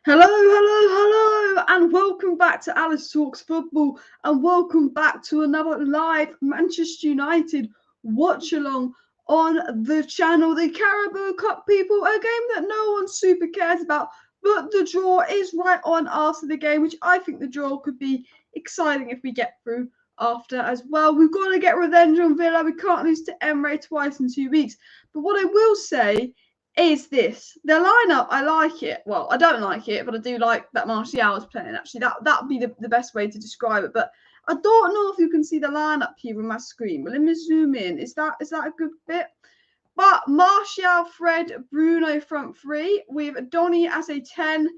Hello, and welcome back to Alice Talks Football, and welcome back to another live Manchester United watch along on the channel. The Carabao Cup, people, a game that no one super cares about, but the draw is right on after the game, which I think the draw could be exciting if we get through after as well. We've got to get revenge on Villa. We can't lose to Emre twice in 2 weeks. But what I will say is this. The lineup, I like it. Well, I don't like it, but I do like that Martial is playing, actually. That would be the best way to describe it. But I don't know if you can see the lineup here on my screen. But let me zoom in. Is that a good bit? But Martial, Fred, Bruno front three, with Donny as a 10,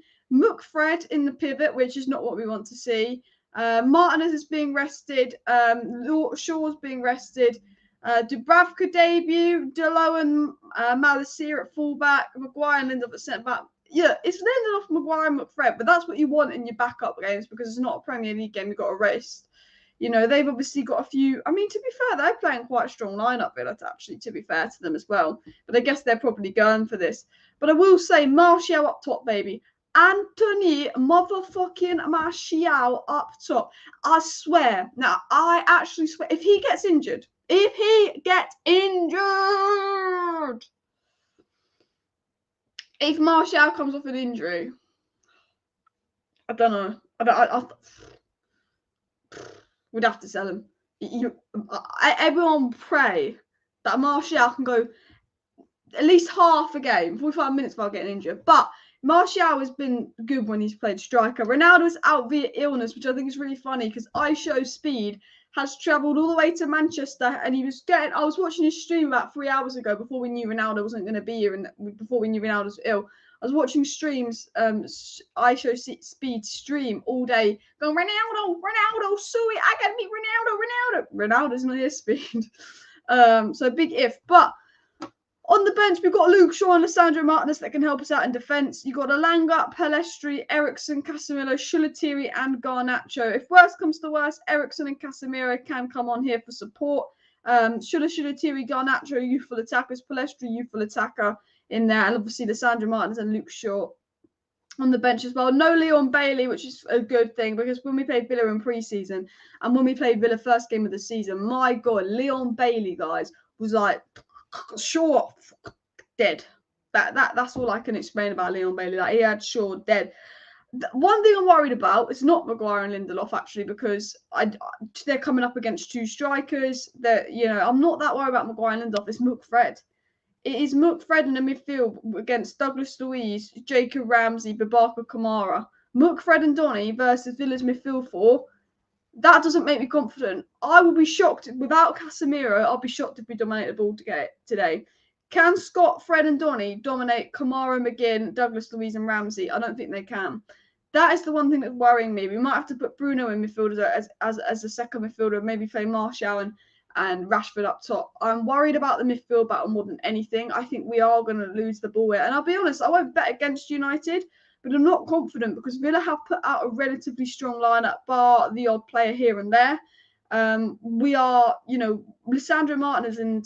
Fred in the pivot, which is not what we want to see. Martinez is being rested. Shaw's being rested. Dubravka debut, Delo and Malacia at fullback, Maguire and Lindelof at centre back. Yeah, it's Lindelof, Maguire, and McFred, but that's what you want in your backup games because it's not a Premier League game. You've got to rest. You know, they've obviously got a few. I mean, to be fair, they're playing quite a strong lineup, Villa, actually, to be fair to them as well. But I guess they're probably going for this. But I will say, Martial up top, baby. Antony motherfucking Martial up top. I swear. Now, I actually swear. If he gets injured, if Martial comes off an injury, I don't know. We'd have to sell him. Everyone pray that Martial can go at least half a game, 45 minutes without getting injured. But Martial has been good when he's played striker. Ronaldo's out via illness, which I think is really funny because iShowSpeed has travelled all the way to Manchester, and I was watching his stream about 3 hours ago before we knew Ronaldo wasn't going to be here, and before we knew Ronaldo was ill. I was watching streams, iShowSpeed stream all day, going, Ronaldo, Suey, I gotta meet Ronaldo. Ronaldo's not his speed. So big if. But on the bench, we've got Luke Shaw and Lisandro Martinez that can help us out in defence. You've got Alanga, Pellistri, Eriksen, Casemiro, solidty, and Garnacho. If worst comes to worst, Eriksen and Casemiro can come on here for support. solidty, Garnacho, youthful attackers, Pellistri, youthful attacker in there, and obviously Lisandro Martinez and Luke Shaw on the bench as well. No Leon Bailey, which is a good thing because when we played Villa in pre-season and when we played Villa first game of the season, my God, Leon Bailey, guys, was like, Shaw dead. That's all I can explain about Leon Bailey. Like, he had Shaw dead. One thing I'm worried about is not Maguire and Lindelof, actually, because they're coming up against two strikers. I'm not that worried about Maguire and Lindelof. It's McFred. It is McFred in the midfield against Douglas Luiz, Jacob Ramsey, Babaka Kamara. McFred and Donny versus Villa's midfield four. That doesn't make me confident. I will be shocked. Without Casemiro, I'll be shocked if we dominate the ball today. Can Scott, Fred and Donny dominate Kamara, McGinn, Douglas Luiz and Ramsey? I don't think they can. That is the one thing that's worrying me. We might have to put Bruno in midfield as a second midfielder, maybe play Martial and Rashford up top. I'm worried about the midfield battle more than anything. I think we are going to lose the ball here. And I'll be honest, I won't bet against United, but I'm not confident because Villa have put out a relatively strong lineup, bar the odd player here and there. We are, Lisandro Martinez and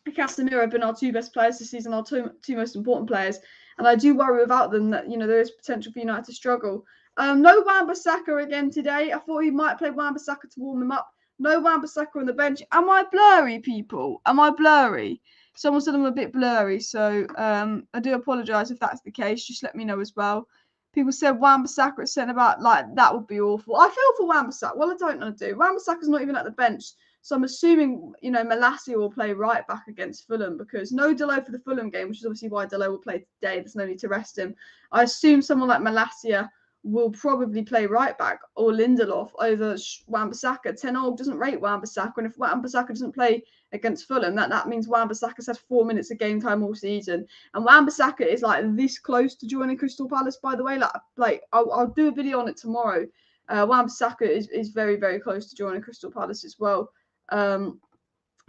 Casemiro have been our two best players this season, our two most important players. And I do worry without them that, there is potential for United to struggle. No Wan-Bissaka again today. I thought he might play Wan-Bissaka to warm him up. No Wan-Bissaka on the bench. Am I blurry, people? Am I blurry? Someone said I'm a bit blurry, so I do apologise if that's the case. Just let me know as well. People said Wan-Bissaka at centre-back, like, that would be awful. I feel for Wan-Bissaka. Well, I don't know to do. Wan-Bissaka's not even at the bench, so I'm assuming, Malacia will play right back against Fulham because no Delo for the Fulham game, which is obviously why Delo will play today. There's no need to rest him. I assume someone like Malacia will probably play right back or Lindelof over Wan-Bissaka. Ten Hag doesn't rate Wan-Bissaka, and if Wan-Bissaka doesn't play against Fulham, that means Wan-Bissaka's had 4 minutes of game time all season. And Wan-Bissaka is like this close to joining Crystal Palace, by the way. Like I'll do a video on it tomorrow. Wan-Bissaka is very, very close to joining Crystal Palace as well.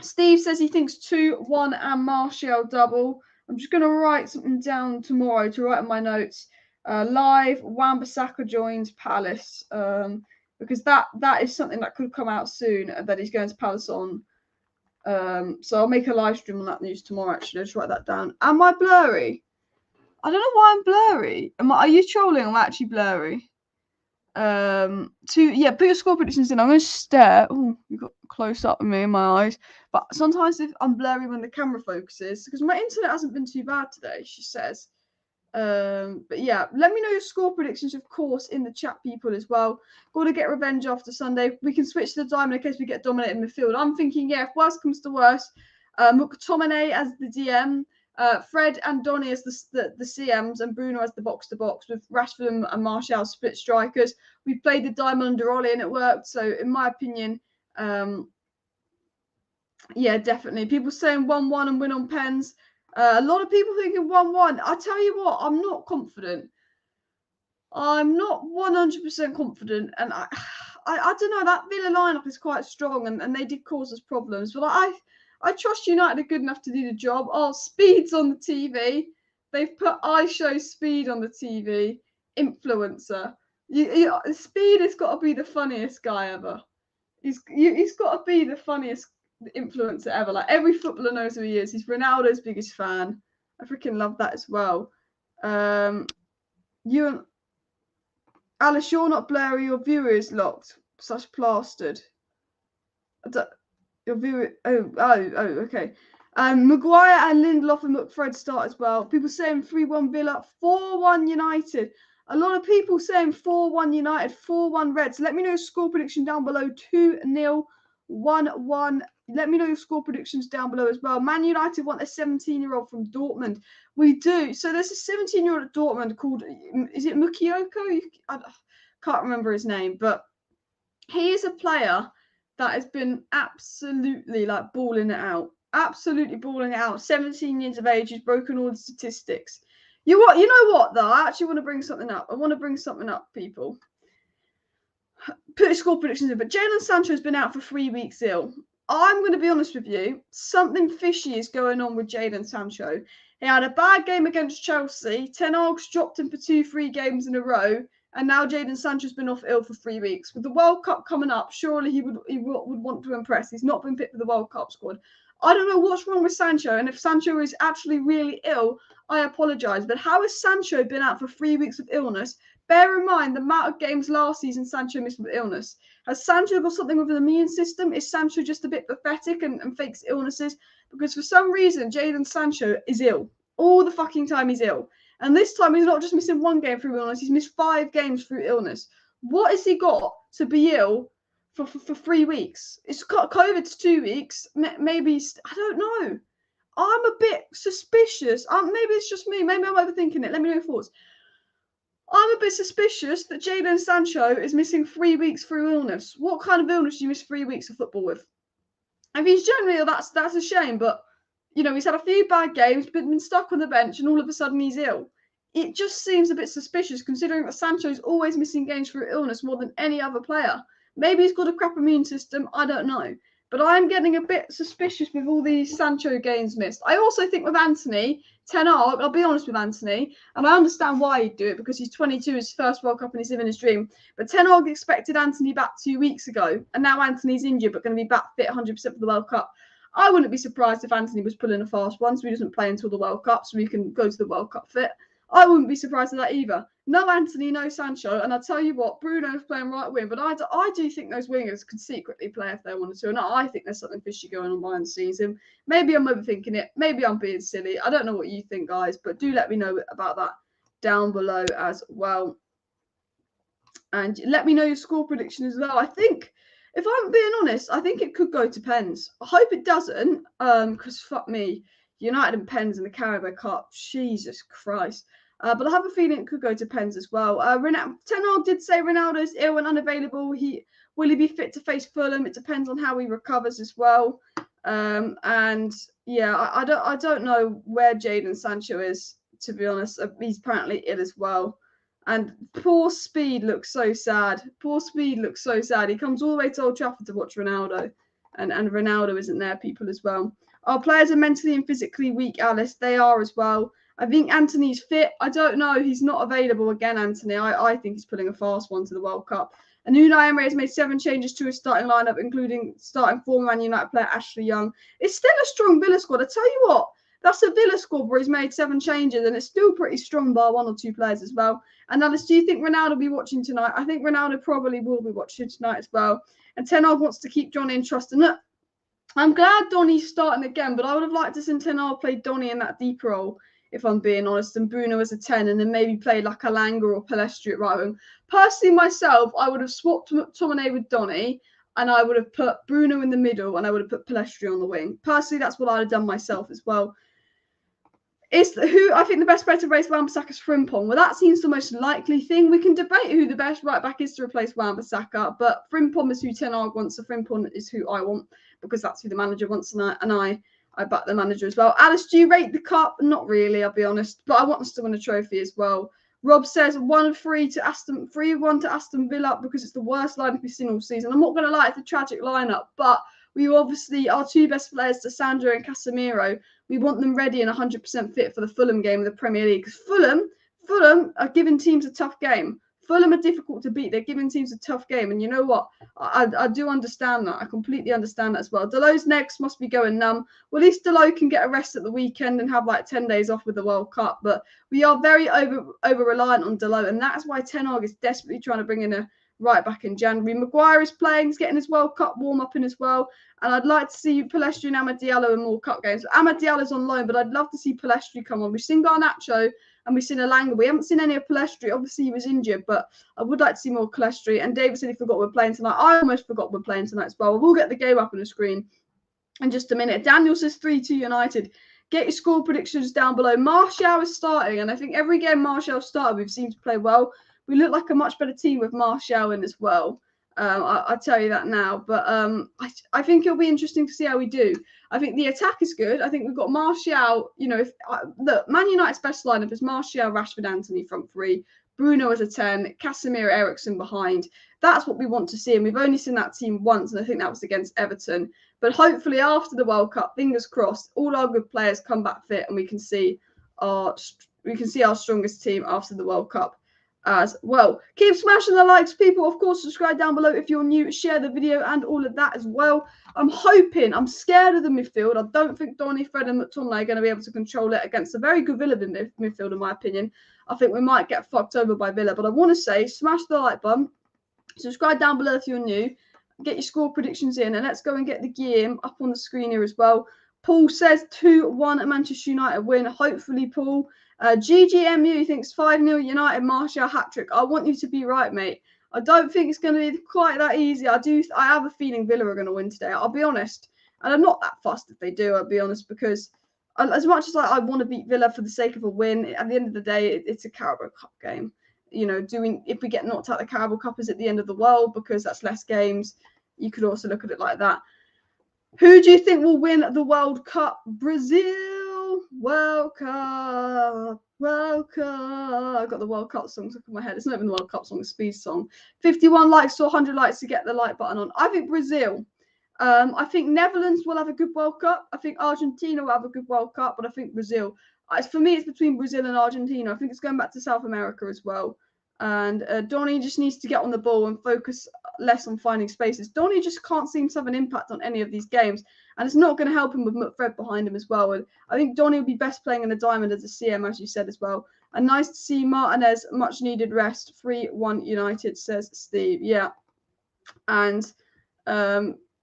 Steve says he thinks 2-1 and Martial double. I'm just going to write something down tomorrow to write in my notes. Live, Wan-Bissaka joins Palace because that is something that could come out soon that he's going to Palace on. So I'll make a live stream on that news tomorrow, actually. I'll just write that down. Am I blurry? I don't know why I'm blurry. Are you trolling? I'm actually blurry. Put your score predictions in. I'm going to stare. Oh, you got close up with me in my eyes. But sometimes if I'm blurry when the camera focuses, because my internet hasn't been too bad today, she says. But yeah, let me know your score predictions, of course, in the chat, people, as well. Got to get revenge after Sunday. We can switch to the diamond in case we get dominated in midfield. I'm thinking, yeah, if worst comes to worst, McTominay as the DM, Fred and Donny as the CMs, and Bruno as the box-to-box, with Rashford and Martial split strikers. We played the diamond under Ollie and it worked. So, in my opinion, yeah, definitely. People saying 1-1 and win on pens. A lot of people thinking 1-1. I tell you what, I'm not confident. I'm not 100% confident. And I don't know, that Villa lineup is quite strong and they did cause us problems. But I trust United are good enough to do the job. Oh, Speed's on the TV. They've put I Show Speed on the TV. Influencer. Speed has got to be the funniest guy ever. He's got to be the funniest influencer ever. Like, every footballer knows who he is. He's Ronaldo's biggest fan. I freaking love that as well. You and Alice, you're not blurry. Your viewer is locked. Such plastered. Your viewer. Oh, okay. Maguire and Lindelof and McFred start as well. People saying 3-1 Villa, 4-1 United. A lot of people saying 4-1 United, 4-1 Reds. Let me know your score prediction down below. 2-0, 1-1. Let me know your score predictions down below as well. Man United want a 17-year-old from Dortmund. We do. So there's a 17-year-old at Dortmund called, is it Mukayoko? I can't remember his name, but he is a player that has been absolutely like balling it out. Absolutely balling it out. 17 years of age. He's broken all the statistics. You know what, though? I actually want to bring something up. I want to bring something up, people. Put your score predictions in. But Jadon Sancho has been out for 3 weeks ill. I'm going to be honest with you. Something fishy is going on with Jadon Sancho. He had a bad game against Chelsea. Ten Hag's dropped him for 2-3 games in a row. And now Jadon Sancho's been off ill for 3 weeks. With the World Cup coming up, surely he would want to impress. He's not been fit for the World Cup squad. I don't know what's wrong with Sancho. And if Sancho is actually really ill, I apologise. But how has Sancho been out for 3 weeks with illness? Bear in mind the amount of games last season Sancho missed with illness. Has Sancho got something with the immune system? Is Sancho just a bit pathetic and fakes illnesses? Because for some reason, Jadon Sancho is ill. All the fucking time he's ill. And this time he's not just missing 1 game through illness. He's missed 5 games through illness. What has he got to be ill for 3 weeks? It's got COVID's 2 weeks. Maybe, I don't know. I'm a bit suspicious. Maybe it's just me. Maybe I'm overthinking it. Let me know your thoughts. I'm a bit suspicious that Jadon Sancho is missing 3 weeks through illness. What kind of illness do you miss 3 weeks of football with? If he's generally ill, that's a shame. But, you know, he's had a few bad games, been stuck on the bench, and all of a sudden he's ill. It just seems a bit suspicious, considering that Sancho's always missing games through illness more than any other player. Maybe he's got a crap immune system. I don't know. But I'm getting a bit suspicious with all these Sancho games missed. I also think with Antony, Ten Hag, I'll be honest with Antony, and I understand why he'd do it, because he's 22, his first World Cup, and he's living his dream. But Ten Hag expected Antony back 2 weeks ago, and now Antony's injured, but going to be back fit 100% for the World Cup. I wouldn't be surprised if Antony was pulling a fast one, so he doesn't play until the World Cup, so he can go to the World Cup fit. I wouldn't be surprised at that either. No Antony, no Sancho. And I'll tell you what, Bruno's playing right wing, but I do think those wingers could secretly play if they wanted to. And I think there's something fishy going on behind the scenes. And maybe I'm overthinking it. Maybe I'm being silly. I don't know what you think, guys, but do let me know about that down below as well. And let me know your score prediction as well. I think, if I'm being honest, I think it could go to pens. I hope it doesn't, because fuck me. United and pens in the Carabao Cup. Jesus Christ. But I have a feeling it could go to pens as well. Ten Hag did say Ronaldo's ill and unavailable. Will he be fit to face Fulham? It depends on how he recovers as well. And yeah, I don't know where Jadon Sancho is, to be honest. He's apparently ill as well. And poor Speed looks so sad. Poor Speed looks so sad. He comes all the way to Old Trafford to watch Ronaldo. And Ronaldo isn't there, people, as well. Our players are mentally and physically weak, Alice. They are as well. I think Antony's fit. I don't know. He's not available again, Antony. I think he's pulling a fast one to the World Cup. And Unai Emery has made 7 changes to his starting lineup, including starting former Man United player Ashley Young. It's still a strong Villa squad. I tell you what, That's a Villa squad where he's made 7 changes and it's still pretty strong by 1 or 2 players as well. And Alice, do you think Ronaldo will be watching tonight? I think Ronaldo probably will be watching tonight as well. And Ten Hag wants to keep Johnny in trust. And look, I'm glad Donny's starting again, but I would have liked to see Ten Hag play Donny in that deep role, if I'm being honest, and Bruno as a 10, and then maybe play like Alanga or Pellistri at right wing. Personally, myself, I would have swapped McTominay with Donny, and I would have put Bruno in the middle, and I would have put Pellistri on the wing. Personally, that's what I'd have done myself as well. I think the best player to replace Wan-Bissaka is Frimpong. Well, that seems the most likely thing. We can debate who the best right back is to replace Wan-Bissaka, but Frimpong is who Ten Hag wants, so Frimpong is who I want because that's who the manager wants, and I back the manager as well. Alice, do you rate the cup? Not really, I'll be honest, but I want us to win a trophy as well. Rob says 1-3 to Aston, 3-1 to Aston Villa because it's the worst lineup we've seen all season. I'm not going to lie, it's a tragic lineup, but we obviously, our 2 best players, Lisandro and Casemiro, we want them ready and 100% fit for the Fulham game of the Premier League. Because Fulham are giving teams a tough game. Fulham are difficult to beat. They're giving teams a tough game. And you know what? I do understand that. I completely understand that as well. Dalot's next must be going numb. Well, at least Dalot can get a rest at the weekend and have like 10 days off with the World Cup. But we are very over-reliant on Dalot. And that's why Ten Hag is desperately trying to bring in a right back in January. Maguire is playing. He's getting his World Cup warm-up in as well. And I'd like to see Pellistri and Amad Diallo in more cup games. Amad Diallo's on loan, but I'd love to see Pellistri come on. We've seen Garnacho and we've seen Alanga. We haven't seen any of Pellistri. Obviously, he was injured, but I would like to see more Pellistri. And David said he forgot we're playing tonight. I almost forgot we're playing tonight as well. We'll get the game up on the screen in just a minute. Daniel says 3-2 United. Get your score predictions down below. Martial is starting, and I think every game Martial started, we've seemed to play well. We look like a much better team with Martial in as well. I'll tell you that now. But I think it'll be interesting to see how we do. I think the attack is good. I think we've got Martial. You know, look, Man United's best lineup is Martial, Rashford, Antony front 3, Bruno as a 10, Casemiro, Eriksen behind. That's what we want to see. And we've only seen that team once, and I think that was against Everton. But hopefully after the World Cup, fingers crossed, all our good players come back fit, and we can see our strongest team after the World Cup as well. Keep smashing the likes, people. Of course, subscribe down below if you're new, share the video and all of that as well. I'm scared of the midfield. I don't think Donny, Fred and McTominay are going to be able to control it against a very good Villa midfield, in my opinion. I think we might get fucked over by Villa, but I want to say smash the like button, subscribe down below if you're new, get your score predictions in, and let's go and get the game up on the screen here as well. Paul says 2-1 at Manchester United win. Hopefully, Paul. GGMU thinks 5-0 United Martial hat-trick. I want you to be right, mate. I don't think it's going to be quite that easy. I have a feeling Villa are going to win today. I'll be honest. And I'm not that fussed if they do, I'll be honest, because as much as I want to beat Villa for the sake of a win, at the end of the day, it's a Carabao Cup game. You know, if we get knocked out the Carabao Cup, is at the end of the world because that's less games. You could also look at it like that. Who do you think will win the World Cup? Brazil. World Cup. World Cup. I've got the World Cup song stuck in my head. It's not even the World Cup song, it's a speed song. 51 likes to 100 likes to get the like button on. I think Brazil. I think Netherlands will have a good World Cup. I think Argentina will have a good World Cup, but I think Brazil. For me, it's between Brazil and Argentina. I think it's going back to South America as well. And Donny just needs to get on the ball and focus less on finding spaces. Donny just can't seem to have an impact on any of these games. And it's not going to help him with Fred behind him as well. And I think Donny will be best playing in the diamond as a CM, as you said as well. And nice to see Martinez, much needed rest. 3-1 United, says Steve. Yeah. And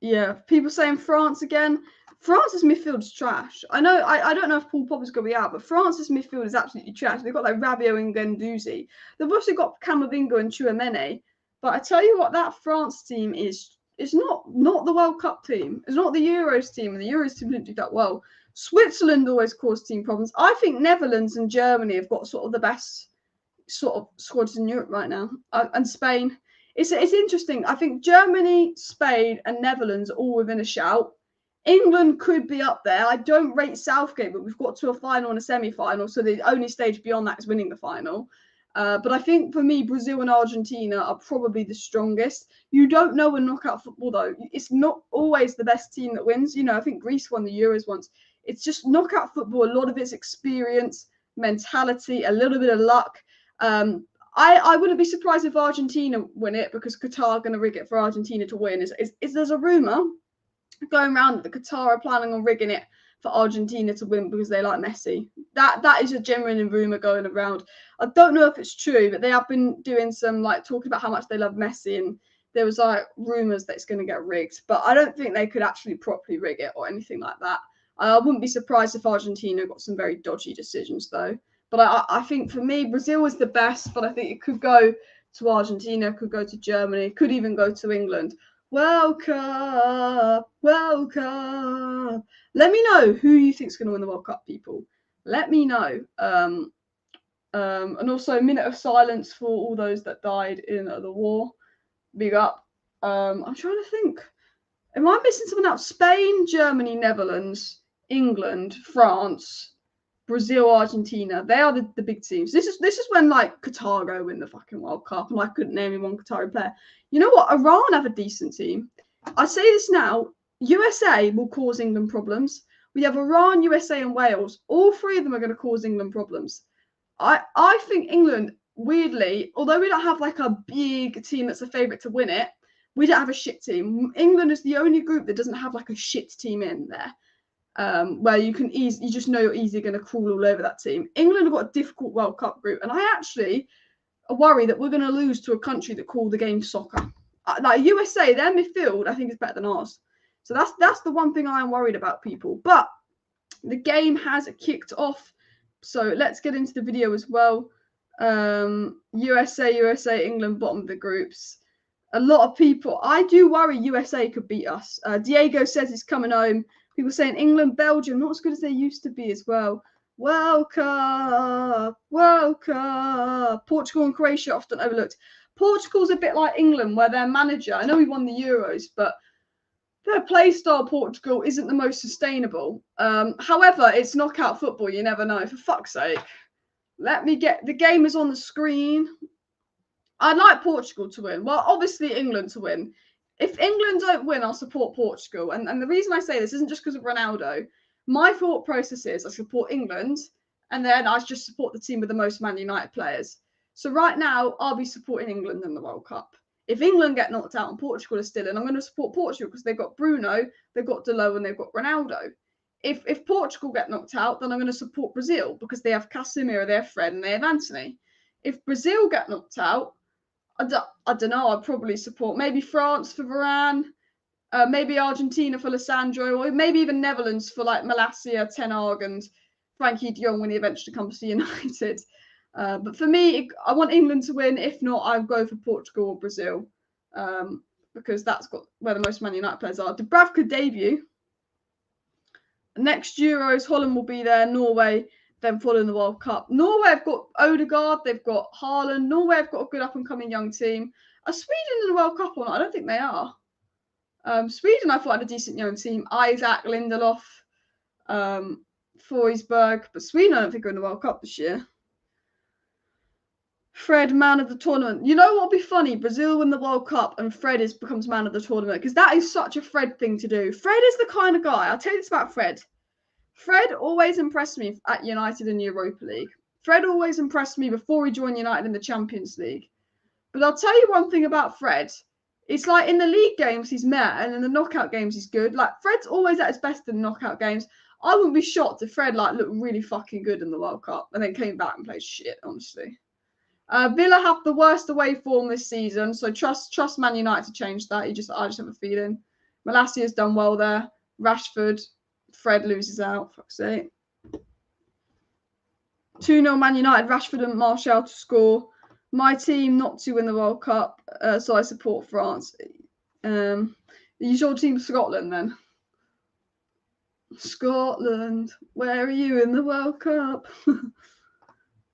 yeah, people saying France again. France's midfield is trash. I know. I don't know if Paul Pogba's going to be out, but France's midfield is absolutely trash. They've got like Rabiot and Guendouzi. They've also got Camavinga and Tchouaméni. But I tell you what, that France team is not the World Cup team. It's not the Euros team, and the Euros team didn't do that well. Switzerland always caused team problems. I think Netherlands and Germany have got sort of the best sort of squads in Europe right now, and Spain. It's interesting. I think Germany, Spain, and Netherlands are all within a shout. England could be up there. I don't rate Southgate, but we've got to a final and a semi-final, so the only stage beyond that is winning the final. But I think for me, Brazil and Argentina are probably the strongest. You don't know in knockout football, though. It's not always the best team that wins. You know, I think Greece won the Euros once. It's just knockout football. A lot of it's experience, mentality, a little bit of luck. I wouldn't be surprised if Argentina win it because Qatar are going to rig it for Argentina to win. There's a rumour going around that the Qatar are planning on rigging it for Argentina to win because they like Messi. That is a genuine rumour going around. I don't know if it's true, but they have been doing some like talking about how much they love Messi, and there was like rumours that it's going to get rigged. But I don't think they could actually properly rig it or anything like that. I wouldn't be surprised if Argentina got some very dodgy decisions though. But I think for me, Brazil is the best, but I think it could go to Argentina, could go to Germany, could even go to England. World Cup, World Cup. Let me know who you think is going to win the World Cup, people. Let me know. And also a minute of silence for all those that died in the war. Big up. I'm trying to think. Am I missing someone else? Spain, Germany, Netherlands, England, France, Brazil, Argentina. They are the big teams. This is when like Qatar go win the fucking World Cup, and I couldn't name me one Qatari player. You know what? Iran have a decent team. I say this now. USA will cause England problems. We have Iran, USA, and Wales. All three of them are going to cause England problems. I think England, weirdly, although we don't have like a big team that's a favourite to win it, we don't have a shit team. England is the only group that doesn't have like a shit team in there. Where you just know you're easily going to crawl all over that team. England have got a difficult World Cup group, and I actually worry that we're going to lose to a country that call the game soccer. Like USA, their midfield, I think is better than ours. So that's the one thing I am worried about, people. But the game has kicked off, so let's get into the video as well. USA, England, bottom of the groups. A lot of people, I do worry USA could beat us. Diego says he's coming home. People saying England, Belgium, not as good as they used to be as well. World Cup, World Cup. Portugal and Croatia often overlooked. Portugal's a bit like England, where their manager, I know he won the Euros, but their play style, Portugal, isn't the most sustainable. However, it's knockout football. You never know. For fuck's sake. Let me get, the game is on the screen. I'd like Portugal to win. Well, obviously England to win. If England don't win, I'll support Portugal. And the reason I say this isn't just because of Ronaldo. My thought process is I support England, and then I just support the team with the most Man United players. So right now, I'll be supporting England in the World Cup. If England get knocked out and Portugal is still in, I'm going to support Portugal because they've got Bruno, they've got Delo, and they've got Ronaldo. If Portugal get knocked out, then I'm going to support Brazil because they have Casemiro, they have Fred, and they have Antony. If Brazil get knocked out, I don't know. I'd probably support maybe France for Varane, maybe Argentina for Lisandro, or maybe even Netherlands for like Malacia, Ten Hag, and Frankie de Jong when he eventually comes to United. But for me, I want England to win. If not, I'd go for Portugal or Brazil because that's got where the most Man United players are. Dubravka debut. Next Euros, Holland will be there. Norway. Then following the World Cup. Norway have got Odegaard, they've got Haaland. Norway have got a good up-and-coming young team. Are Sweden in the World Cup or not? I don't think they are. Sweden, I thought, had a decent young team. Isaac, Lindelof, Forsberg. But Sweden, I don't think are in the World Cup this year. Fred, man of the tournament. You know what would be funny? Brazil win the World Cup and Fred becomes man of the tournament because that is such a Fred thing to do. Fred is the kind of guy, I'll tell you this about Fred. Fred always impressed me at United in the Europa League. Fred always impressed me before he joined United in the Champions League. But I'll tell you one thing about Fred. It's like in the league games he's mad, and in the knockout games he's good. Like Fred's always at his best in the knockout games. I wouldn't be shocked if Fred like looked really fucking good in the World Cup and then came back and played shit, honestly. Villa have the worst away form this season, so trust Man United to change that. I just have a feeling. Malacia's done well there. Rashford. Fred loses out, fuck's sake. 2-0 Man United, Rashford and Martial to score. My team not to win the World Cup, so I support France. Is your team Scotland then? Scotland, where are you in the World Cup?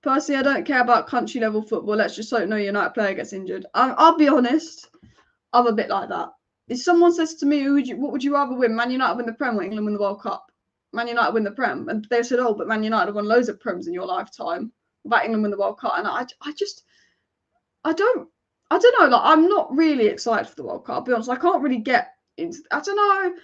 Personally, I don't care about country level football. Let's just hope no United player gets injured. I'll be honest, I'm a bit like that. If someone says to me, what would you rather win? Man United win the Prem or England win the World Cup? Man United win the Prem. And they said, oh, but Man United have won loads of Prems in your lifetime. What about England win the World Cup? And I don't know. Like, I'm not really excited for the World Cup. I'll be honest. I can't really get into, I don't know.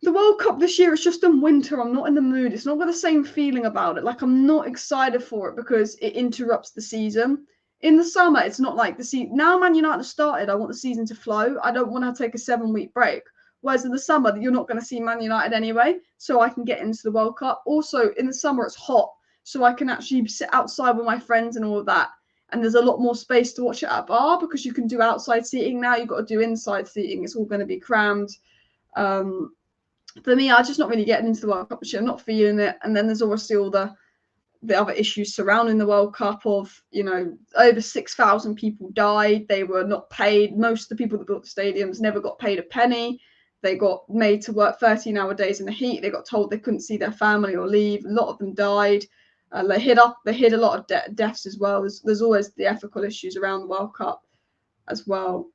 The World Cup this year is just in winter. I'm not in the mood. It's not got the same feeling about it. Like, I'm not excited for it because it interrupts the season. In the summer, it's not like the season. Now Man United have started, I want the season to flow. I don't want to take a 7-week break. Whereas in the summer, you're not going to see Man United anyway, so I can get into the World Cup. Also, in the summer, it's hot, so I can actually sit outside with my friends and all of that. And there's a lot more space to watch it at a bar because you can do outside seating now. You've got to do inside seating. It's all going to be crammed. For me, I'm just not really getting into the World Cup. I'm not feeling it. And then there's obviously all the other issues surrounding the World Cup of, over 6,000 people died. They were not paid. Most of the people that built the stadiums never got paid a penny. They got made to work 13-hour days in the heat. They got told they couldn't see their family or leave. A lot of them died. They hid a lot of deaths as well. There's always the ethical issues around the World Cup as well.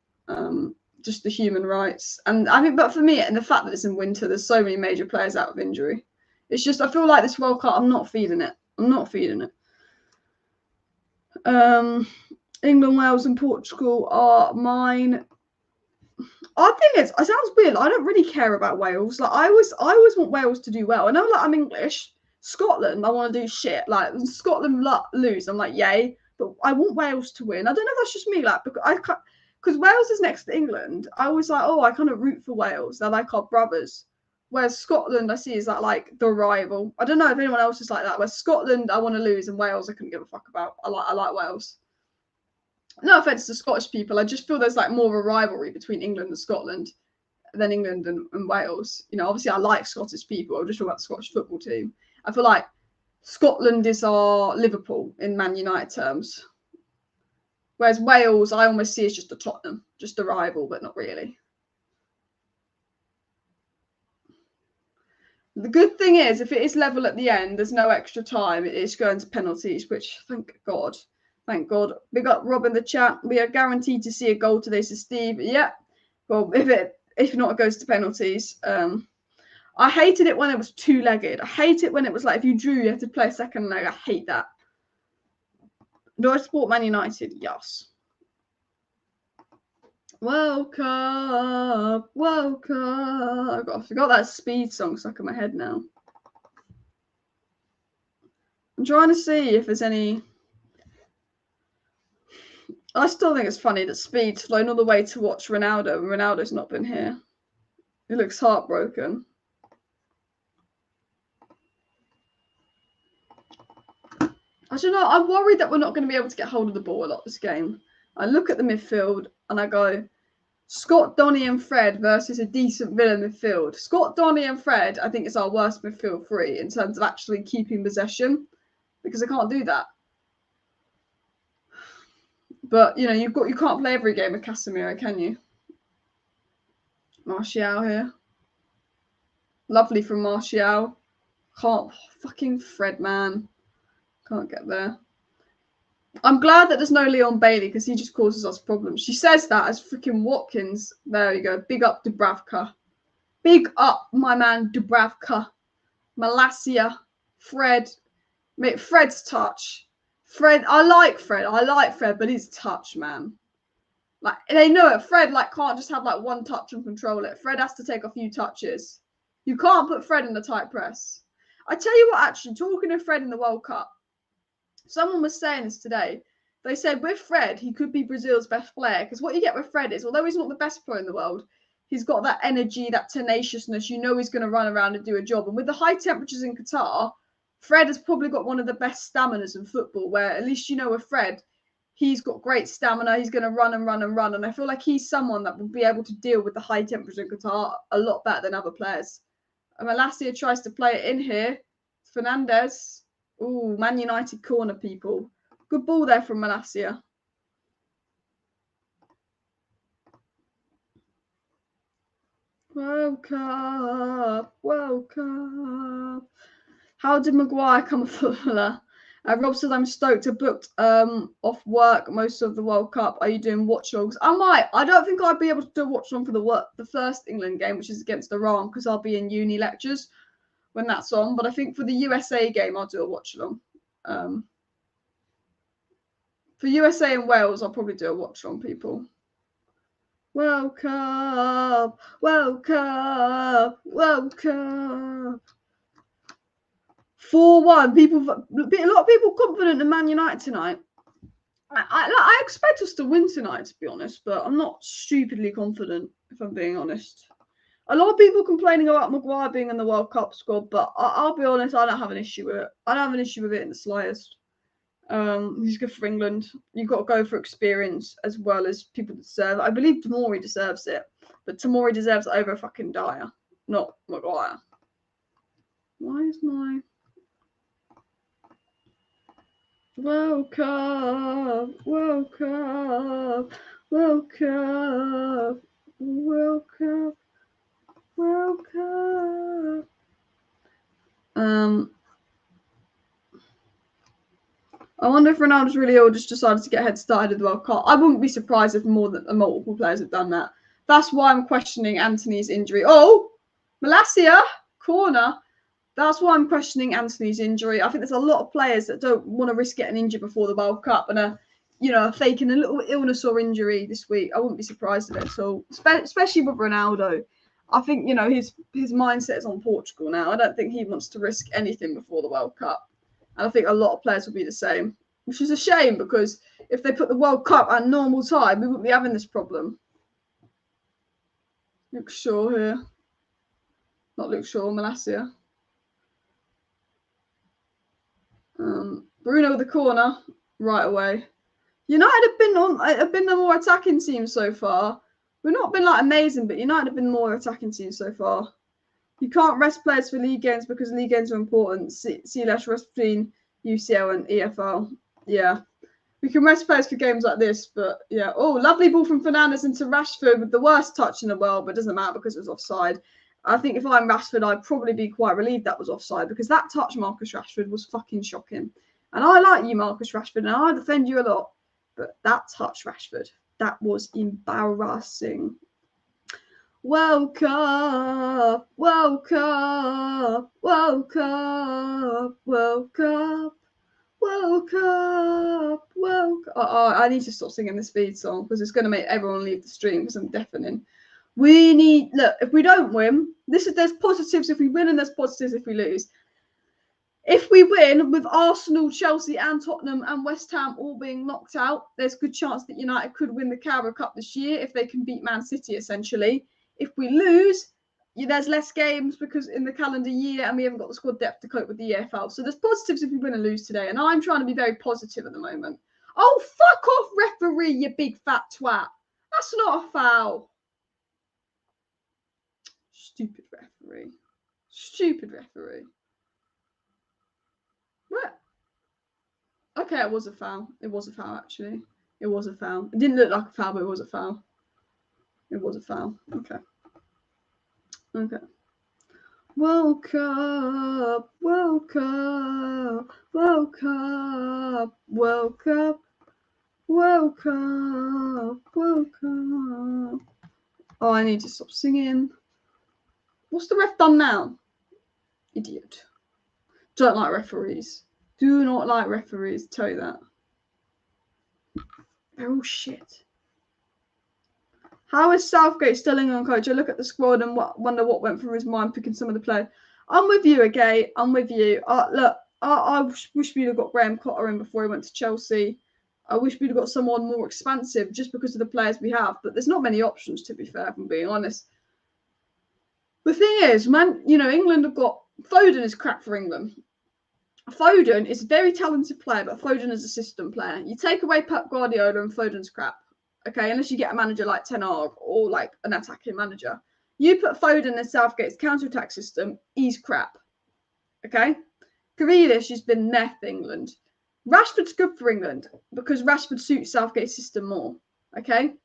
Just the human rights. And I mean, but for me, and the fact that it's in winter, there's so many major players out of injury. It's just, I feel like this World Cup, I'm not feeling it. England, Wales, and Portugal are mine. I think it sounds weird. I don't really care about Wales. Like I always want Wales to do well. I know, like I'm English. Scotland, I want to do shit. Like Scotland lose, I'm like yay. But I want Wales to win. I don't know if that's just me. Like because Wales is next to England. I was like, I kind of root for Wales. They're like our brothers. Whereas Scotland, I see is like the rival. I don't know if anyone else is like that. Whereas Scotland, I want to lose, and Wales, I couldn't give a fuck about. I like Wales. No offense to Scottish people, I just feel there's like more of a rivalry between England and Scotland than England and Wales. Obviously I like Scottish people. I'm just talking about the Scottish football team. I feel like Scotland is our Liverpool in Man United terms. Whereas Wales, I almost see as just a Tottenham, just a rival, but not really. The good thing is, if it is level at the end, there's no extra time. It is going to penalties, which, thank God. Big up Rob in the chat. We are guaranteed to see a goal today, says Steve. Yeah. Well, if not, it goes to penalties. I hated it when it was two-legged. I hate it when it was like if you drew, you have to play a second leg. I hate that. Do I support Man United? Yes. World Cup. I forgot that speed song stuck in my head now. I'm trying to see if there's any. I still think it's funny that Speed's flown all the way to watch Ronaldo, and Ronaldo's not been here. He looks heartbroken. I don't know. I'm worried that we're not going to be able to get hold of the ball a lot this game. I look at the midfield and I go, Scott, Donny and Fred versus a decent Villa midfield. Scott, Donny and Fred, I think it's our worst midfield three in terms of actually keeping possession, because I can't do that. But, you can't play every game with Casemiro, can you? Martial here. Lovely from Martial. Fucking Fred, man. Can't get there. I'm glad that there's no Leon Bailey because he just causes us problems. She says that as freaking Watkins. There you go. Big up Dubravka. Big up my man Dubravka. Malacia. Fred. Mate, Fred's touch. I like Fred, but his touch, man. Like, they know it. Fred can't just have one touch and control it. Fred has to take a few touches. You can't put Fred in the tight press. I tell you what, actually, talking of Fred in the World Cup, someone was saying this today. They said with Fred, he could be Brazil's best player, because what you get with Fred is, although he's not the best player in the world, he's got that energy, that tenaciousness. He's going to run around and do a job. And with the high temperatures in Qatar, Fred has probably got one of the best staminas in football, where at least with Fred, he's got great stamina. He's going to run and run and run. And I feel like he's someone that will be able to deal with the high temperatures in Qatar a lot better than other players. And Malacia tries to play it in here. Fernandez. Ooh, Man United corner, people. Good ball there from Malacia. World Cup. How did Maguire come a footballer? Rob says, I'm stoked. I booked off work most of the World Cup. Are you doing watch logs? I might. I don't think I'd be able to do a watch long for the first England game, which is against Iran, because I'll be in uni lectures when that's on. But I think for the USA game, I'll do a watch along. For USA and Wales, I'll probably do a watch along, people. World Cup. 4-1. A lot of people confident in Man United tonight. I expect us to win tonight, to be honest, but I'm not stupidly confident, if I'm being honest. A lot of people complaining about Maguire being in the World Cup squad, but I'll be honest, I don't have an issue with it. I don't have an issue with it in the slightest. He's good for England. You've got to go for experience as well as people deserve. I believe Tomori deserves it, but Tomori deserves it over fucking Dyer, not Maguire. Why is my World Cup, World Cup, World Cup, World Cup, World Cup? I wonder if Ronaldo's really all just decided to get a head started at the World Cup. I wouldn't be surprised if more than multiple players have done that. That's why I'm questioning Antony's injury. Oh, Malacia, corner. That's why I'm questioning Antony's injury. I think there's a lot of players that don't want to risk getting injured before the World Cup and are faking a little illness or injury this week. I wouldn't be surprised at it at all, especially with Ronaldo. I think, his mindset is on Portugal now. I don't think he wants to risk anything before the World Cup. And I think a lot of players will be the same, which is a shame because if they put the World Cup at normal time, we wouldn't be having this problem. Luke Shaw here. Not Luke Shaw, Malacia. Bruno with the corner right away. United have been the more attacking team so far. We've not been amazing, but United have been the more attacking team so far. You can't rest players for league games because league games are important. See less rest between UCL and EFL. Yeah. We can rest players for games like this, but yeah. Oh, lovely ball from Fernandes into Rashford with the worst touch in the world, but it doesn't matter because it was offside. I think if I'm Rashford, I'd probably be quite relieved that was offside because that touch, Marcus Rashford, was fucking shocking. And I like you, Marcus Rashford, and I defend you a lot. But that touch, Rashford, that was embarrassing. World Cup, World Cup, World Cup, World Cup, World Cup, World Cup. I need to stop singing the speed song because it's going to make everyone leave the stream because I'm deafening. Look, if we don't win, there's positives if we win and there's positives if we lose. If we win with Arsenal, Chelsea and Tottenham and West Ham all being knocked out, there's a good chance that United could win the Carabao Cup this year if they can beat Man City, essentially. If we lose, there's less games because in the calendar year and we haven't got the squad depth to cope with the EFL. So there's positives if we win and lose today. And I'm trying to be very positive at the moment. Oh, fuck off, referee, you big fat twat. That's not a foul. Stupid referee. Stupid referee. What? Okay, it was a foul. It was a foul, actually. It was a foul. It didn't look like a foul, but it was a foul. It was a foul. Okay. Okay. World Cup, World Cup, World Cup, World Cup, World Cup, World Cup. Oh, I need to stop singing. What's the ref done now? Idiot. Don't like referees. Do not like referees. Tell you that. They're all shit. How is Southgate still England coach? I look at the squad and wonder what went through his mind picking some of the players. I'm with you, okay? I'm with you. Look, I wish we'd have got Graham Cotter in before he went to Chelsea. I wish we'd have got someone more expansive just because of the players we have. But there's not many options, to be fair, if I'm being honest. The thing is, England have got... Foden is crap for England. Foden is a very talented player, but Foden is a system player. You take away Pep Guardiola and Foden's crap. Okay, unless you get a manager like Ten Hag or like an attacking manager. You put Foden in Southgate's counter-attack system, he's crap. Okay? Grealish has been meh for England. Rashford's good for England because Rashford suits Southgate's system more. Okay?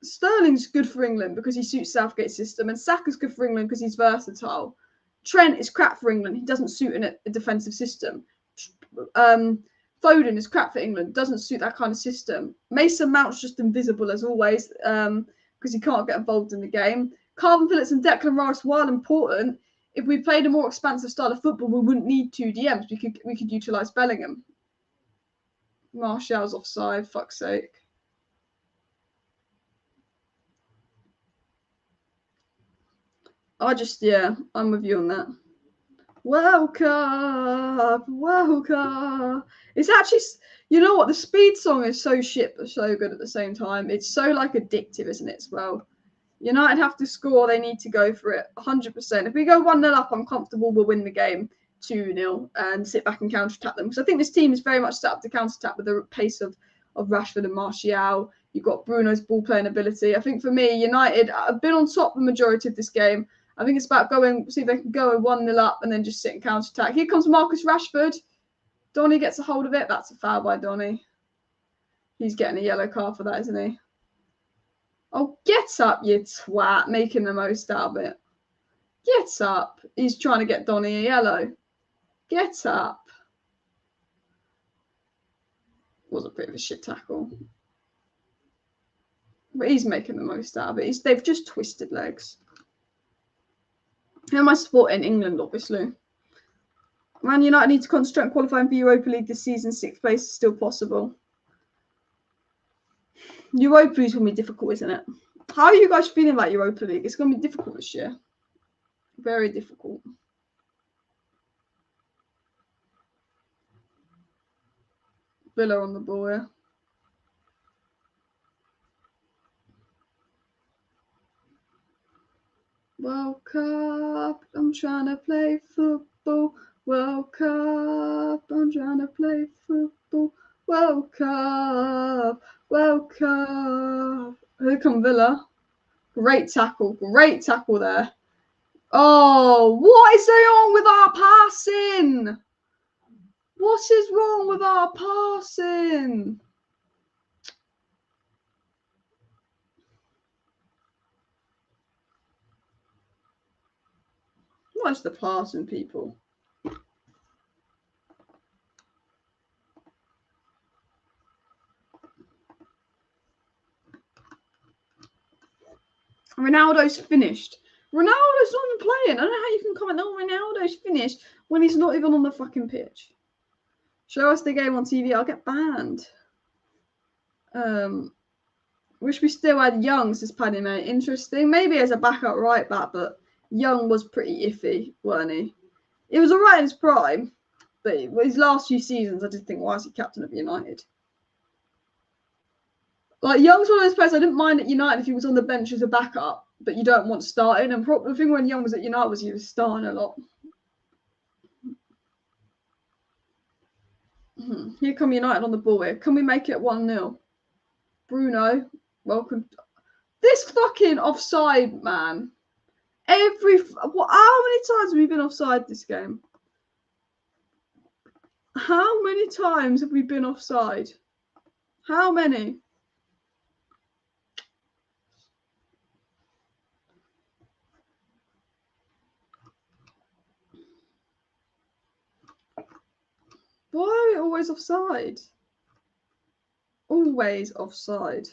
Sterling's good for England because he suits Southgate's system, and Saka's good for England because he's versatile. Trent is crap for England. He doesn't suit a defensive system. Foden is crap for England. Doesn't suit that kind of system. Mason Mount's just invisible as always because he can't get involved in the game. Calvin Phillips and Declan Rice, while important, if we played a more expansive style of football, we wouldn't need two DMs. We could utilise Bellingham. Martial's offside. Fuck's sake. I'm with you on that. World Cup, World Cup. It's actually, you know what? The speed song is so shit but so good at the same time. It's so addictive, isn't it? As well. United have to score. They need to go for it 100%. If we go 1-0 up, I'm comfortable we'll win the game 2-0 and sit back and counter-attack them. Because I think this team is very much set up to counter-attack with the pace of Rashford and Martial. You've got Bruno's ball-playing ability. I think for me, United have been on top the majority of this game. I think it's about see if they can go 1-0 up and then just sit and counter-attack. Here comes Marcus Rashford. Donny gets a hold of it. That's a foul by Donny. He's getting a yellow card for that, isn't he? Oh, get up, you twat, making the most out of it. Get up. He's trying to get Donny a yellow. Get up. Was a bit of a shit tackle. But he's making the most out of it. They've just twisted legs. Who am I supporting? England, obviously. Man United need to concentrate on qualifying for Europa League this season. 6th place is still possible. Europa League is going to be difficult, isn't it? How are you guys feeling about Europa League? It's going to be difficult this year. Very difficult. Villa on the ball here. World Cup, I'm trying to play football. World Cup, I'm trying to play football. World Cup, World Cup. Here come Villa. Great tackle there. Oh, what is wrong with our passing? What is wrong with our passing? What's the passing, people? Ronaldo's finished. Ronaldo's not even playing. I don't know how you can comment, oh, Ronaldo's finished when he's not even on the fucking pitch. Show us the game on TV. I'll get banned. Wish we still had Young, says Paddy, mate. Interesting. Maybe as a backup right back, but Young was pretty iffy, weren't he? He was all right in his prime, but his last few seasons, I did think, why is he captain of United? Like, Young's one of those players I didn't mind at United if he was on the bench as a backup, but you don't want starting. And the thing when Young was at United was he was starting a lot. Here come United on the ball here. Can we make it 1-0? Bruno, welcome. This fucking offside, man. How many times have we been offside this game? How many times have we been offside? How many? Why are we always offside? Always offside.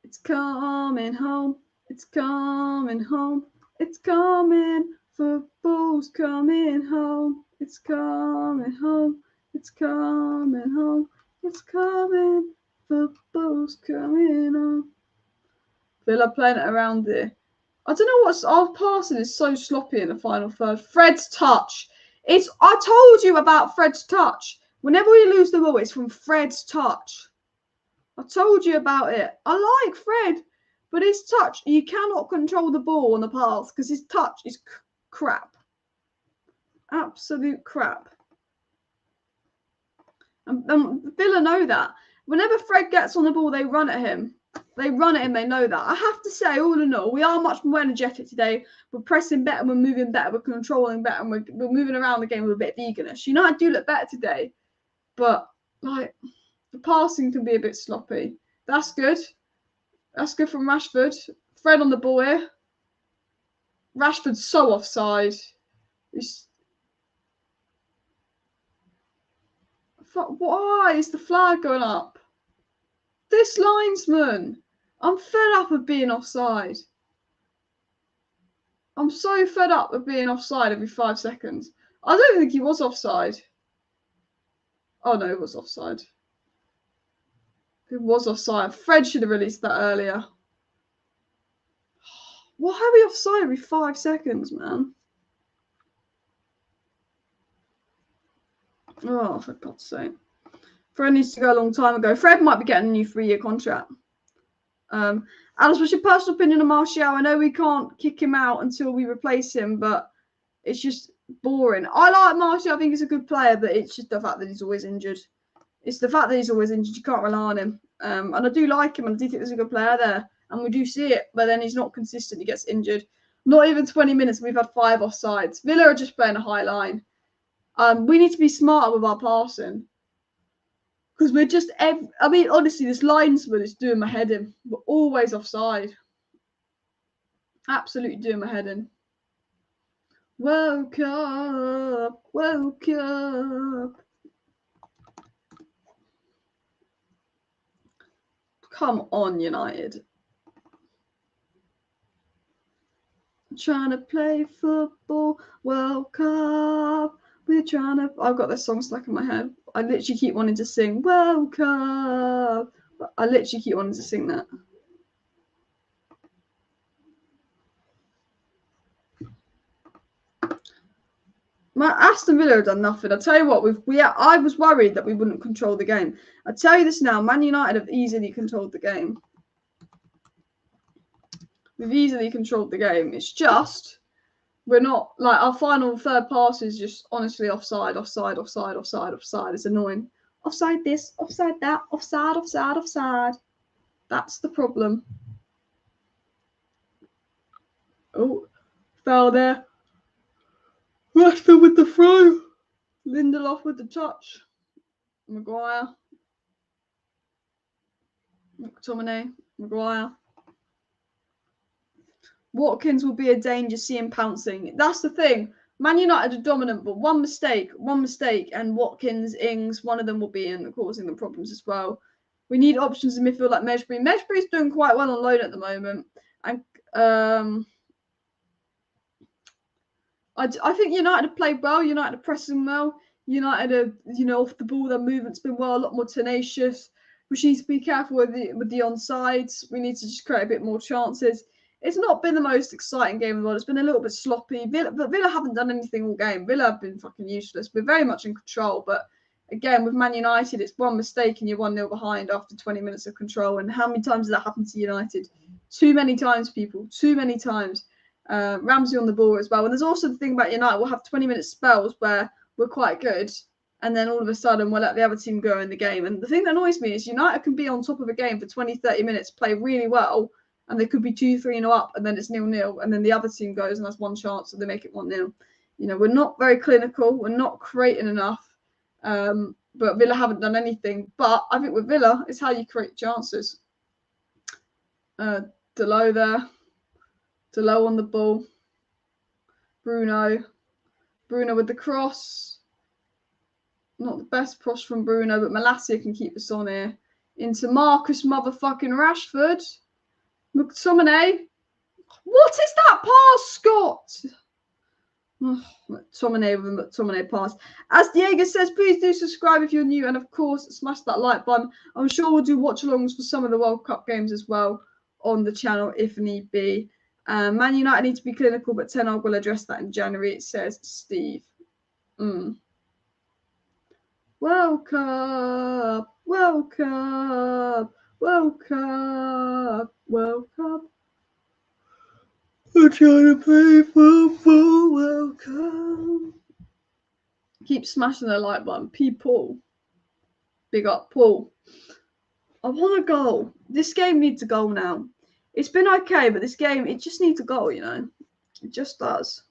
It's coming home. It's coming home. It's coming. Football's coming home. It's coming home. It's coming home. It's coming. Football's coming home. Villa playing it around here. I don't know what's our passing is so sloppy in the final third. Fred's touch. I told you about Fred's touch. Whenever we lose the ball, it's from Fred's touch. I told you about it. I like Fred, but his touch, you cannot control the ball on the pass because his touch is crap. Absolute crap. And Villa know that. Whenever Fred gets on the ball, they run at him. They know that. I have to say, all in all, we are much more energetic today. We're pressing better, we're moving better, we're controlling better, and we're moving around the game with a bit of eagerness. United do look better today, but like the passing can be a bit sloppy. That's good. That's good from Rashford. Fred on the ball here. Rashford's so offside. Why is the flag going up? This linesman. I'm fed up of being offside. I'm so fed up of being offside every 5 seconds. I don't think he was offside. Oh no, it was offside. It was offside. Fred should have released that earlier. Why are we offside every 5 seconds, man? Oh, for God's sake. Fred needs to go a long time ago. Fred might be getting a new 3-year contract. Alice, what's your personal opinion on Martial? I know we can't kick him out until we replace him, but it's just boring. I like Martial. I think he's a good player, but it's just the fact that he's always injured. It's the fact that he's always injured. You can't rely on him. And I do like him, and I do think there's a good player there. And we do see it, but then he's not consistent. He gets injured. Not even 20 minutes. We've had 5 offsides. Villa are just playing a high line. We need to be smarter with our passing. Because we're just, I mean, honestly, this linesman is doing my head in. We're always offside. Absolutely doing my head in. Woke up, woke up. Come on, United. Trying to play football, woke up. We're trying to. I've got this song stuck in my head. I literally keep wanting to sing, woke up. I literally keep wanting to sing that. Aston Villa have done nothing. I tell you what, I was worried that we wouldn't control the game. I tell you this now, Man United have easily controlled the game. We've easily controlled the game. It's just we're not like our final third pass is just honestly offside. It's annoying. Offside this, offside that, offside. That's the problem. Oh, fell there. Rashford with the throw. Lindelof with the touch. Maguire. McTominay. Maguire. Watkins will be a danger, see him pouncing. That's the thing. Man United are dominant, but one mistake, and Watkins, Ings, one of them will be in, causing them problems as well. We need options in midfield like Mejbri. Mejbri's doing quite well on loan at the moment. And I think United have played well. United are pressing well. United are, off the ball. Their movement's been well, a lot more tenacious. We need to be careful with the onsides. We need to just create a bit more chances. It's not been the most exciting game of the world. It's been a little bit sloppy. But Villa haven't done anything all game. Villa have been fucking useless. We're very much in control. But again, with Man United, it's one mistake and you're 1-0 behind after 20 minutes of control. And how many times has that happened to United? Too many times, people. Too many times. Ramsey on the ball as well. And there's also the thing about United. We'll have 20-minute spells where we're quite good. And then all of a sudden, we'll let the other team go in the game. And the thing that annoys me is United can be on top of a game for 20, 30 minutes, play really well. And they could be 2-3-0 up, and then it's 0-0, and then the other team goes and has one chance, so they make it 1-0. We're not very clinical. We're not creating enough. But Villa haven't done anything. But I think with Villa, it's how you create chances. Delo there. Delo on the ball. Bruno with the cross. Not the best cross from Bruno, but Malacia can keep us on here. Into Marcus motherfucking Rashford. McTominay. What is that pass, Scott? McTominay with a McTominay pass. As Diego says, please do subscribe if you're new. And of course, smash that like button. I'm sure we'll do watch-alongs for some of the World Cup games as well on the channel if need be. Man United need to be clinical, but Ten Hag will address that in January, it says Steve. World Cup. World Cup. World Cup. World Cup. We're trying to play football. World Cup. Keep smashing the like button. Paul. Big up, Paul. I want a goal. This game needs a goal now. It's been okay, but this game, it just needs a goal, It just does.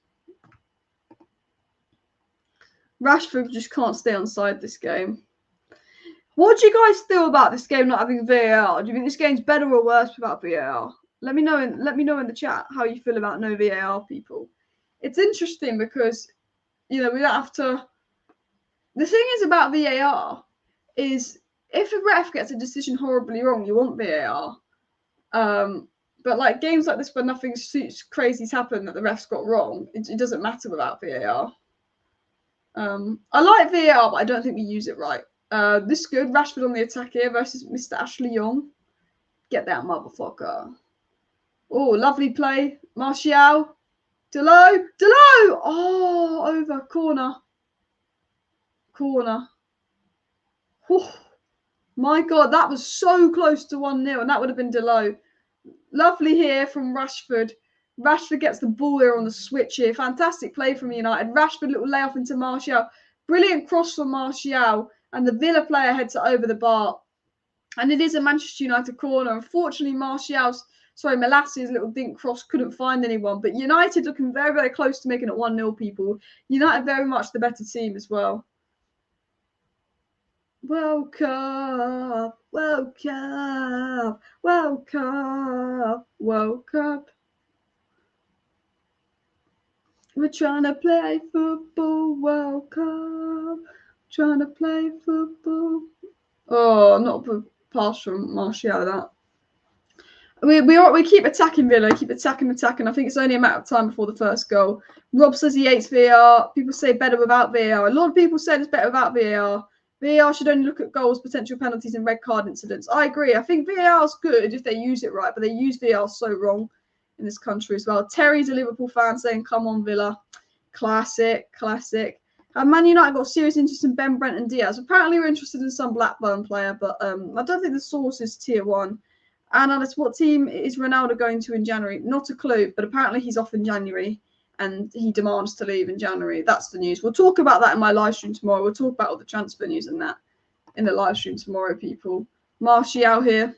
Rashford just can't stay on side this game. What do you guys feel about this game not having VAR? Do you think this game's better or worse without VAR? Let me know in the chat how you feel about no VAR, people. It's interesting because, we don't have to. The thing is about VAR is if a ref gets a decision horribly wrong, you want VAR. But like games like this where nothing crazy's happened that the refs got wrong, it doesn't matter without VAR. I like VAR, but I don't think we use it right. This is good. Rashford on the attack here versus Mr. Ashley Young. Get that motherfucker. Oh, lovely play. Martial. Delo. Oh, over. Corner. Oh, my God, that was so close to 1-0, and that would have been Delo. Lovely here from Rashford. Rashford gets the ball here on the switch here. Fantastic play from United. Rashford, little layoff into Martial. Brilliant cross from Martial. And the Villa player heads it over the bar. And it is a Manchester United corner. Unfortunately, Malassia's little dink cross couldn't find anyone. But United looking very, very close to making it 1-0, people. United very much the better team as well. World Cup, World Cup, World Cup, World Cup. We're trying to play football, World Cup. Trying to play football. Oh, not a pass from Martial, that. We keep attacking Villa, keep attacking. I think it's only a matter of time before the first goal. Rob says he hates VAR. People say better without VAR. A lot of people said it's better without VAR. VAR should only look at goals, potential penalties, and red card incidents. I agree. I think VAR is good if they use it right, but they use VAR so wrong in this country as well. Terry's a Liverpool fan saying, "Come on, Villa." Classic. Man United got serious interest in Ben, Brent, and Diaz. Apparently, we're interested in some Blackburn player, but I don't think the source is tier 1. Analyst, what team is Ronaldo going to in January? Not a clue, but apparently he's off in January and he demands to leave in January. That's the news. We'll talk about that in my live stream tomorrow. We'll talk about all the transfer news and that in the live stream tomorrow, people. Martial here.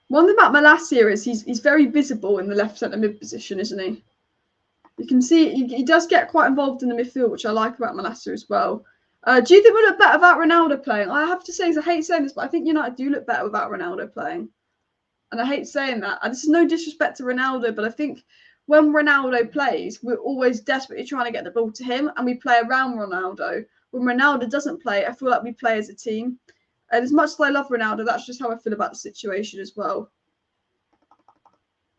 One thing about Malacia is he's very visible in the left centre mid position, isn't he? You can see he does get quite involved in the midfield, which I like about Malacia as well. Do you think we look better without Ronaldo playing? I have to say, I hate saying this, but I think United do look better without Ronaldo playing. And I hate saying that. And this is no disrespect to Ronaldo, but I think when Ronaldo plays, we're always desperately trying to get the ball to him and we play around Ronaldo. When Ronaldo doesn't play, I feel like we play as a team. And as much as I love Ronaldo, that's just how I feel about the situation as well.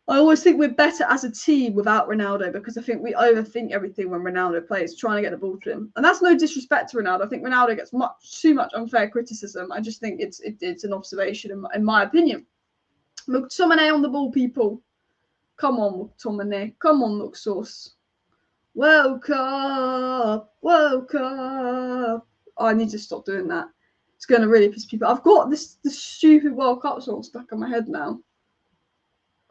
I always think we're better as a team without Ronaldo because I think we overthink everything when Ronaldo plays, trying to get the ball to him. And that's no disrespect to Ronaldo. I think Ronaldo gets too much unfair criticism. I just think it's an observation in my opinion. McTominay on the ball, people. Come on, McTominay. Come on, Luxus. World Cup. World Cup. Oh, I need to stop doing that. It's going to really piss people. I've got this stupid World Cup song stuck in my head now.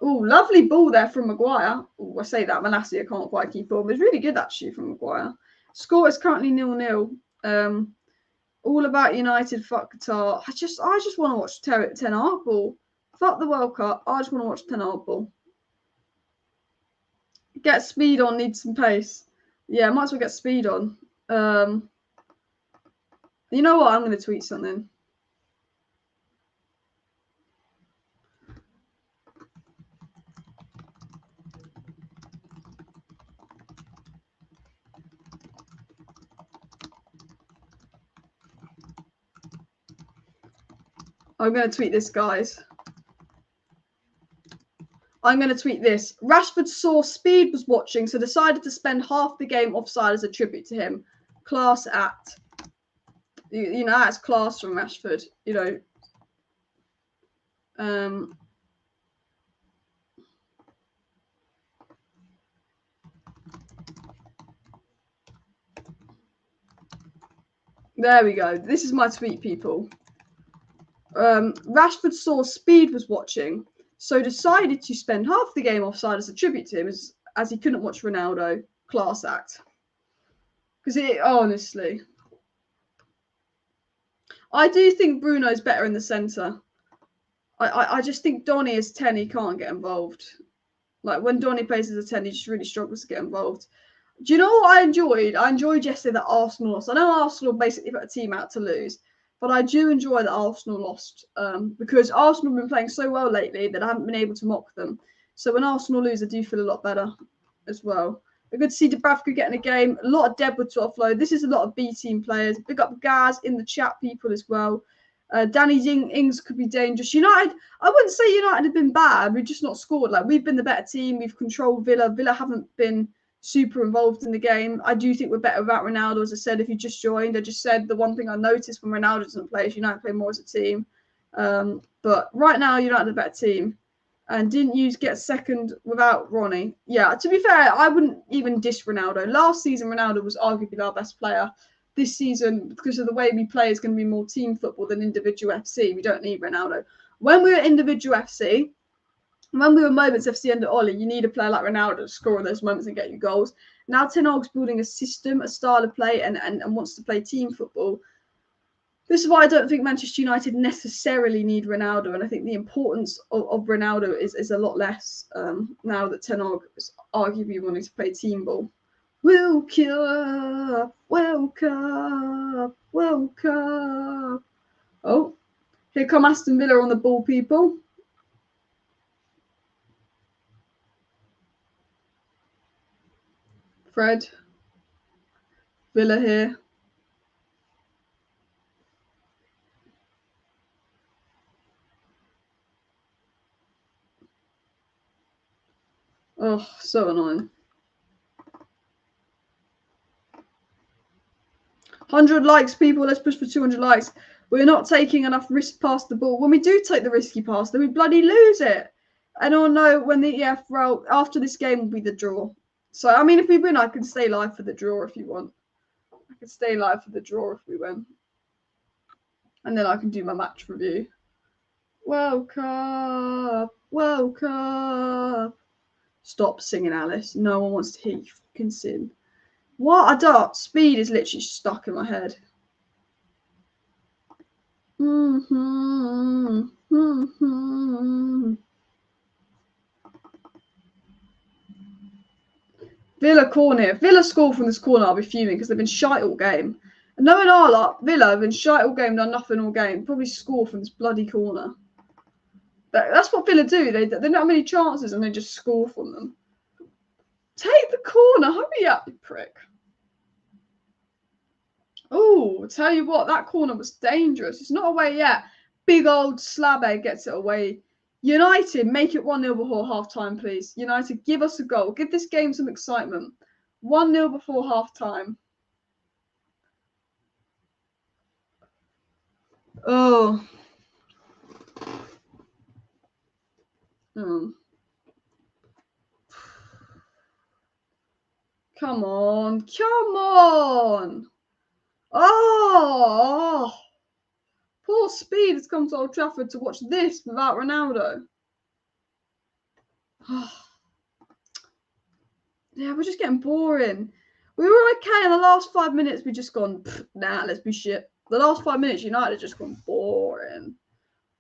Oh, lovely ball there from Maguire. Oh, I say that, Malacia can't quite keep on. But it's really good, actually, from Maguire. Score is currently 0-0. All about United, fuck Qatar. I just want to watch Ten Hag ball. Fuck the World Cup. I just want to watch Ten Hag ball. Get speed on, need some pace. Yeah, might as well get speed on. You know what? I'm going to tweet something. I'm going to tweet this, guys. I'm going to tweet this. Rashford saw Speed was watching, so decided to spend half the game offside as a tribute to him. Class act. You know, that's class from Rashford. You know. There we go. This is my tweet, people. Rashford saw Speed was watching, so decided to spend half the game offside as a tribute to him, as he couldn't watch Ronaldo. Class act. Because honestly, I do think Bruno's better in the centre. I just think Donny as 10, he can't get involved. Like when Donny plays as a 10, he just really struggles to get involved. Do you know what I enjoyed? I enjoyed yesterday that Arsenal lost. I know Arsenal basically put a team out to lose, but I do enjoy that Arsenal lost because Arsenal have been playing so well lately that I haven't been able to mock them. So when Arsenal lose, I do feel a lot better as well. But good to see Dubravka getting a game. A lot of Deadwood to offload. This is a lot of B team players. Big up Gaz in the chat, people as well. Danny Ings could be dangerous. United, I wouldn't say United have been bad. We've just not scored. Like we've been the better team. We've controlled Villa. Villa haven't been super involved in the game. I do think we're better without Ronaldo. As I said, if you just joined, I just said the one thing I noticed when Ronaldo doesn't play is United play more as a team. But right now, United are the better team. and didn't get second without Ronnie. Yeah, to be fair, I wouldn't even diss Ronaldo. Last season, Ronaldo was arguably our best player. This season, because of the way we play, is going to be more team football than individual FC. We don't need Ronaldo. When we were individual FC, when we were Moments FC under Ollie, you need a player like Ronaldo to score in those moments and get you goals. Now Ten Hag's building a system, a style of play, and wants to play team football. This is why I don't think Manchester United necessarily need Ronaldo, and I think the importance of Ronaldo is a lot less now that Ten Hag is arguably wanting to play team ball. World Cup, World Cup, World Cup. Oh, here come Aston Villa on the ball, people. Fred. Villa here. Oh, so annoying. 100 likes, people. Let's push for 200 likes. We're not taking enough risk past the ball. When we do take the risky pass, then we bloody lose it. And I'll know when the EFL after this game will be the draw. So, I mean, if we win, I can stay live for the draw if you want. I can stay live for the draw if we win. And then I can do my match review. World Cup, World Cup. Stop singing, Alice. No one wants to hear you fucking sing. What? I don't. Speed is literally stuck in my head. Villa corner. Villa score from this corner, I'll be fuming because they've been shite all game. And knowing our lot, Villa have been shite all game, done nothing all game. Probably score from this bloody corner. That's what Villa do. They don't have many chances and they just score from them. Take the corner. Hurry up, you prick. Oh, tell you what, that corner was dangerous. It's not away yet. Big old Slabbe gets it away. United, make it 1-0 before half-time, please. United, give us a goal. Give this game some excitement. 1-0 before half-time. Oh. Come on. Come on. Oh. Poor Speed has come to Old Trafford to watch this without Ronaldo. Yeah, we're just getting boring. We were okay in the last 5 minutes. We just gone, nah, let's be shit. The last 5 minutes, United just gone boring.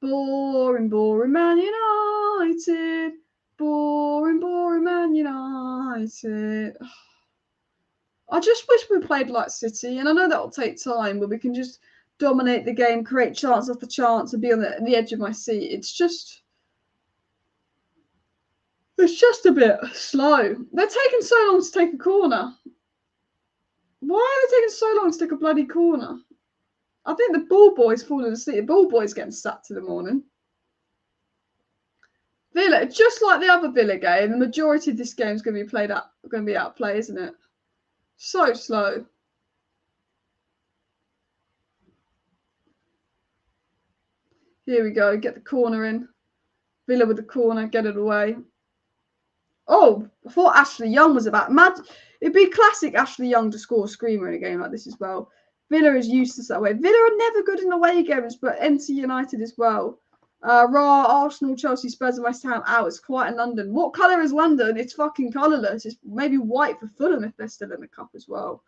Boring, boring Man United. Boring, boring Man United. I just wish we played like City, and I know that'll take time, but we can just dominate the game, create chance after chance, and be on the edge of my seat. It's just a bit slow. They're taking so long to take a corner. Why are they taking so long to take a bloody corner? I think the ball boy's falling asleep. The ball boy's getting sacked in the morning. Villa, just like the other Villa game, the majority of this game is going to be played out, going to be outplay, isn't it? So slow. Here we go. Get the corner in. Villa with the corner. Get it away. Oh, I thought Ashley Young was about. It'd be classic Ashley Young to score a screamer in a game like this as well. Villa is useless that way. Villa are never good in away games, but NC United as well. Arsenal, Chelsea, Spurs and West Ham out. It's quiet in London. What colour is London? It's fucking colourless. It's maybe white for Fulham if they're still in the cup as well.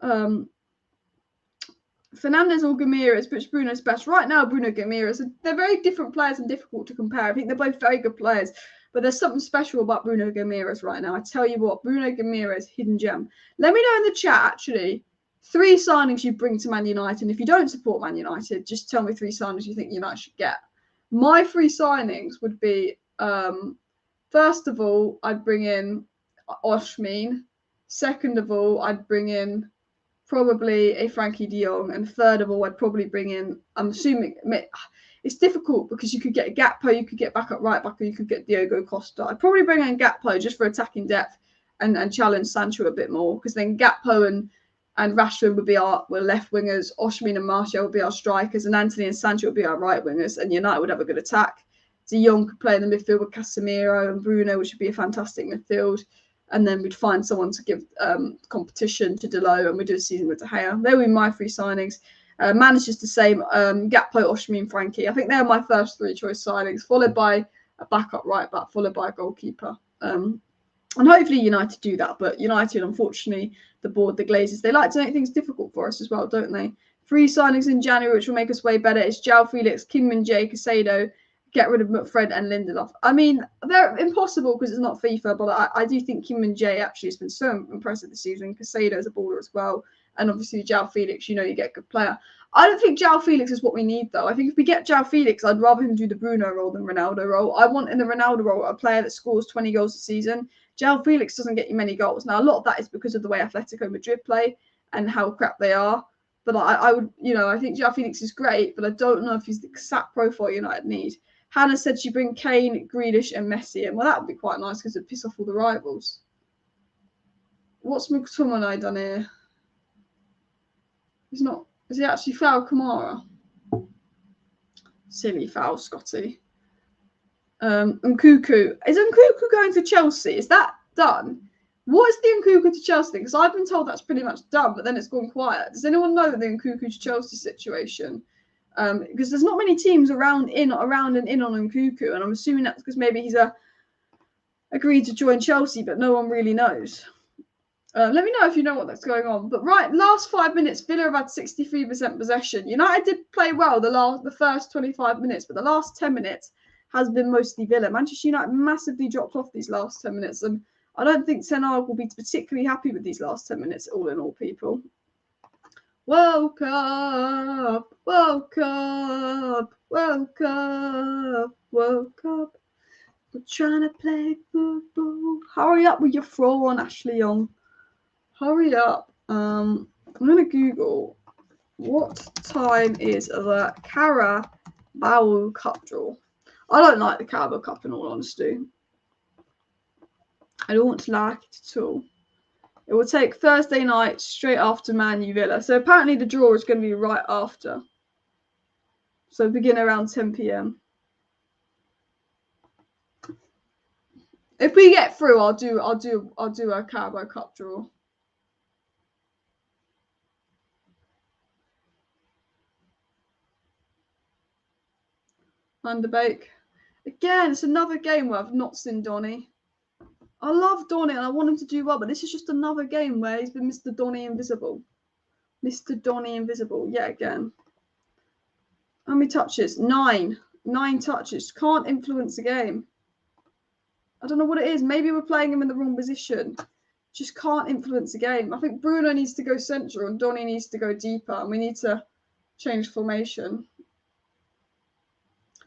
Fernandes or Gamiras, which Bruno's best? Right now, Bruno Gamiras. They're very different players and difficult to compare. I think they're both very good players. But there's something special about Bruno Gamiras right now. I tell you what, Bruno Gamiras, hidden gem. Let me know in the chat, actually, 3 signings you bring to Man United. And if you don't support Man United, just tell me 3 signings you think United should get. My 3 signings would be, first of all, I'd bring in Oshmane. Second of all, I'd bring in probably a Frankie de Jong. And third of all, I'd probably bring in, I'm assuming, it's difficult because you could get a Gakpo, you could get back up right back, or you could get Diogo Costa. I'd probably bring in Gakpo just for attacking depth and challenge Sancho a bit more, because then Gakpo and Rashford would be our left wingers, Oshmane and Martial would be our strikers, and Antony and Sancho would be our right wingers, and United would have a good attack. De Jong could play in the midfield with Casemiro and Bruno, which would be a fantastic midfield. And then we'd find someone to give competition to Delo, and we'd do a season with De Gea. They were my 3 signings. Manager's the same. Gakpo, Osimhen, and Frankie. I think they're my first 3 choice signings, followed by a backup right back, followed by a goalkeeper. And hopefully United do that. But United, unfortunately, the board, the Glazers, they like to make things difficult for us as well, don't they? 3 signings in January, which will make us way better. It's João Felix, Kim Min-jae, Caicedo, get rid of McFred and Lindelof. I mean, they're impossible because it's not FIFA, but I do think Kim Min-jae actually has been so impressive this season. Caicedo is a baller as well. And obviously João Felix, you get a good player. I don't think João Felix is what we need, though. I think if we get João Felix, I'd rather him do the Bruno role than Ronaldo role. I want in the Ronaldo role a player that scores 20 goals a season. João Felix doesn't get you many goals. Now, a lot of that is because of the way Atletico Madrid play and how crap they are. But I would, I think João Felix is great, but I don't know if he's the exact profile United need. Hannah said she'd bring Kane, Grealish, and Messi in. Well, that would be quite nice because it'd piss off all the rivals. What's McTominay done here? He's not. Is he actually fouled Kamara? Silly foul, Scotty. Nkunku. Is Nkunku going to Chelsea? Is that done? What is the Nkunku to Chelsea thing? Because I've been told that's pretty much done, but then it's gone quiet. Does anyone know the Nkunku to Chelsea situation? Because there's not many teams around and in on Nkunku, and I'm assuming that's because maybe he's agreed to join Chelsea, but no one really knows. Let me know if you know what that's going on. But right, last 5 minutes, Villa have had 63% possession. United did play well the first 25 minutes, but the last 10 minutes has been mostly Villa. Manchester United massively dropped off these last 10 minutes, and I don't think Ten Hag will be particularly happy with these last 10 minutes, all in all, people. World Cup, World Cup, World Cup, World Cup. We're trying to play football. Hurry up with your throw on, Ashley Young. Hurry up. I'm going to Google what time is the Carabao Cup draw. I don't like the Carabao Cup, in all honesty. I don't like it at all. It will take Thursday night straight after Man Utd Villa. So apparently the draw is going to be right after. So begin around 10 p.m. If we get through, I'll do a Carabao Cup draw. Underbake. Again, it's another game where I've not seen Donny. I love Donny and I want him to do well, but this is just another game where he's been Mr. Donny Invisible. Mr. Donny Invisible, yet again. How many touches? 9. 9 touches. Can't influence the game. I don't know what it is. Maybe we're playing him in the wrong position. Just can't influence the game. I think Bruno needs to go central and Donny needs to go deeper, and we need to change formation.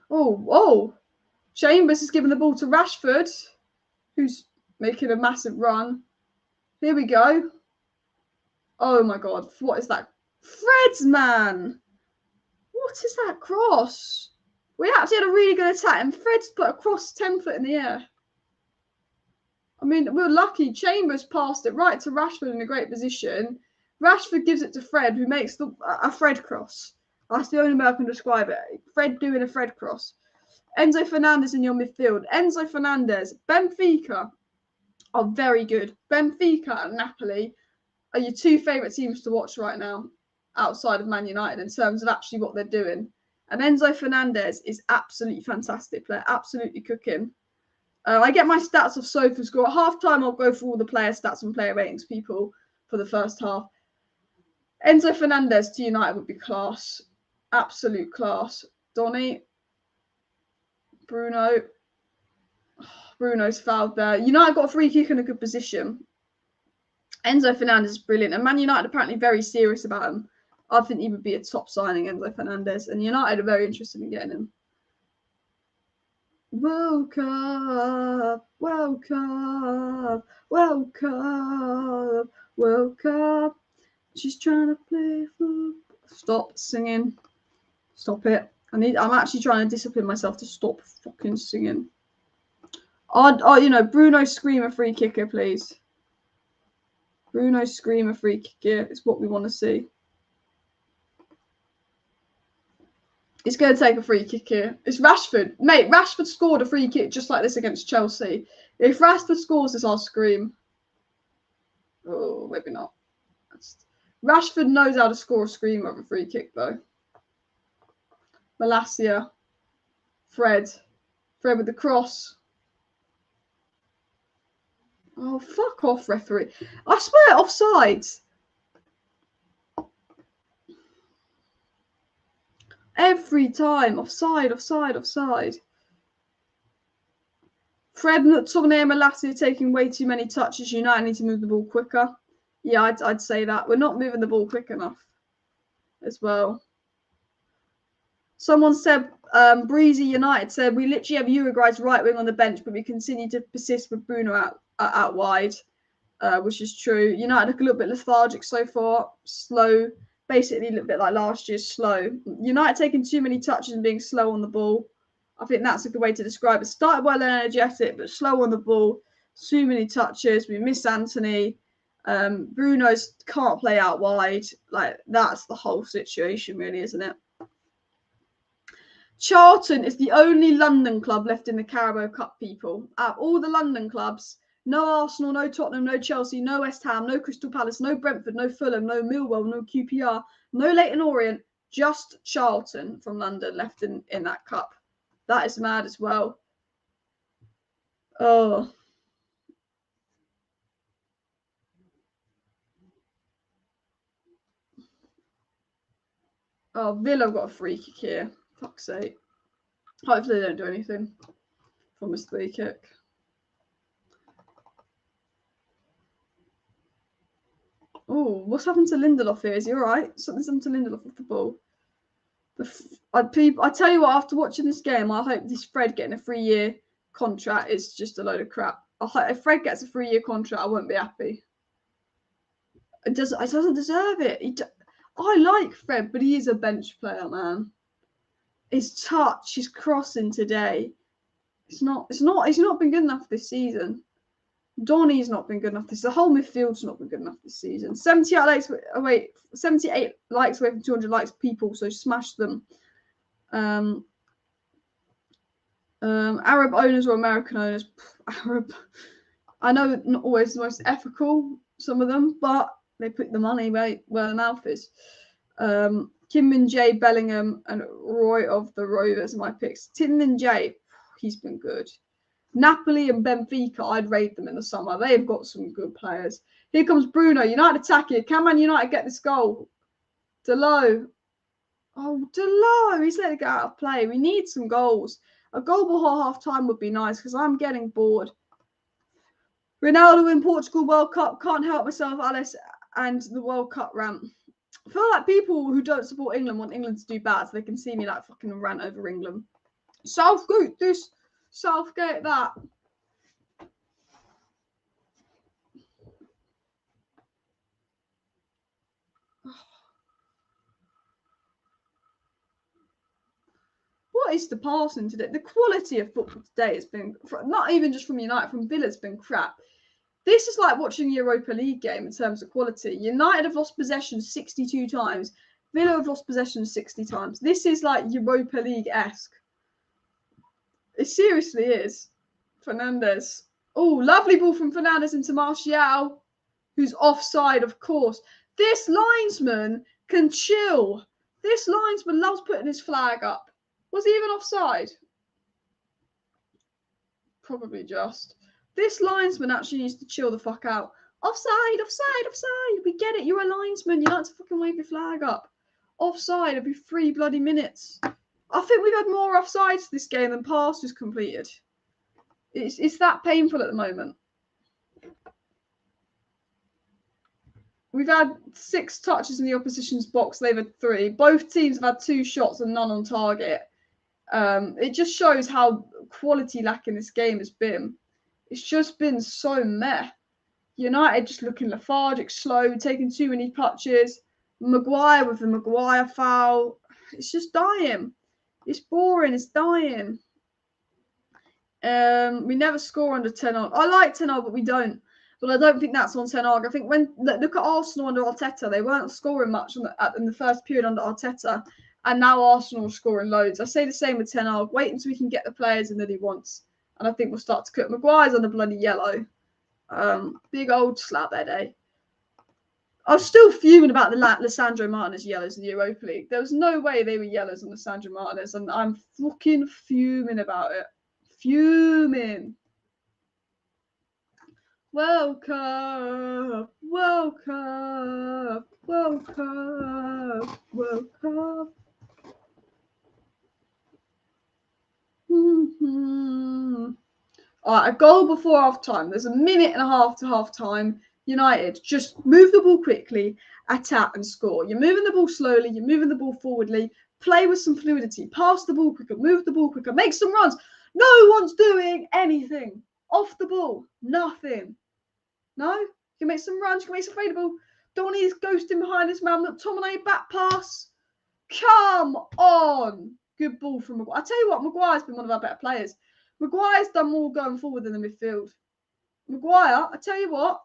Oh. Chambers is giving the ball to Rashford, who's making a massive run. Here we go. Oh my God. What is that? Fred's man. What is that cross? We actually had a really good attack and Fred's put a cross 10 foot in the air. I mean, we were lucky. Chambers passed it right to Rashford in a great position. Rashford gives it to Fred, who makes a Fred cross. That's the only way I can describe it. Fred doing a Fred cross. Enzo Fernandez in your midfield. Enzo Fernandez. Benfica are very good. Benfica and Napoli are your 2 favourite teams to watch right now outside of Man United in terms of actually what they're doing. And Enzo Fernandez is absolutely fantastic player. Absolutely cooking. I get my stats off SofaScore. At half-time, I'll go through all the player stats and player ratings, people, for the first half. Enzo Fernandez to United would be class. Absolute class. Donny. Bruno. Bruno's fouled there. United got a free kick in a good position. Enzo Fernandez is brilliant. And Man United apparently very serious about him. I think he would be a top signing, Enzo Fernandez. And United are very interested in getting him. World Cup, World Cup, World Cup, World Cup. She's trying to play football. Stop singing. Stop it. I'm actually trying to discipline myself to stop fucking singing. Bruno Screamer free kicker, please. Bruno Screamer free kicker is what we want to see. He's going to take a free kick here. It's Rashford. Mate, Rashford scored a free kick just like this against Chelsea. If Rashford scores this, I'll scream. Oh, maybe not. Rashford knows how to score a screamer of a free kick, though. Malacia. Fred with the cross. Oh, fuck off, referee. I swear, offsides. Every time. Offside. Fred, McTominay and Malacia taking way too many touches. United need to move the ball quicker. Yeah, I'd say that. We're not moving the ball quick enough as well. Someone said, Breezy United said, we literally have Uruguay's right wing on the bench, but we continue to persist with Bruno out wide, which is true. United look a little bit lethargic so far, slow, basically a little bit like last year, slow. United taking too many touches and being slow on the ball. I think that's a good way to describe it. Started well energetic, but slow on the ball. Too many touches. We miss Antony. Bruno's can't play out wide. Like, that's the whole situation, really, isn't it? Charlton is the only London club left in the Carabao Cup, people. Out of all the London clubs, no Arsenal, no Tottenham, no Chelsea, no West Ham, no Crystal Palace, no Brentford, no Fulham, no Millwall, no QPR, no Leyton Orient, just Charlton from London left in that cup. That is mad as well. Oh. Oh, Villa got a free kick here. Fuck's sake. Hopefully they don't do anything from this free kick. Oh, what's happened to Lindelof here? Is he all right? Something's happened to Lindelof with the ball. I tell you what, after watching this game, I hope this Fred getting a 3-year contract is just a load of crap. If Fred gets a 3-year contract, I won't be happy. It doesn't deserve it. I like Fred, but he is a bench player, man. His touch, his crossing today, he's not been good enough this season. Donny's not been good enough. The whole midfield's not been good enough this season. 78 likes away from 200 likes, people. So smash them. Arab owners or American owners. Arab. I know not always the most ethical, some of them, but they put the money where the mouth is. Kim Min-jae, Bellingham, and Roy of the Rovers are my picks. Tim Min-jae, he's been good. Napoli and Benfica, I'd rate them in the summer. They've got some good players. Here comes Bruno. United attacking. Can Man United get this goal? Delo. Oh, Delo. He's let it go out of play. We need some goals. A goal before half-time would be nice because I'm getting bored. Ronaldo in Portugal World Cup. Can't help myself, Alice, and the World Cup rant. I feel like people who don't support England want England to do bad so they can see me like fucking rant over England. Southgate this. Southgate that. What is the passing today? The quality of football today has been, not even just from United, from Villa, has been crap. This is like watching a Europa League game in terms of quality. United have lost possession 62 times. Villa have lost possession 60 times. This is like Europa League-esque. It seriously is. Fernandes. Oh, lovely ball from Fernandes into Martial, who's offside, of course. This linesman can chill. This linesman loves putting his flag up. Was he even offside? Probably just. This linesman actually needs to chill the fuck out. Offside, offside, offside. We get it. You're a linesman. You like to fucking wave your flag up. Offside every 3 bloody minutes. I think we've had more offsides this game than pass was completed. It's that painful at the moment. We've had 6 touches in the opposition's box. They've had 3. Both teams have had 2 shots and none on target. It just shows how quality lacking this game has been. It's just been so meh. United just looking lethargic, slow, taking too many touches. Maguire with the Maguire foul. It's just dying. It's boring. It's dying. We never score under Ten Hag. I like Ten Hag, but we don't. But I don't think that's on Ten Hag. I think look at Arsenal under Arteta, they weren't scoring much in the first period under Arteta, And now Arsenal are scoring loads. I say the same with Ten Hag. Wait until we can get the players in that he wants. And I think we'll start to cook. Maguire's on the bloody yellow. Big old slap that day. I was still fuming about the Lisandro Martinez yellows in the Europa League. There was no way they were yellows on Lisandro Martinez. And I'm fucking fuming about it. Fuming. World Cup. World Cup. World Cup. World Cup. All right, a goal before half time. There's a minute and a half to half time. United, just move the ball quickly, attack and score. You're moving the ball slowly, you're moving the ball forwardly, play with some fluidity, pass the ball quicker, move the ball quicker, make some runs. No one's doing anything. Off the ball, nothing. No? You can make some runs, you can make some fade ball. Donny's ghosting behind this man. McTominay back pass. Come on. Good ball from Maguire. I tell you what, Maguire's been one of our better players. Maguire's done more going forward than the midfield. Maguire, I tell you what,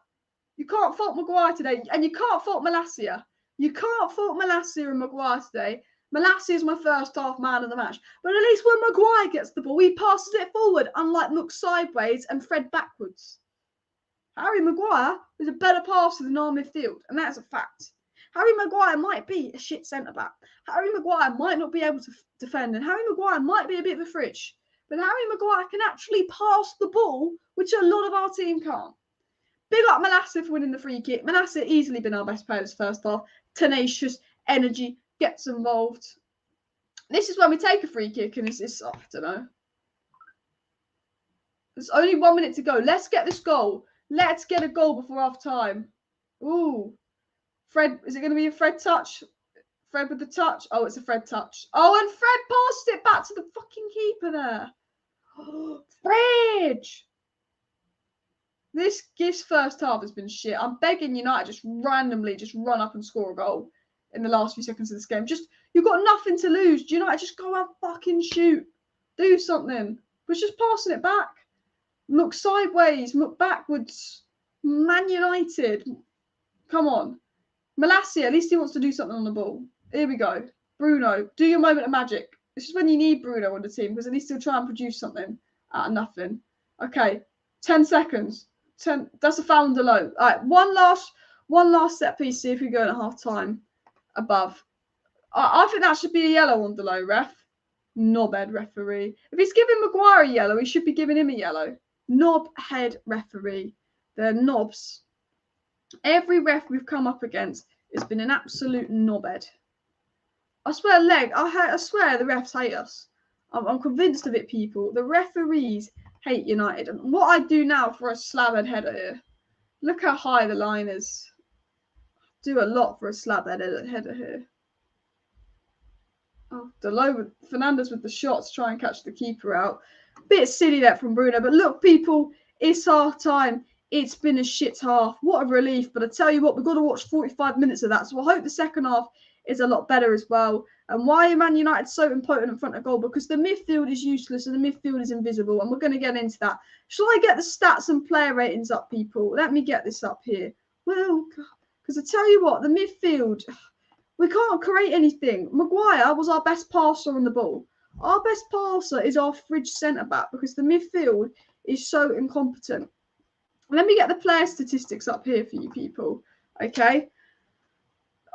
you can't fault Maguire today, and you can't fault Malacia. You can't fault Malacia and Maguire today. Malacia is my first half man of the match. But at least when Maguire gets the ball, he passes it forward, unlike look sideways and Fred backwards. Harry Maguire is a better passer than our midfield, and that's a fact. Harry Maguire might be a shit centre-back. Harry Maguire might not be able to defend, and Harry Maguire might be a bit of a fridge. But Harry Maguire can actually pass the ball, which a lot of our team can't. Big up Malacia for winning the free kick. Malacia easily been our best player this first half. Tenacious, energy, gets involved. This is when we take a free kick, and it's I don't know. There's only 1 minute to go. Let's get this goal. Let's get a goal before half time. Ooh. Fred, is it going to be a Fred touch? Fred with the touch. Oh, it's a Fred touch. Oh, and Fred passed it back to the fucking keeper there. Oh, Fridge. This first half has been shit. I'm begging United just randomly just run up and score a goal in the last few seconds of this game. Just, you've got nothing to lose. United, just go out fucking shoot. Do something. But just passing it back. Look sideways. Look backwards. Man United. Come on. Malacia, at least he wants to do something on the ball. Here we go. Bruno, do your moment of magic. This is when you need Bruno on the team, because at least he'll try and produce something out of nothing. Okay, 10 seconds. 10. That's a foul on Delo. All right, one last set piece. See if we go at half time above. I think that should be a yellow on Delo, ref. Knobhead referee. If he's giving Maguire a yellow, he should be giving him a yellow. Knobhead referee. They're knobs. Every ref we've come up against has been an absolute knobhead. I swear, I swear the refs hate us. I'm convinced of it, people. The referees hate United. And what I do now for a slab-head header here. Look how high the line is. Do a lot for a slab-head header here. Oh, Fernandes with the shots, try and catch the keeper out. Bit silly that from Bruno. But look, people, it's half time. It's been a shit half. What a relief. But I tell you what, we've got to watch 45 minutes of that. So I hope the second half is a lot better as well. And why are Man United so impotent in front of goal? Because the midfield is useless and the midfield is invisible. And we're going to get into that. Shall I get the stats and player ratings up, people? Let me get this up here. Well, because I tell you what, the midfield, we can't create anything. Maguire was our best passer on the ball. Our best passer is our fridge centre-back because the midfield is so incompetent. Let me get the player statistics up here for you people. Okay.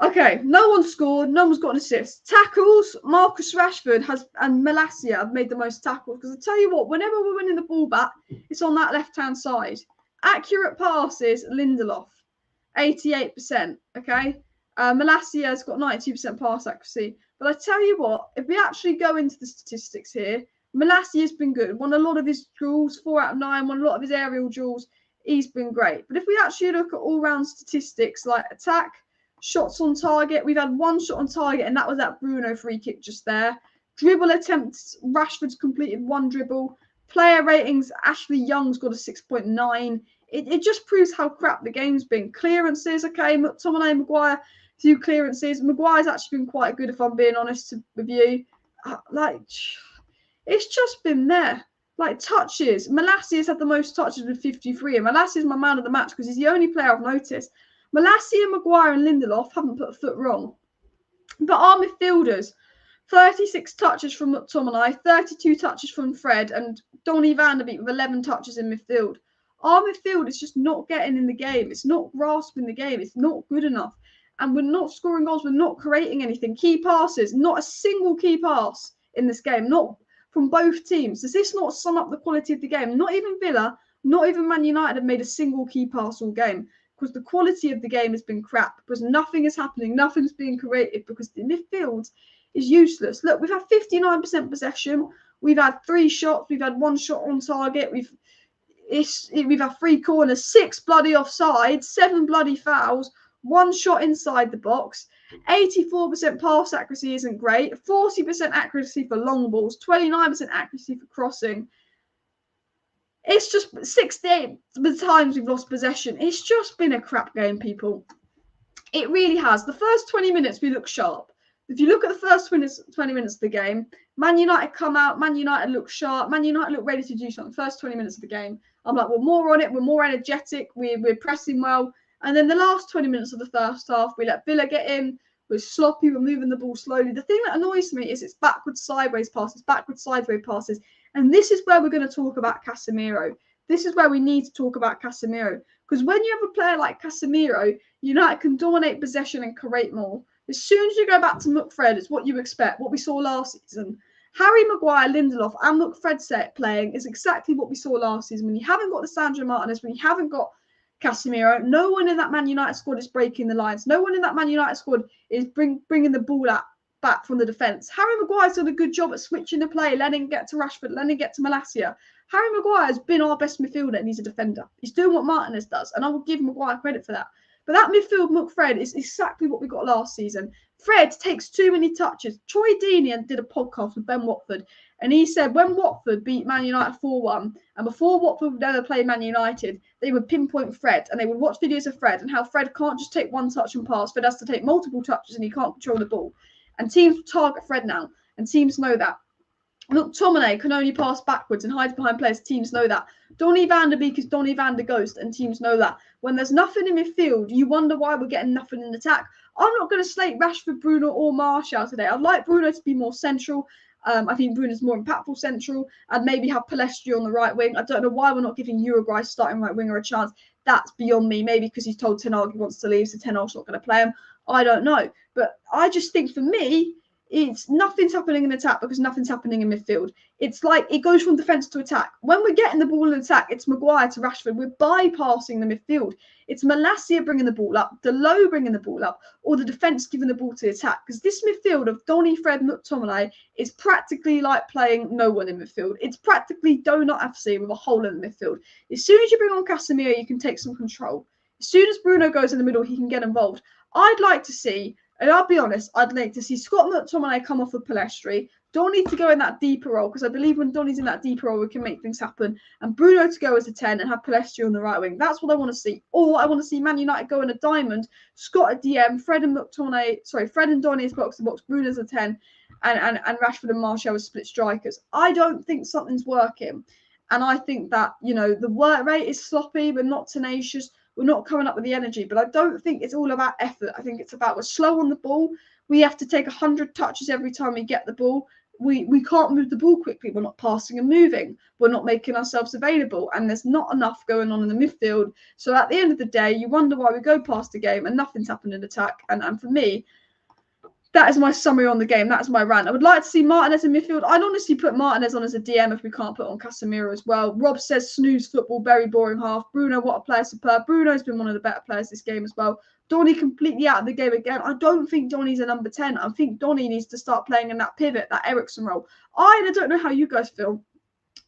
Okay. No one scored. No one's got an assist. Tackles. Marcus Rashford and Malacia have made the most tackles. Because I tell you what, whenever we're winning the ball back, it's on that left-hand side. Accurate passes, Lindelof. 88%. Okay. Malacia's got 92% pass accuracy. But I tell you what, if we actually go into the statistics here, Malacia's been good. Won a lot of his duels, 4 out of 9. Won a lot of his aerial duels. He's been great. But if we actually look at all-round statistics like attack, shots on target, we've had 1 shot on target, and that was that Bruno free kick just there. Dribble attempts, Rashford's completed 1 dribble. Player ratings, Ashley Young's got a 6.9. It just proves how crap the game's been. Clearances, okay, McTominay, Maguire, 2 clearances. Maguire's actually been quite good, if I'm being honest with you. It's just been there. Like touches, Malacia's had the most touches with 53, and Malacia's my man of the match because he's the only player I've noticed. Malacia, Maguire, and Lindelof haven't put a foot wrong. But our midfielders, 36 touches from McTominay, 32 touches from Fred, and Donny van de Beek with 11 touches in midfield. Our midfield is just not getting in the game. It's not grasping the game. It's not good enough. And we're not scoring goals. We're not creating anything. Key passes, not a single key pass in this game, not from both teams. Does this not sum up the quality of the game? Not even Villa, not even Man United have made a single key pass all game, because the quality of the game has been crap, because nothing is happening, nothing's being created, because the midfield is useless. Look, we've had 59% possession. We've had 3 shots. We've had 1 shot on target. We've had 3 corners, 6 bloody offsides, 7 bloody fouls, 1 shot inside the box. 84% pass accuracy isn't great. 40% accuracy for long balls. 29% accuracy for crossing. It's just 68 times we've lost possession. It's just been a crap game, people. It really has. The first 20 minutes we look sharp. If you look at the first 20 minutes of the game, Man United come out, Man United look sharp, Man United look ready to do something. First 20 minutes of the game, I'm like, we're more on it, we're more energetic, we're pressing well. And then the last 20 minutes of the first half, we let Villa get in, we're sloppy, we're moving the ball slowly. The thing that annoys me is it's backwards, sideways passes, and this is where we're going to talk about Casemiro. This is where we need to talk about Casemiro. Because when you have a player like Casemiro, United can dominate possession and create more. As soon as you go back to McFred, it's what you expect, what we saw last season. Harry Maguire, Lindelof and McFred playing is exactly what we saw last season. When you haven't got Lisandro Martinez, when you haven't got Casemiro, no one in that Man United squad is breaking the lines. No one in that Man United squad is bringing the ball back from the defence. Harry Maguire's done a good job at switching the play, letting it get to Rashford, letting it get to Malacia. Harry Maguire has been our best midfielder and he's a defender. He's doing what Martinez does, and I will give Maguire credit for that. But that midfield, McFred, is exactly what we got last season. Fred takes too many touches. Troy Deeney did a podcast with Ben Watford, and he said when Watford beat Man United 4-1, and before Watford would ever play Man United, they would pinpoint Fred, and they would watch videos of Fred and how Fred can't just take 1 touch and pass. Fred has to take multiple touches, and he can't control the ball. And teams target Fred now, and teams know that. McTominay can only pass backwards and hide behind players. Teams know that. Donny van de Beek is Donny van de Ghost, and teams know that. When there's nothing in midfield, you wonder why we're getting nothing in attack. I'm not going to slate Rashford, Bruno, or Martial today. I'd like Bruno to be more central. I think Bruno's more impactful central. I'd maybe have Pellistri on the right wing. I don't know why we're not giving Uruguay starting right winger a chance. That's beyond me. Maybe because he's told Ten Hag he wants to leave, so Ten Hag's not going to play him. I don't know. But I just think for me, it's nothing's happening in attack because nothing's happening in midfield. It's like it goes from defence to attack. When we're getting the ball in attack, it's Maguire to Rashford. We're bypassing the midfield. It's Malacia bringing the ball up, Delo bringing the ball up, or the defence giving the ball to the attack. Because this midfield of Donny, Fred, McTominay is practically like playing no one in midfield. It's practically Donut FC with a hole in the midfield. As soon as you bring on Casemiro, you can take some control. As soon as Bruno goes in the middle, he can get involved. I'd like to see, and I'll be honest, I'd like to see Scott McTominay come off with Pellistri. Donny to go in that deeper role, because I believe when Donny's in that deeper role, we can make things happen. And Bruno to go as a 10 and have Pellistri on the right wing. That's what I want to see. Or I want to see Man United go in a diamond, Scott at DM, Fred and Donny as box to box, Bruno as a 10, and Rashford and Martial as split strikers. I don't think something's working. And I think that, the work rate is sloppy, but not tenacious. We're not coming up with the energy, but I don't think it's all about effort. I think it's about we're slow on the ball. We have to take 100 touches every time we get the ball. We can't move the ball quickly. We're not passing and moving. We're not making ourselves available, and there's not enough going on in the midfield. So at the end of the day, you wonder why we go past the game and nothing's happened in attack. And for me, that is my summary on the game. That's my rant. I would like to see Martinez in midfield. I'd honestly put Martinez on as a DM if we can't put on Casemiro as well. Rob says snooze football, very boring half. Bruno, what a player, superb. Bruno's been one of the better players this game as well. Donny completely out of the game again. I don't think Donny's a number 10. I think Donny needs to start playing in that pivot, that Eriksen role. I don't know how you guys feel.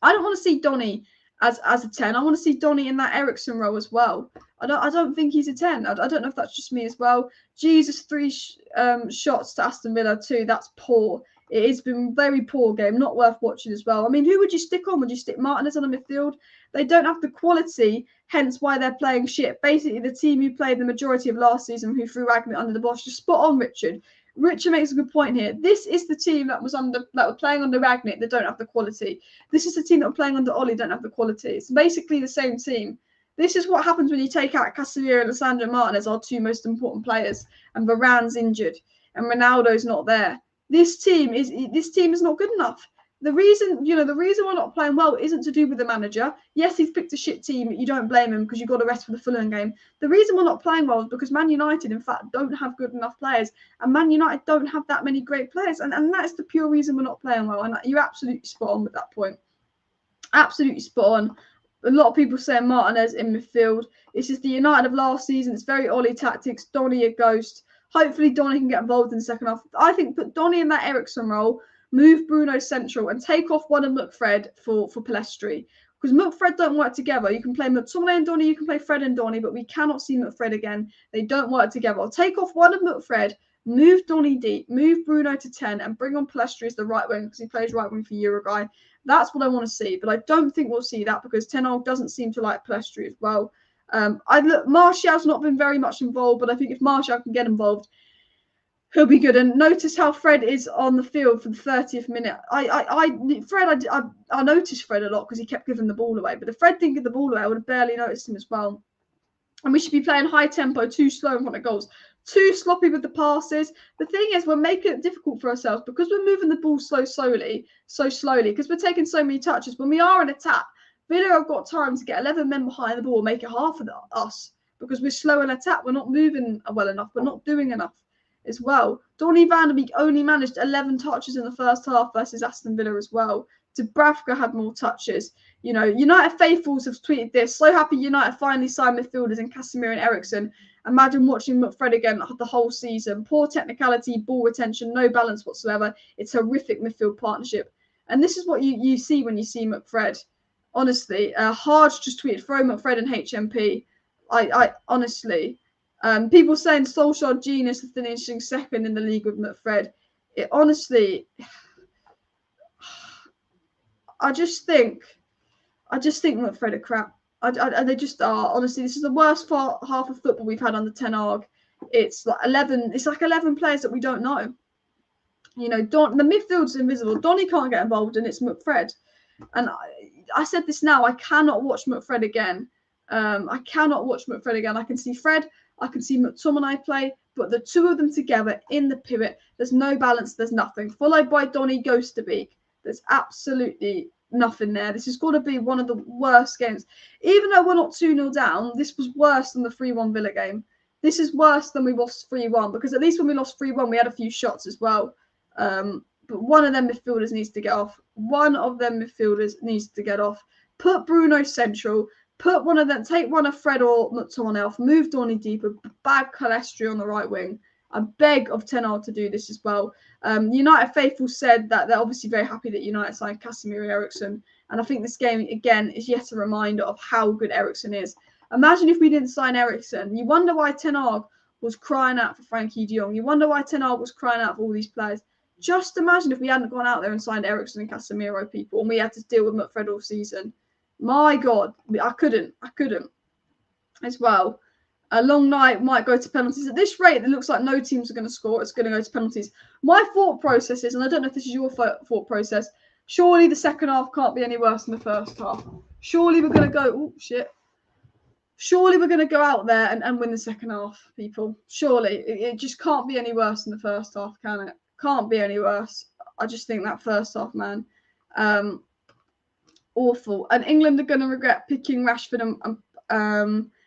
I don't want to see Donny as a 10. I want to see Donny in that Eriksen role as well. I don't think he's a 10. I don't know if that's just me as well. Jesus, 3 shots to Aston Villa 2. That's poor. It has been a very poor game. Not worth watching as well. I mean, who would you stick on? Would you stick Martinez on the midfield? They don't have the quality, hence why they're playing shit. Basically, the team who played the majority of last season, who threw Ragnick under the bus, just spot on, Richard. Richard makes a good point here. This is the team that were playing under Ragnick that don't have the quality. This is the team that were playing under Ollie don't have the quality. It's basically the same team. This is what happens when you take out Casemiro and Lisandro Martinez, our 2 most important players, and Varane's injured, and Ronaldo's not there. This team is not good enough. The reason we're not playing well isn't to do with the manager. Yes, he's picked a shit team. You don't blame him because you've got to rest for the Fulham game. The reason we're not playing well is because Man United, in fact, don't have good enough players. And Man United don't have that many great players. And that's the pure reason we're not playing well. And you're absolutely spot on with that point. Absolutely spot on. A lot of people saying Martinez in midfield. It's just the United of last season. It's very Ollie tactics. Donny a ghost. Hopefully Donny can get involved in the second half. I think put Donny in that Eriksen role, move Bruno central, and take off one of McFred for Pellistri. Because McFred don't work together. You can play McTominay and Donny, you can play Fred and Donny, but we cannot see McFred again. They don't work together. I'll take off one of McFred, move Donny deep, move Bruno to 10, and bring on Pellistri as the right wing because he plays right wing for Uruguay. That's what I want to see, but I don't think we'll see that because Ten Hag doesn't seem to like Pellistri as well. Martial's not been very much involved, but I think if Martial can get involved, he'll be good. And notice how Fred is on the field for the 30th minute. I noticed Fred a lot because he kept giving the ball away. But if Fred didn't give the ball away, I would have barely noticed him as well. And we should be playing high tempo, too slow in front of goals, too sloppy with the passes. The thing is, we're making it difficult for ourselves because we're moving the ball so slowly, because we're taking so many touches. When we are in attack, Villa have got time to get 11 men behind the ball and make it hard for us because we're slow in attack. We're not moving well enough. We're not doing enough as well. Donny van der Beek only managed 11 touches in the first half versus Aston Villa as well. Dubravka had more touches. You know, United faithfuls have tweeted this. So happy United finally signed midfielders in Casemiro and Eriksen. Imagine watching McFred again the whole season. Poor technicality, ball retention, no balance whatsoever. It's a horrific midfield partnership. And this is what you see when you see McFred. Honestly, Harge just tweeted, throw McFred and HMP. I honestly, people saying Solskjaer genius is finishing second in the league with McFred. Honestly, I just think McFred are crap. They just are. Honestly, this is the worst half of football we've had under Ten Hag. It's like 11 players that we don't know. You know, the midfield's invisible. Donny can't get involved, and it's McFred. And I said this now. I cannot watch McFred again. I cannot watch McFred again. I can see Fred. I can see McTominay play, but the two of them together in the pivot, there's no balance. There's nothing. Followed by Donny goes to Beek. There's absolutely nothing there. This has got to be one of the worst games. Even though we're not 2-0 down, this was worse than the 3-1 Villa game. This is worse than we lost 3-1 because at least when we lost 3-1, we had a few shots as well. But one of them midfielders needs to get off. Put Bruno central. Put one of them, take one of Fred or McTominay off. Move Donny deeper. Bag Pellistri on the right wing. I beg of Ten Hag to do this as well. United faithful said that they're obviously very happy that United signed Casemiro Eriksen. And I think this game, again, is yet a reminder of how good Eriksen is. Imagine if we didn't sign Eriksen. You wonder why Ten Hag was crying out for Frankie de Jong. You wonder why Ten Hag was crying out for all these players. Just imagine if we hadn't gone out there and signed Eriksen and Casemiro, people, and we had to deal with McFred all season. My God, I couldn't as well. A long night might go to penalties. At this rate, it looks like no teams are going to score. It's going to go to penalties. My thought process is, and I don't know if this is your thought process, surely the second half can't be any worse than the first half. Surely we're going to go, oh, shit. Surely we're going to go out there and win the second half, people. Surely. It just can't be any worse than the first half, can it? Can't be any worse. I just think that first half, man. Awful. And England are going to regret picking Rashford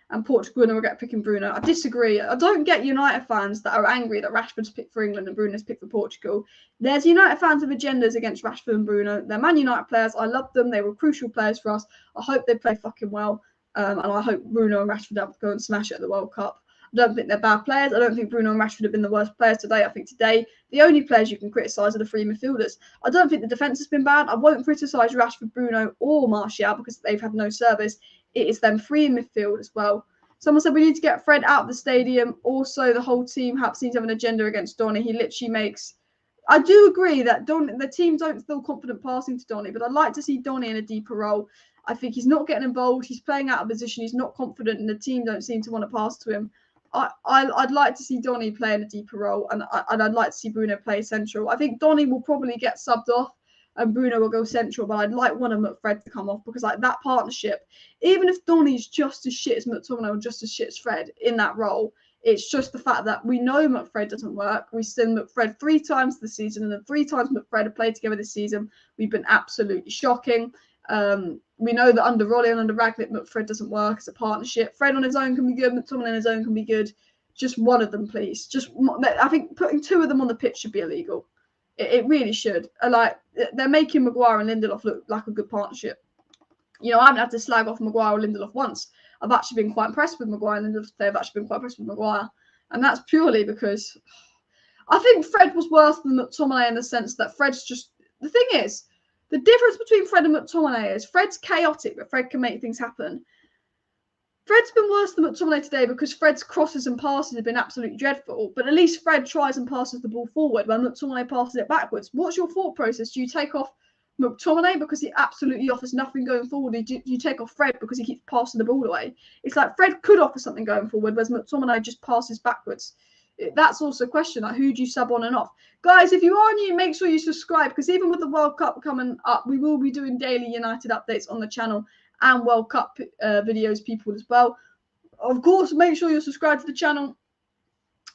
and Portugal are going to regret picking Bruno. I disagree. I don't get United fans that are angry that Rashford's picked for England and Bruno's picked for Portugal. There's United fans with agendas against Rashford and Bruno. They're Man United players. I love them. They were crucial players for us. I hope they play fucking well. And I hope Bruno and Rashford have to go and smash it at the World Cup. I don't think they're bad players. I don't think Bruno and Rashford have been the worst players today. I think today the only players you can criticise are the three midfielders. I don't think the defence has been bad. I won't criticise Rashford, Bruno or Martial because they've had no service. It is them three in midfield as well. Someone said we need to get Fred out of the stadium. Also, the whole team seems to have an agenda against Donny. He literally makes... I do agree that the team don't feel confident passing to Donny, but I'd like to see Donny in a deeper role. I think he's not getting involved. He's playing out of position. He's not confident, and the team don't seem to want to pass to him. I'd like to see Donny play in a deeper role, and I'd like to see Bruno play central. I think Donny will probably get subbed off, and Bruno will go central, but I'd like one of McFred to come off because like that partnership, even if Donny's just as shit as McTominay or just as shit as Fred in that role, It's just the fact that we know McFred doesn't work. We've seen McFred 3 times this season, and the 3 times McFred have played together this season, we've been absolutely shocking. We know that under Rolly and under Ragnick, McFred doesn't work as a partnership. Fred on his own can be good. McTominay on his own can be good. Just one of them, please. I think putting 2 of them on the pitch should be illegal. It really should. They're making Maguire and Lindelof look like a good partnership. I haven't had to slag off Maguire or Lindelof once. I've actually been quite impressed with Maguire and Lindelof today. I've actually been quite impressed with Maguire. And that's purely because I think Fred was worse than McTominay in the sense that Fred's just... The thing is, the difference between Fred and McTominay is Fred's chaotic, but Fred can make things happen. Fred's been worse than McTominay today because Fred's crosses and passes have been absolutely dreadful, but at least Fred tries and passes the ball forward when McTominay passes it backwards. What's your thought process? Do you take off McTominay because he absolutely offers nothing going forward? Do you take off Fred because he keeps passing the ball away? It's like Fred could offer something going forward, whereas McTominay just passes backwards. That's also a question, like who do you sub on and off? Guys, if you are new, make sure you subscribe, because even with the World Cup coming up, we will be doing daily United updates on the channel and World Cup videos, people, as well. Of course, make sure you're subscribed to the channel.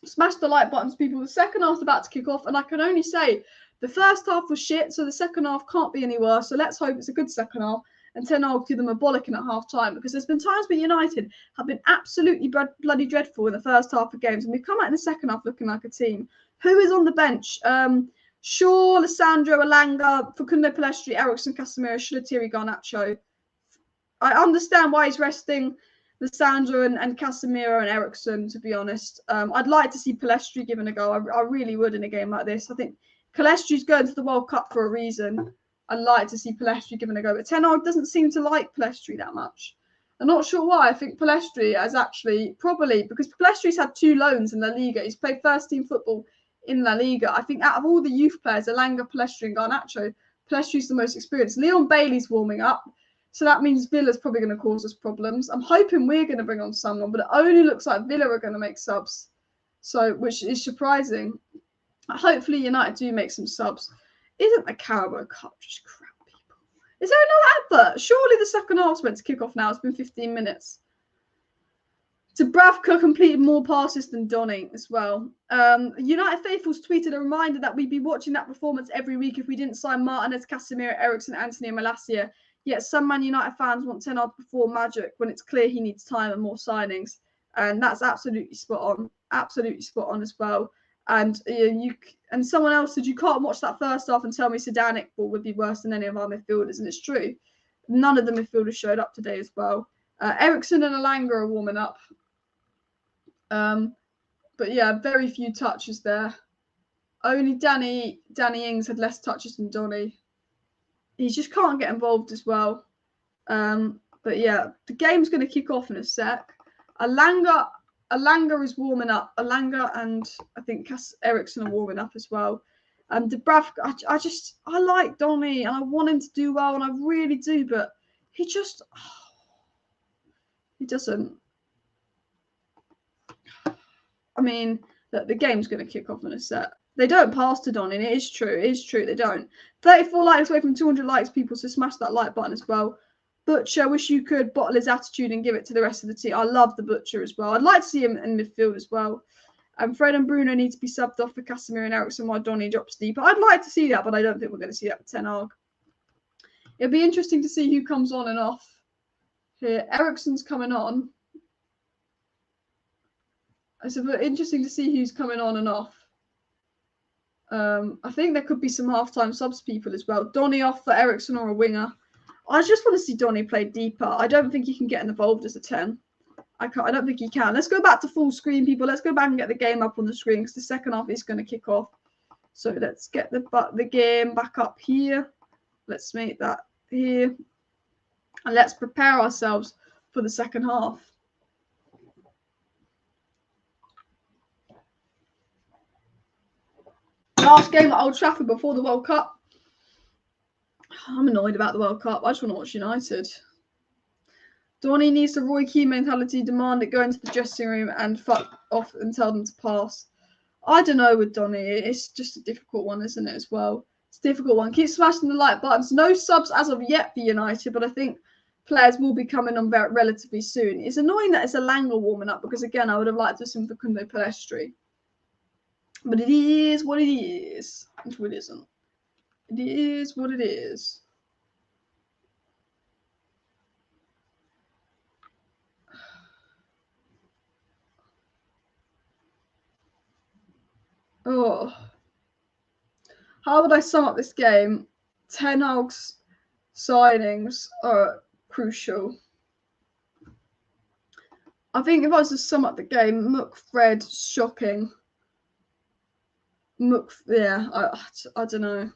Smash the like buttons, people. The second half's about to kick off, and I can only say the first half was shit, so the second half can't be any worse. So let's hope it's a good second half, and Ten Hag give them a bollocking at half time, because there's been times where United have been absolutely bloody dreadful in the first half of games, and we've come out in the second half looking like a team. Who is on the bench? Shaw, Lisandro, Elanga, Facundo, Pellistri, Eriksen, Casemiro, Solidty, Garnacho. I understand why he's resting Lisandro and Casemiro and Eriksen, to be honest. I'd like to see Pellistri given a go. I really would in a game like this. I think Pellistri's going to the World Cup for a reason. I'd like to see Pellistri given a go. But Ten Hag doesn't seem to like Pellistri that much. I'm not sure why. I think Pellistri has actually probably, because Pellistri's had 2 loans in La Liga. He's played first-team football in La Liga. I think out of all the youth players, Elanga, Pellistri and Garnacho, Pellistri's the most experienced. Leon Bailey's warming up. So that means Villa's probably going to cause us problems. I'm hoping we're going to bring on someone, but it only looks like Villa are going to make subs. So, which is surprising. Hopefully United do make some subs. Isn't the Carabao Cup just crap, people? Is there another advert? Surely the second half's meant to kick off now. It's been 15 minutes. Dubravka completed more passes than Donny as well. United faithfuls tweeted a reminder that we'd be watching that performance every week if we didn't sign Martinez, Casemiro, Eriksen, Antony and Malacia. Yet some Man United fans want Ten Hag to perform magic when it's clear he needs time and more signings. And that's absolutely spot on. Absolutely spot on as well. And and someone else said you can't watch that first half and tell me Sedanic ball would be worse than any of our midfielders. And it's true. None of the midfielders showed up today as well. Eriksen and Elanga are warming up. But yeah, very few touches there. Only Danny Ings had less touches than Donny. He just can't get involved as well. But yeah, the game's going to kick off in a sec. Elanga is warming up. Elanga and I think Eriksen are warming up as well. And Dubravka, I like Donny and I want him to do well, and I really do, but he doesn't. I mean, the game's going to kick off in a sec. They don't pass to Donny, and it is true. It is true, they don't. 34 likes away from 200 likes, people, so smash that like button as well. Butcher, wish you could bottle his attitude and give it to the rest of the team. I love the Butcher as well. I'd like to see him in midfield as well. Fred and Bruno need to be subbed off for Casemiro and Eriksen while Donny drops deeper. I'd like to see that, but I don't think we're going to see that with Ten Hag. It'll be interesting to see who comes on and off here. Eriksen's coming on. It's interesting to see who's coming on and off. I think there could be some half-time subs people as well. Donny off for Eriksen or a winger. I just want to see Donny play deeper. I don't think he can get involved as a 10. I don't think he can. Let's go back to full screen, people. Let's go back and get the game up on the screen, because the second half is going to kick off. So let's get the game back up here. Let's make that here. And let's prepare ourselves for the second half. Last game at Old Trafford before the World Cup. I'm annoyed about the World Cup. I just want to watch United. Donny needs the Roy Keane mentality, demand it, go into the dressing room and fuck off and tell them to pass. I don't know with Donny. It's just a difficult one, isn't it, as well? It's a difficult one. Keep smashing the like buttons. No subs as of yet for United, but I think players will be coming on relatively soon. It's annoying that it's a Langer warming up because, again, I would have liked to see Facundo Pellistri. But it is what it is. Until it isn't. It is what it is. Oh. How would I sum up this game? Ten Hag's signings are crucial. I think if I was to sum up the game, Fred, shocking. Yeah, I don't know.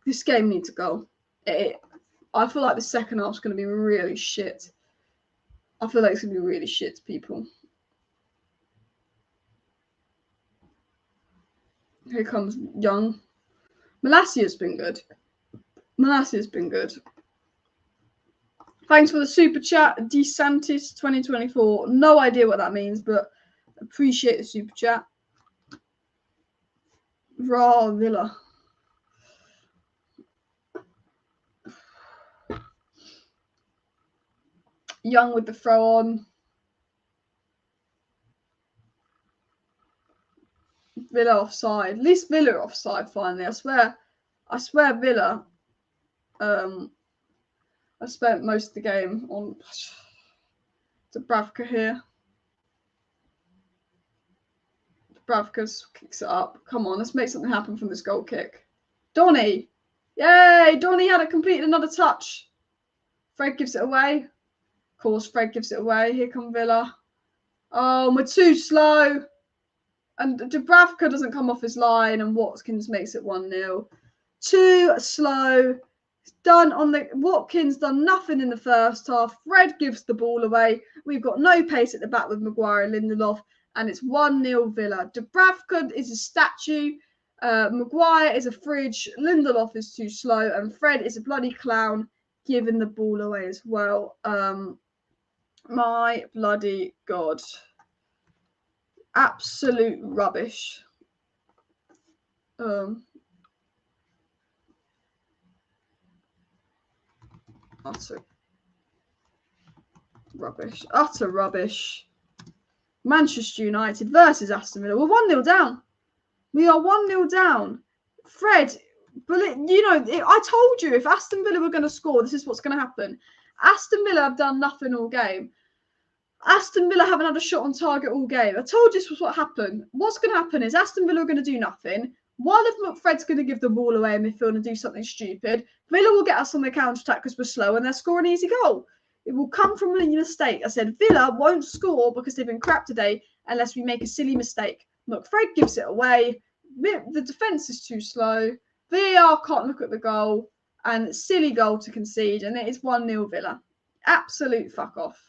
This game needs a goal. I feel like the second half's going to be really shit. I feel like it's going to be really shit, people. Here comes Young. Malassia's been good. Thanks for the super chat, DeSantis 2024. No idea what that means, but appreciate the super chat. Raw Villa. Young with the throw on. Villa offside. At least Villa offside finally. I swear Villa. I spent most of the game on Dubravka here. Dubravka kicks it up. Come on, let's make something happen from this goal kick. Donny! Yay! Donny had completed another touch. Fred gives it away. Of course, Fred gives it away. Here come Villa. Oh, we're too slow. And Dubravka doesn't come off his line, and Watkins makes it 1-0. Too slow. Done on the Watkins done nothing in the first half. Fred gives the ball away. We've got no pace at the back with Maguire and Lindelof, and it's 1-0 Villa. Dubravka is a statue. Maguire is a fridge. Lindelof is too slow, and Fred is a bloody clown, giving the ball away as well. My bloody God. Absolute rubbish. Utter rubbish. Manchester United versus Aston Villa. We're 1-0 down. We are 1-0 down. Fred, I told you if Aston Villa were going to score, this is what's going to happen. Aston Villa have done nothing all game. Aston Villa haven't had a shot on target all game. I told you this was what happened. What's going to happen is Aston Villa are going to do nothing. One of Fred's going to give the ball away in midfield and do something stupid. Villa will get us on the counter-attack because we're slow and they'll score an easy goal. It will come from a mistake. I said Villa won't score because they've been crap today unless we make a silly mistake. Fred gives it away. The defence is too slow. VAR can't look at the goal. And silly goal to concede. And it is 1-0 Villa. Absolute fuck off.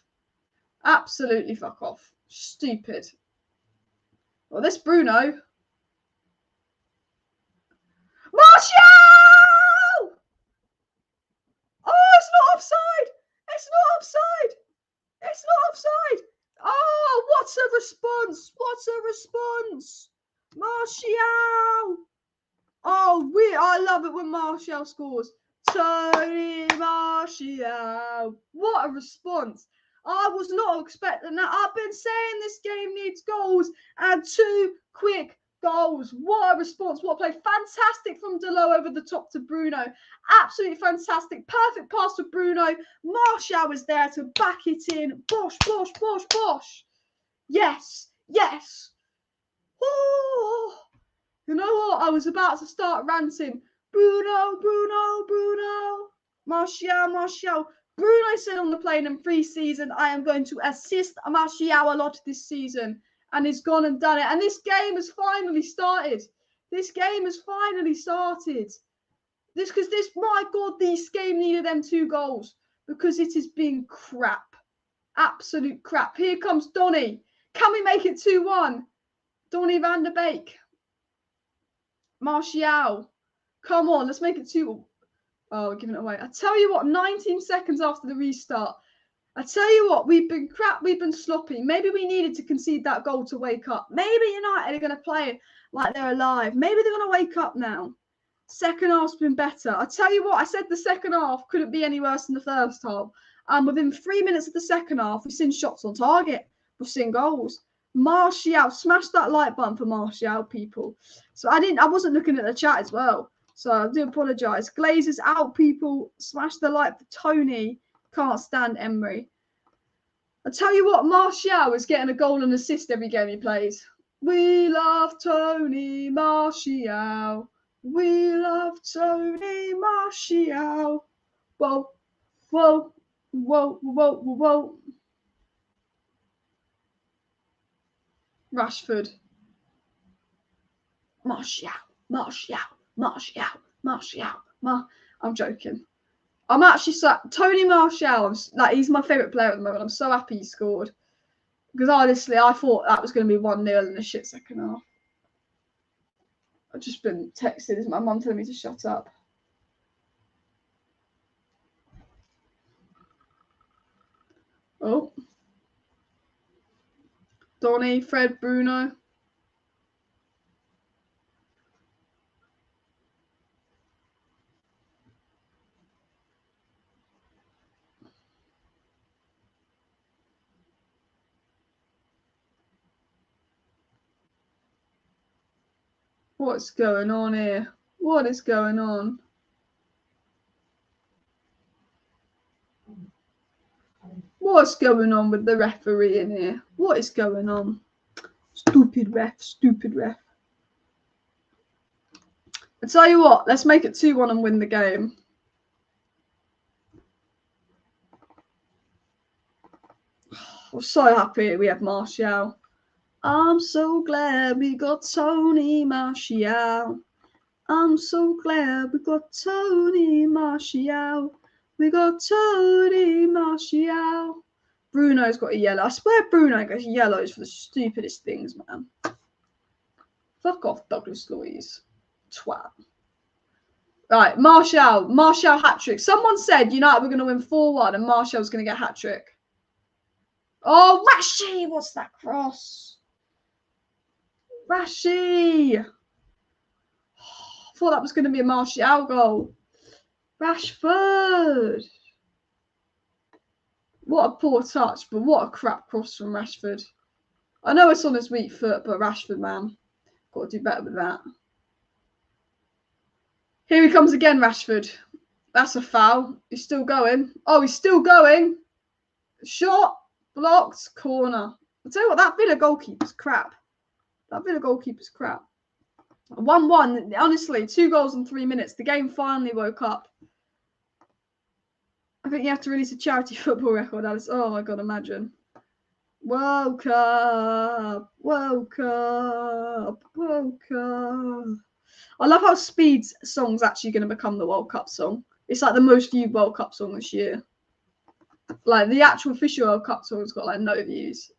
Absolutely fuck off. Stupid. Well, this Bruno. Martial! Oh, it's not offside. It's not offside. It's not offside. Oh, what a response. What a response. Martial. Oh, I love it when Martial scores. Tony Martial. What a response. I was not expecting that. I've been saying this game needs goals and 2 quick goals. What a response. What a play. Fantastic from Delo over the top to Bruno. Absolutely fantastic. Perfect pass to Bruno. Martial was there to back it in. Bosh, bosh, bosh, bosh. Yes. Yes. Oh. You know what? I was about to start ranting. Bruno, Bruno, Bruno. Martial. Bruno said on the plane in pre-season, I am going to assist Martial a lot this season. And he's gone and done it. And this game has finally started. My God, this game needed them 2 goals. Because it has been crap. Absolute crap. Here comes Donny. Can we make it 2-1? Donny van der Beek. Martial. Come on, let's make it 2-1. Oh, we're giving it away. I tell you what, 19 seconds after the restart, I tell you what, we've been crap, we've been sloppy. Maybe we needed to concede that goal to wake up. Maybe United are going to play like they're alive. Maybe they're going to wake up now. Second half's been better. I tell you what, I said the second half couldn't be any worse than the first half. And within 3 minutes of the second half, we've seen shots on target. We've seen goals. Martial, smash that like button for Martial, people. So I wasn't looking at the chat as well. So I do apologise. Glazers out, people. Smash the like for Tony. Can't stand Emery. I tell you what, Martial is getting a goal and assist every game he plays. We love Tony Martial. We love Tony Martial. Whoa, whoa, whoa, whoa, whoa. Rashford. Martial. I'm joking. I'm actually so Tony Martial. He's my favourite player at the moment. I'm so happy he scored because honestly, I thought that was going to be 1-0 in a shit second half. I've just been texted. Is my mum telling me to shut up? Oh, Donny, Fred, Bruno. What's going on here? What is going on? What's going on with the referee in here? What is going on? Stupid ref, stupid ref. I tell you what, let's make it 2-1 and win the game. I'm so happy we have Martial. I'm so glad we got Tony Martial. I'm so glad we got Tony Martial. We got Tony Martial. Bruno's got a yellow. I swear Bruno gets yellows for the stupidest things, man. Fuck off, Douglas Luiz. Twat. Right, Martial hat-trick. Someone said United were going to win 4-1 and Martial's going to get hat-trick. Oh, Rashi! What's that cross? Rashi! I thought that was going to be a Martial goal. Rashford! What a poor touch, but what a crap cross from Rashford. I know it's on his weak foot, but Rashford, man. Got to do better with that. Here he comes again, Rashford. That's a foul. He's still going. Oh, he's still going. Shot. Blocked. Corner. I'll tell you what, that Villa goalkeeper's crap. 1-1. Honestly, 2 goals in 3 minutes. The game finally woke up. I think you have to release a charity football record, Alice. Oh my God, imagine. Woke up. Woke up. Woke up. I love how Speed's song's actually going to become the World Cup song. It's like the most viewed World Cup song this year. Like the actual official World Cup song's got like no views.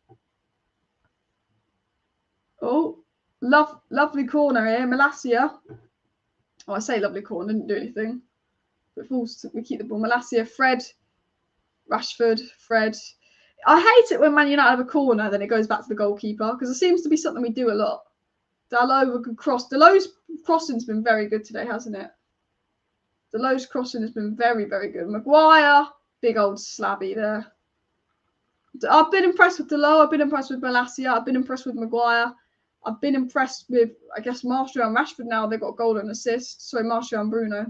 Oh, lovely corner here, Malacia. Oh, I say lovely corner, didn't do anything. But we keep the ball. Malacia, Fred, Rashford, Fred. I hate it when Man United have a corner, then it goes back to the goalkeeper because it seems to be something we do a lot. Dalot with a good cross. Dalot's crossing's been very good today, hasn't it? Dalot's crossing has been very, very good. Maguire, big old slabby there. I've been impressed with Dalot. I've been impressed with Malacia. I've been impressed with Maguire. I've been impressed with, I guess, Martial and Rashford now. They've got goal and assist. Sorry, Martial and Bruno.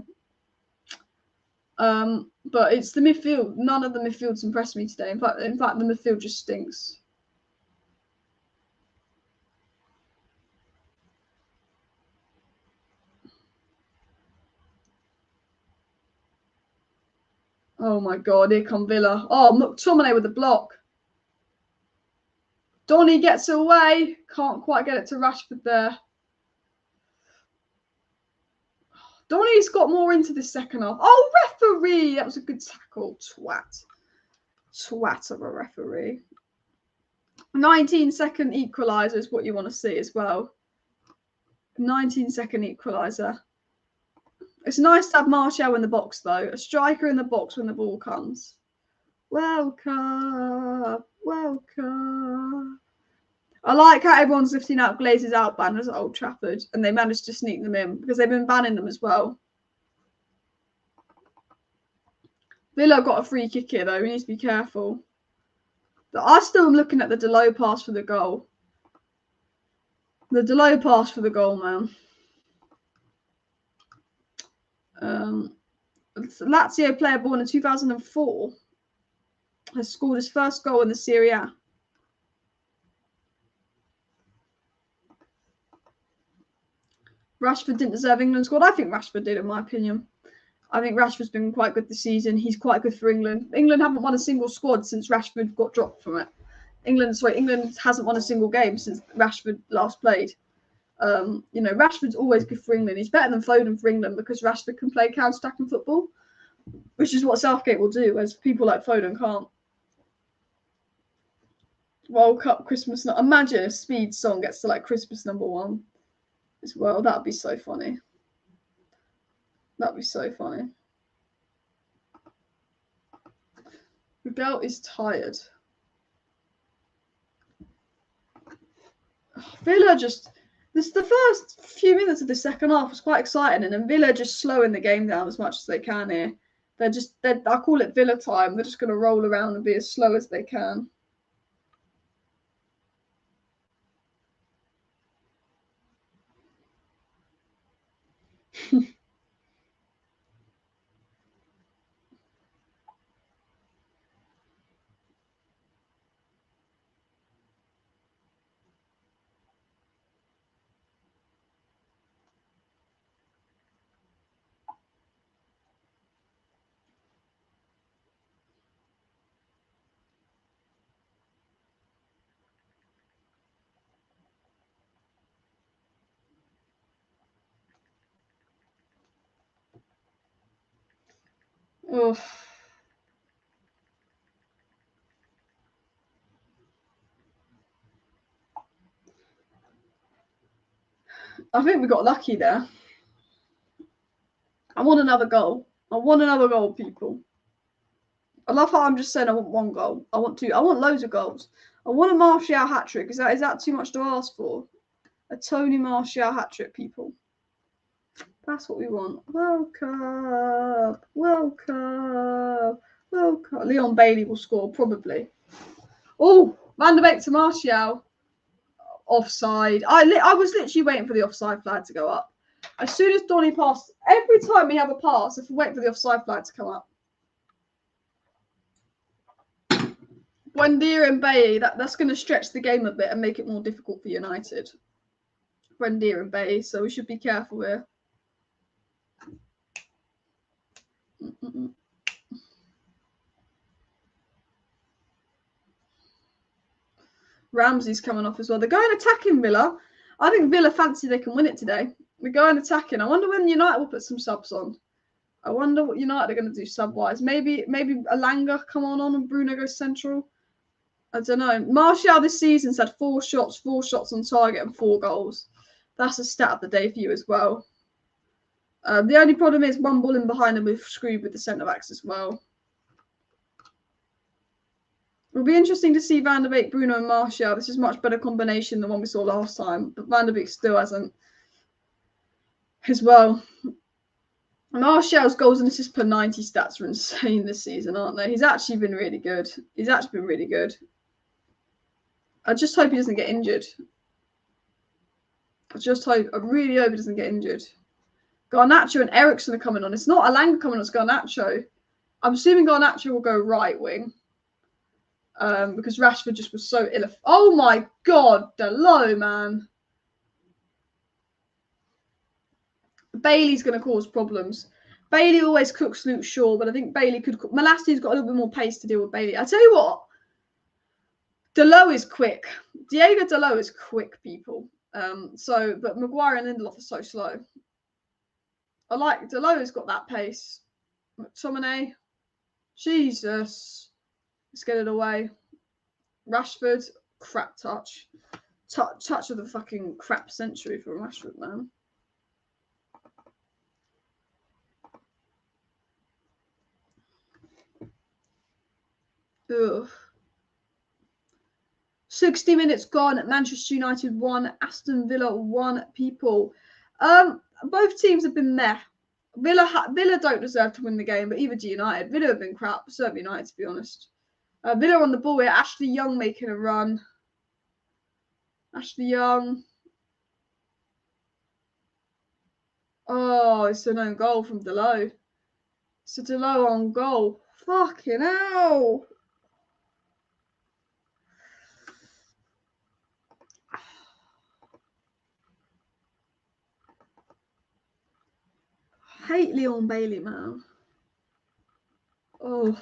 But it's the midfield. None of the midfields impressed me today. In fact, the midfield just stinks. Oh my God, here come Villa. Oh, McTominay with the block. Donny gets away. Can't quite get it to Rashford there. Donny's got more into this second half. Oh, referee! That was a good tackle. Twat. Twat of a referee. 19-second equaliser is what you want to see as well. 19-second equaliser. It's nice to have Martial in the box, though. A striker in the box when the ball comes. World Cup. World Cup. I like how everyone's lifting out Glazer's out banners at Old Trafford, and they managed to sneak them in because they've been banning them as well. Villa got a free kick here though. We need to be careful. But I still am looking at the Delo pass for the goal. The Delo pass for the goal, man. Lazio player born in 2004 has scored his first goal in the Serie A. Rashford didn't deserve England's squad. I think Rashford did, in my opinion. I think Rashford's been quite good this season. He's quite good for England. England haven't won a single squad since Rashford got dropped from it. England hasn't won a single game since Rashford last played. Rashford's always good for England. He's better than Foden for England because Rashford can play counter-attacking football, which is what Southgate will do, whereas people like Foden can't. World Cup Christmas. Imagine if Speed's song gets to like Christmas #1 as well. That'd be so funny. That'd be so funny. Miguel is tired. Villa just... The first few minutes of the second half was quite exciting, and then Villa just slowing the game down as much as they can here. I call it Villa time. They're just going to roll around and be as slow as they can. Oh. I think we got lucky there. I want another goal. I want another goal, people. I love how I'm just saying I want one goal. I want two. I want loads of goals. I want a Martial hat-trick. Is that too much to ask for? A Tony Martial hat-trick, people. That's what we want. World Cup. World Cup. World Cup. Leon Bailey will score, probably. Oh, Van der Beek to Martial. Offside. I was literally waiting for the offside flag to go up. As soon as Donny passed, every time we have a pass, if we wait for the offside flag to come up. Buendia and Bailly, that's going to stretch the game a bit and make it more difficult for United. Buendia and Bailly, so we should be careful here. Ramsey's coming off as well. They're going attacking Villa. I think Villa fancy they can win it today. We're going attacking. I wonder when United will put some subs on. I wonder what United are going to do sub-wise. Maybe Alanga come on and Bruno goes central. I don't know. Martial this season's had 4 shots on target and 4 goals. That's a stat of the day for you as well. The only problem is one ball in behind and we've screwed with the centre-backs as well. It'll be interesting to see Van der Beek, Bruno and Martial. This is a much better combination than one we saw last time. But Van der Beek still hasn't as well. Martial's goals and assists per 90 stats are insane this season, aren't they? He's actually been really good. I just hope he doesn't get injured. I really hope he doesn't get injured. Garnacho and Eriksen are coming on. It's not Alanga coming on, it's Garnacho. I'm assuming Garnacho will go right wing. Because Rashford just was so ill. Oh my God, Delo, man. Bailey's going to cause problems. Bailey always cooks Luke Shaw, but I think Bailey could cook. Malassi's got a little bit more pace to deal with Bailey. I tell you what, Delo is quick. Diego Delo is quick, people. But Maguire and Lindelof are so slow. I like Delo's got that pace. McTominay, Jesus, let's get it away. Rashford, crap touch. Touch of the fucking crap century for Rashford, man. Ugh. 60 minutes gone. Manchester United 1, Aston Villa 1. People. Both teams have been meh. Villa don't deserve to win the game, but either do United. Villa have been crap. Serve United, to be honest. Villa on the ball here. Ashley Young making a run. Ashley Young. Oh, it's an own goal from Delo. It's a Delo on goal. Fucking hell. I hate Leon Bailey, man. Oh.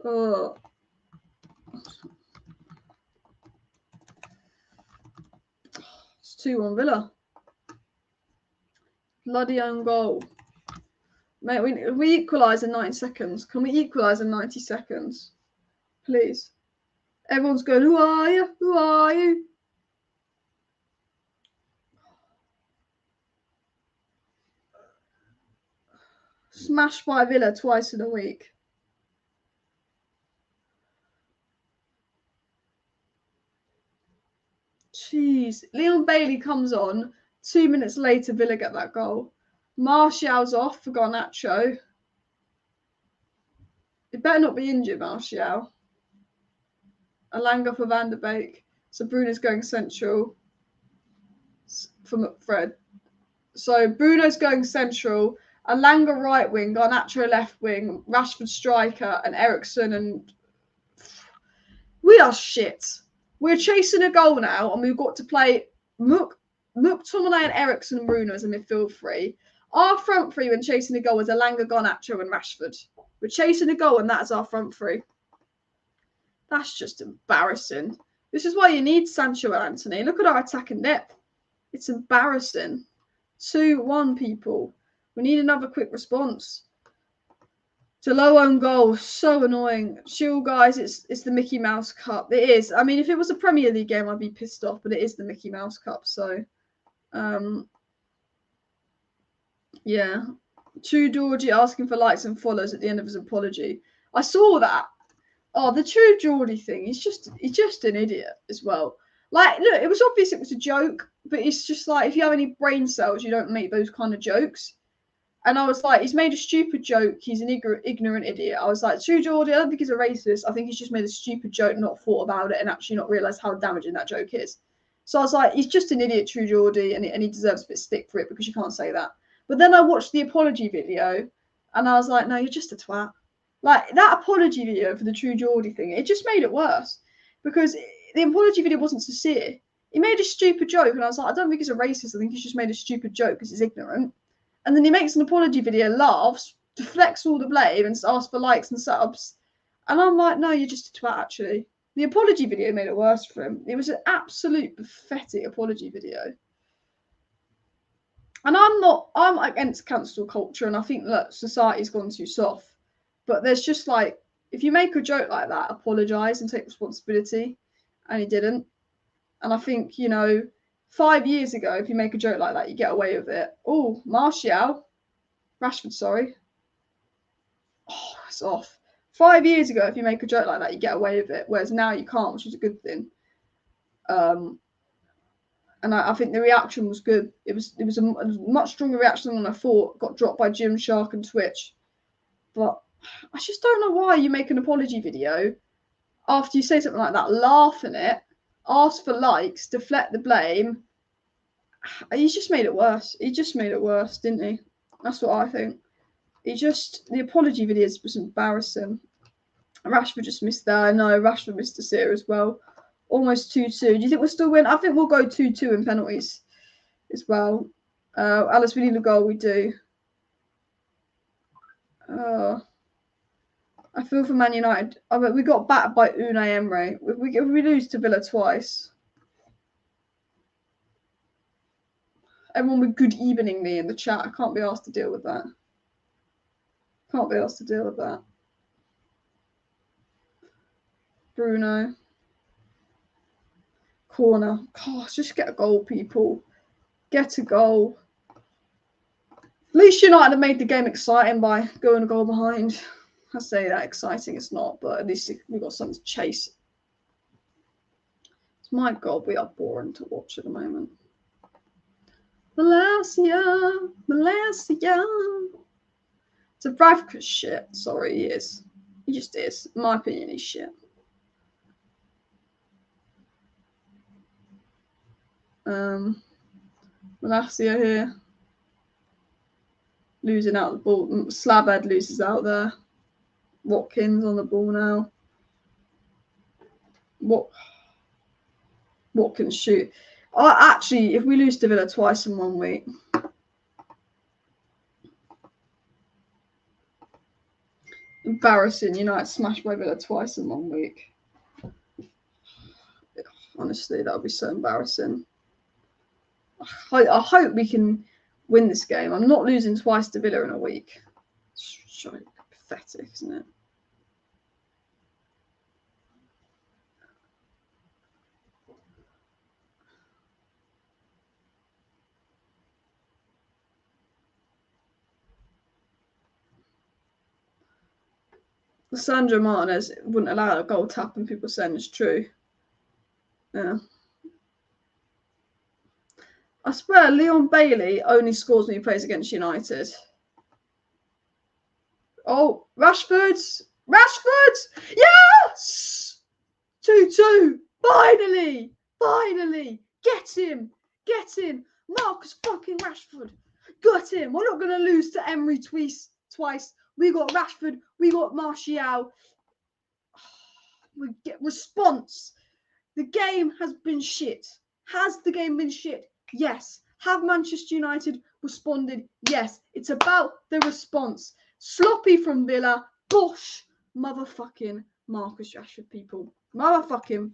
Oh. It's 2-1 Villa. Bloody own goal. Mate, we equalise in 90 seconds. Can we equalise in 90 seconds? Please. Everyone's going, who are you? Who are you? Smashed by Villa twice in a week. Jeez. Leon Bailey comes on. 2 minutes later, Villa get that goal. Martial's off for Garnacho. It better not be injured, Martial. Alanga for Van der Beek. So Bruno's going central from Fred. So Bruno's going central. Alanga right wing, Garnacho left wing, Rashford striker, and Eriksen. And we are shit. We're chasing a goal now, and we've got to play McTominay and Eriksen and Bruno as a midfield three. Our front three when chasing a goal is Alanga, Garnacho, and Rashford. We're chasing a goal, and that is our front three. That's just embarrassing. This is why you need Sancho and Antony. Look at our attacking depth. It's embarrassing. 2-1, people. We need another quick response. It's a low own goal. So annoying. Chill, guys. It's the Mickey Mouse Cup. It is. I mean, if it was a Premier League game, I'd be pissed off. But it is the Mickey Mouse Cup. So, yeah. True Georgie asking for likes and follows at the end of his apology. I saw that. Oh, the True Geordie thing. He's just an idiot as well. Like, look, it was obvious it was a joke, but it's just like, if you have any brain cells, you don't make those kind of jokes. And I was like, he's made a stupid joke. He's an ignorant idiot. I was like, True Geordie, I don't think he's a racist. I think he's just made a stupid joke, not thought about it, and actually not realised how damaging that joke is. So I was like, he's just an idiot, True Geordie, and he deserves a bit of stick for it because you can't say that. But then I watched the apology video, and I was like, no, you're just a twat. Like, that apology video for the True Geordie thing, it just made it worse. Because the apology video wasn't sincere. He made a stupid joke, and I was like, I don't think he's a racist. I think he's just made a stupid joke because he's ignorant. And then he makes an apology video, laughs, deflects all the blame, and asks for likes and subs. And I'm like, no, you're just a twat, actually. The apology video made it worse for him. It was an absolute pathetic apology video. And I'm against cancel culture, and I think that society's gone too soft. But there's just like, if you make a joke like that, apologise and take responsibility. And he didn't. And I think, 5 years ago, if you make a joke like that, you get away with it. Oh, Rashford, sorry. Oh, it's off. 5 years ago, if you make a joke like that, you get away with it. Whereas now you can't, which is a good thing. And I think the reaction was good. It was a much stronger reaction than I thought. Got dropped by Gymshark and Twitch. But I just don't know why you make an apology video after you say something like that, laugh in it, ask for likes, deflect the blame. He just made it worse. He just made it worse, didn't he? That's what I think. The apology videos was embarrassing. Rashford just missed that. No, Rashford missed a sitter as well. Almost 2-2. Do you think we'll still win? I think we'll go 2-2 in penalties as well. Alice, we need a goal. We do. I feel for Man United. We got battered by Unai Emery. We lose to Villa twice. Everyone with good evening me in the chat. I can't be asked to deal with that. Can't be asked to deal with that. Bruno. Corner. Gosh, just get a goal, people. Get a goal. At least United have made the game exciting by going a goal behind. I say that exciting, it's not, but at least we've got something to chase. My God, we are boring to watch at the moment. Malaysia. It's a Bradford shit. Sorry, he is. He just is. In my opinion, he's shit. Malaysia here. Losing out the ball. Slabhead loses out there. Watkins on the ball now. Watkins shoot. Actually, if we lose to Villa twice in 1 week. Embarrassing. United smashed by Villa twice in 1 week. Honestly, that would be so embarrassing. I hope we can win this game. I'm not losing twice to Villa in a week. It's pathetic, isn't it? Lisandro Martinez wouldn't allow a goal tap, and people saying it's true. Yeah. I swear, Leon Bailey only scores when he plays against United. Oh, Rashford! Yes! 2-2. Finally! Get him! Marcus fucking Rashford. Got him. We're not going to lose to Emery twice. We got Rashford. We got Martial. We get response. The game has been shit. Has the game been shit? Yes. Have Manchester United responded? Yes. It's about the response. Sloppy from Villa. Bosh. Motherfucking Marcus Rashford, people. Motherfucking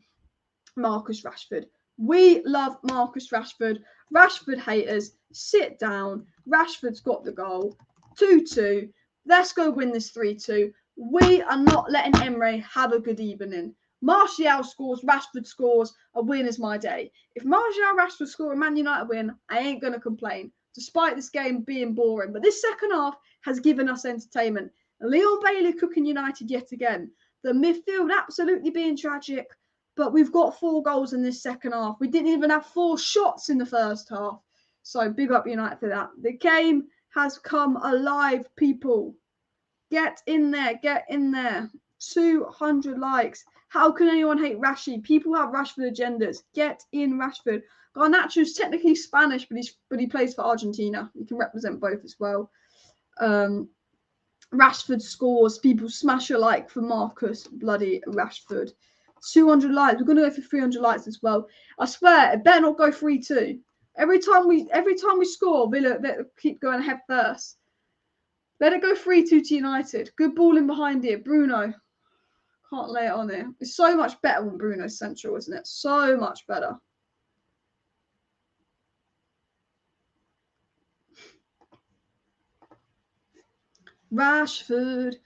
Marcus Rashford. We love Marcus Rashford. Rashford haters, sit down. Rashford's got the goal. 2-2. Let's go win this 3-2. We are not letting Emery have a good evening. Martial scores, Rashford scores, a win is my day. If Martial Rashford score a Man United win, I ain't going to complain, despite this game being boring. But this second half has given us entertainment. Leon Bailey cooking United yet again. The midfield absolutely being tragic, but we've got 4 goals in this second half. We didn't even have 4 shots in the first half. So big up United for that. The game has come alive, people. Get in there. 200 likes. How can anyone hate Rashi? People have Rashford agendas. Get in Rashford. Garnacho's technically Spanish, but he plays for Argentina. He can represent both as well. Rashford scores. People smash a like for Marcus bloody Rashford. 200 likes. We're going to go for 300 likes as well. I swear, it better not go 3-2. Every time we score, Villa keep going ahead first. Let it go 3-2 to United. Good ball in behind here. Bruno. Can't lay it on here. It's so much better when Bruno's central, isn't it? So much better. Rashford.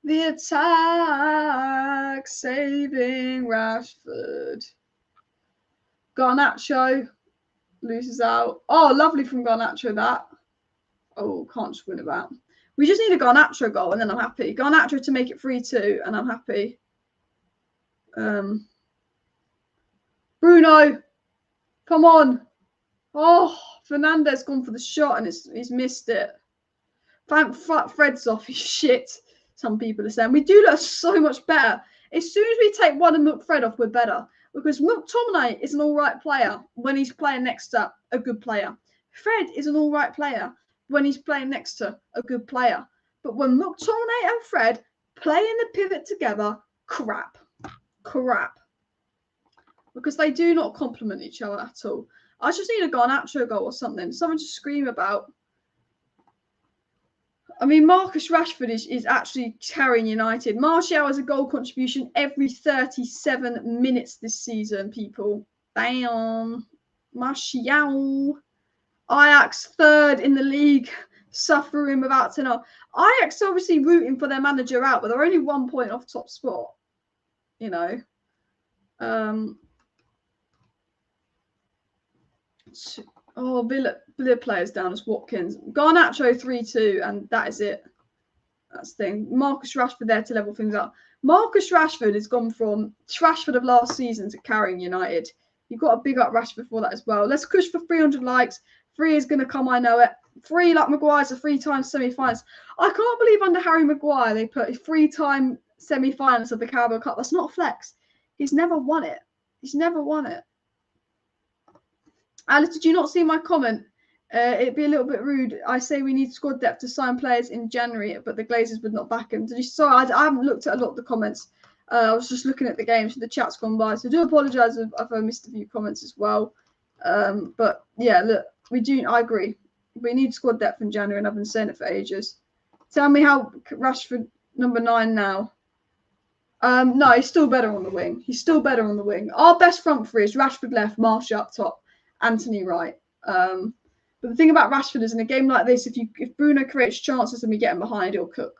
The attack. Saving Rashford. Garnacho. Loses out. Oh, lovely from Garnacho, that. Oh, can't just win it back. We just need a Garnacho goal and then I'm happy. Garnacho to make it 3-2 and I'm happy. Bruno. Come on. Oh, Fernandez gone for the shot and he's missed it. Fred's off his shit. Some people are saying. We do look so much better. As soon as we take one and Fred off, we're better. Because McTominay is an all-right player when he's playing next to a good player. Fred is an all-right player when he's playing next to a good player. But when McTominay and Fred play in the pivot together, crap. Because they do not complement each other at all. I just need a Garnacho goal or something. Something to scream about. I mean, Marcus Rashford is actually carrying United. Martial has a goal contribution every 37 minutes this season, people. Damn. Martial. Ajax 3rd in the league, suffering without 10. Ajax obviously rooting for their manager out, but they're only 1 point off top spot. You know. Oh, Villa players down as Watkins. Garnacho 3-2, and that is it. That's the thing. Marcus Rashford there to level things up. Marcus Rashford has gone from Rashford of last season to carrying United. You've got to big up Rashford for that as well. Let's push for 300 likes. 3 is going to come, I know it. 3 like Maguire's a 3-time semi-finals. I can't believe under Harry Maguire they put a 3-time semi-finals of the Carabao Cup. That's not a flex. He's never won it. He's never won it. Alice, did you not see my comment? It'd be a little bit rude. I say we need squad depth to sign players in January, but the Glazers would not back him. Did you? Sorry, I haven't looked at a lot of the comments. I was just looking at the game, so the chat's gone by. So I do apologise if I missed a few comments as well. But yeah, look, we do. I agree. We need squad depth in January, and I've been saying it for ages. Tell me how Rashford number 9 now. No, he's still better on the wing. He's still better on the wing. Our best front three is Rashford left, Martial up top, Antony right. But the thing about Rashford is in a game like this, if Bruno creates chances and we get him behind, he'll cook.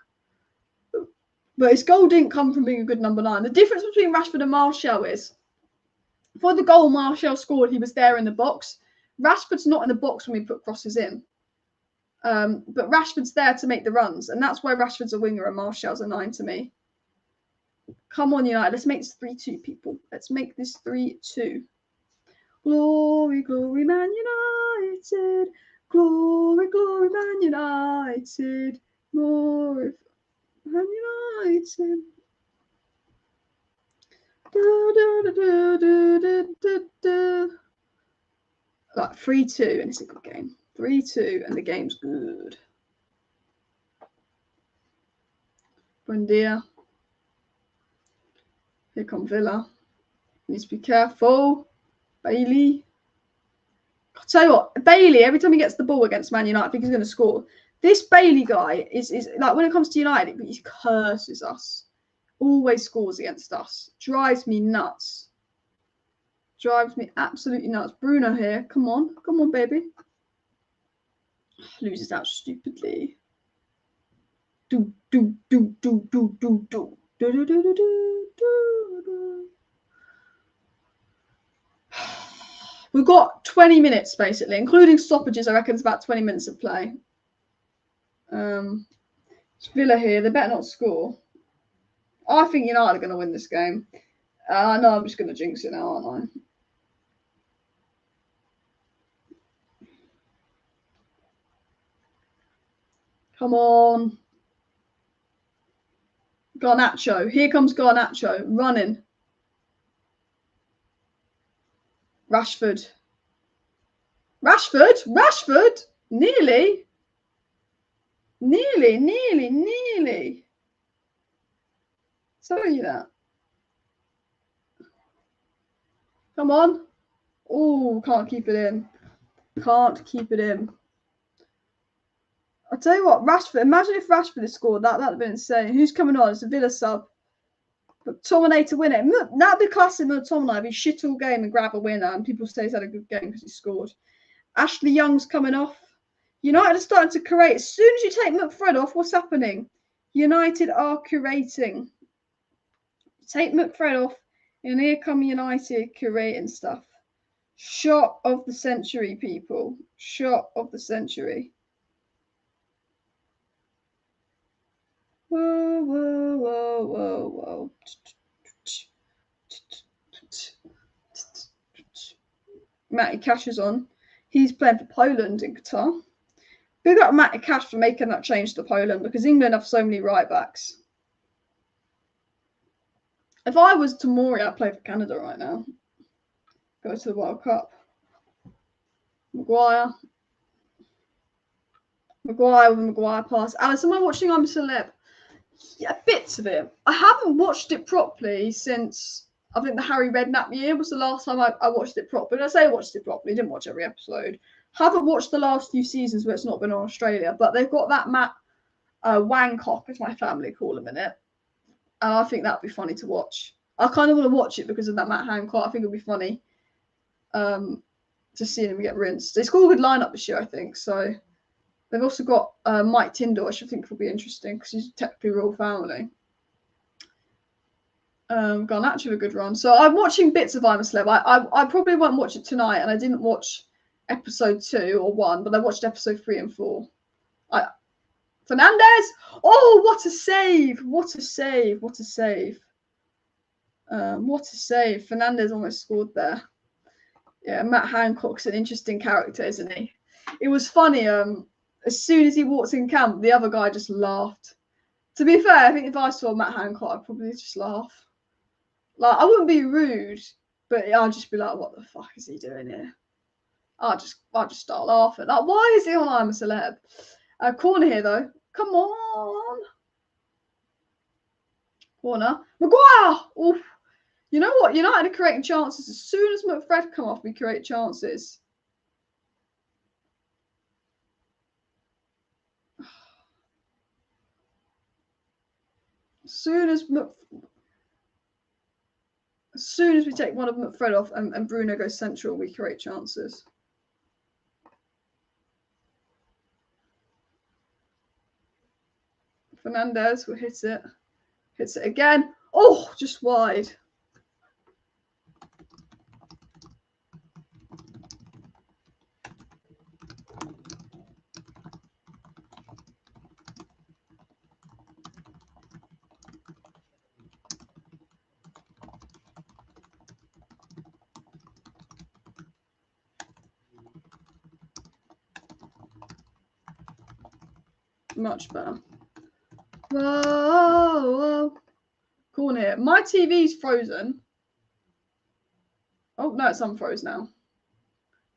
But his goal didn't come from being a good number 9. The difference between Rashford and Martial is, for the goal Martial scored, he was there in the box. Rashford's not in the box when we put crosses in. But Rashford's there to make the runs, and that's why Rashford's a winger and Martial's a 9 to me. Come on, United. Let's make this 3-2, people. Let's make this 3-2. Glory, glory, Man United. Glory, glory, Man United. More Man United. Like 3-2, and it's a good game. 3-2, and the game's good. Buen dia. Here come Villa. Needs to be careful. Bailey. I'll tell you what, Bailey, every time he gets the ball against Man United, I think he's going to score. This Bailey guy is like, when it comes to United, he curses us. Always scores against us. Drives me nuts. Drives me absolutely nuts. Bruno here. Come on. Come on, baby. Loses out stupidly. Do, do, do, do, do, do, do. Do, do, do, do, do, do. We've got 20 minutes, basically, including stoppages. I reckon it's about 20 minutes of play. It's Villa here. They better not score. I think United are going to win this game. I know I'm just going to jinx it now, aren't I? Come on. Garnacho. Here comes Garnacho. Running. Rashford. Rashford? Rashford? Nearly. Nearly, nearly, nearly. Tell you that. Come on. Oh, can't keep it in. Can't keep it in. I'll tell you what, Rashford, imagine if Rashford had scored. That would have been insane. Who's coming on? It's a Villa sub. But McTominay to win it. That'd be classic McTominay. Be shit all game and grab a winner, and people say he's had a good game because he scored. Ashley Young's coming off. United are starting to create. As soon as you take McFred off, what's happening? United are curating. Take McFred off, and here come United curating stuff. Shot of the century, people. Shot of the century. Whoa, whoa, whoa, whoa, whoa. Matty Cash is on. He's playing for Poland in Qatar. Big up Matty Cash for making that change to Poland, because England have so many right backs. If I was Tomori, I'd play for Canada right now. Go to the World Cup. Maguire with a Maguire pass. Alice, am I watching I'm a Celeb? Yeah, bits of it. I haven't watched it properly since, I think, the Harry Redknapp year was the last time I watched it properly. I say I watched it properly, didn't watch every episode. Haven't watched the last few seasons where it's not been on Australia, but they've got that Matt Wangcock, as my family call him, in it. And I think that'd be funny to watch. I kind of want to watch it because of that Matt Hancock. I think it'll be funny to see him get rinsed. It's got a good lineup this year, I think. So they've also got Mike Tyndall, which I think will be interesting because he's technically royal family. Garnacho a good run. So I'm watching bits of I'm a Celeb. I probably won't watch it tonight, and I didn't watch episode 2 or 1, but I watched episode 3 and 4. Fernandez! Oh, what a save! What a save! What a save! What a save! Fernandez almost scored there. Yeah, Matt Hancock's an interesting character, isn't he? It was funny. As soon as he walked in camp, the other guy just laughed. To be fair, I think if I saw Matt Hancock, I'd probably just laugh. Like, I wouldn't be rude, but I'd just be like, "What the fuck is he doing here?" I'd just start laughing. Like, why is he on I'm a Celeb? Corner here though. Come on. Corner. Maguire! Oof. You know what? United are creating chances. As soon as McFred come off, we create chances. As soon as we take one of McFred off and Bruno goes central, we create chances. Fernandez will hit it. Hits it again. Oh, just wide. Much better. Whoa. Corner here. My TV's frozen. Oh, no, it's unfroze now.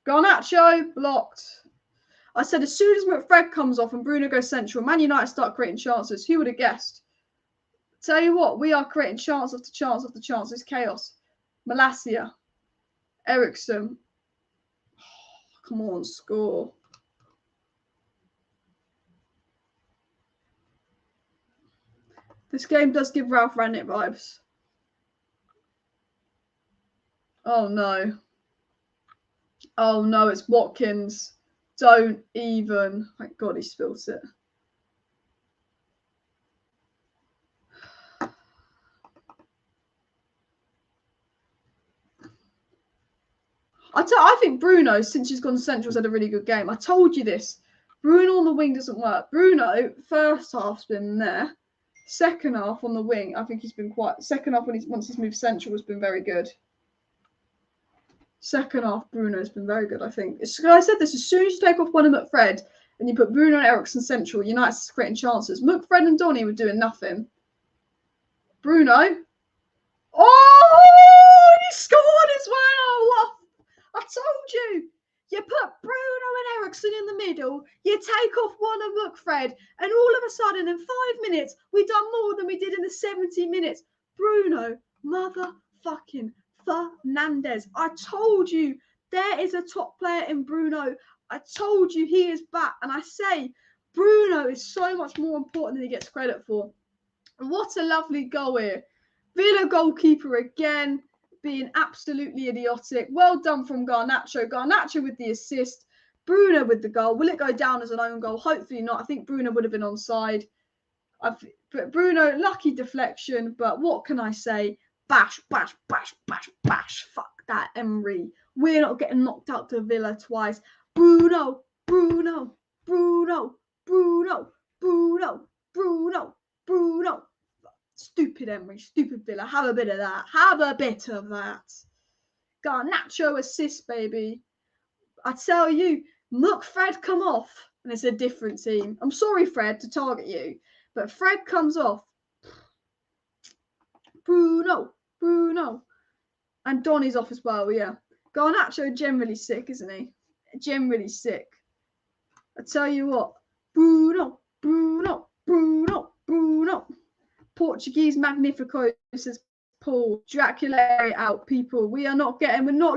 Garnacho, blocked. I said as soon as McFred comes off and Bruno goes central, Man United start creating chances. Who would have guessed? Tell you what, we are creating chance after chance after chance. It's chaos. Malacia. Eriksson. Oh, come on, score. This game does give Ralph Rangnick vibes. Oh, no. Oh, no, it's Watkins. Don't even. Thank God he spilt it. I think Bruno, since he's gone central, has had a really good game. I told you this. Bruno on the wing doesn't work. Bruno, first half's been there. Second half on the wing, I think he's been quite. Second half once he's moved central has been very good. Second half, Bruno's been very good. I think. I said this: as soon as you take off one of McFred and you put Bruno and Eriksson central, United's creating chances. McFred and Donny were doing nothing. Bruno. Oh, he scored as well! I told you. You put Bruno and Eriksson in the middle, you take off one of McFred, and all of a sudden in 5 minutes, we've done more than we did in the 70 minutes. Bruno, motherfucking Fernandez. I told you there is a top player in Bruno. I told you he is back. And I say Bruno is so much more important than he gets credit for. And what a lovely goal here. Villa goalkeeper again. Being absolutely idiotic. Well done from Garnacho. Garnacho with the assist. Bruno with the goal. Will it go down as an own goal? Hopefully not. I think Bruno would have been onside. But Bruno, lucky deflection. But what can I say? Bash, bash, bash, bash, bash. Fuck that, Emery. We're not getting knocked out to Villa twice. Bruno, Bruno, Bruno, Bruno, Bruno, Bruno, Bruno. Stupid Emery, stupid Villa. Have a bit of that. Have a bit of that. Garnacho assist, baby. I tell you, look, Fred come off, and it's a different team. I'm sorry, Fred, to target you, but Fred comes off. Bruno, and Donny's off as well. Yeah, Garnacho generally sick, isn't he? Generally sick. I tell you what, Bruno. Portuguese Magnifico says Paul. Dracula out, people. We're not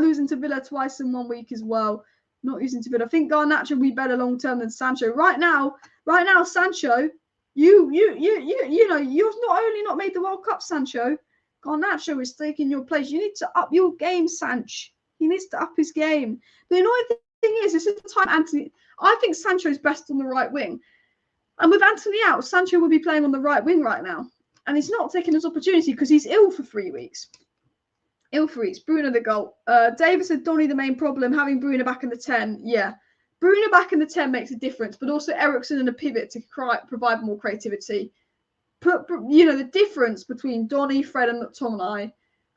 losing to Villa twice in 1 week as well. Not losing to Villa. I think Garnacho will be better long term than Sancho. Right now, Sancho, you know, you've not only not made the World Cup, Sancho. Garnacho is taking your place. You need to up your game, Sanch. He needs to up his game. The annoying thing is, this is the time Antony. I think Sancho's best on the right wing. And with Antony out, Sancho will be playing on the right wing right now. And he's not taking his opportunity because he's ill for 3 weeks. Ilfreaks, Bruno the goal. David said Donny the main problem, having Bruno back in the 10. Yeah. Bruno back in the 10 makes a difference, but also Eriksen in a pivot to provide more creativity. The difference between Donny, Fred, and McTominay,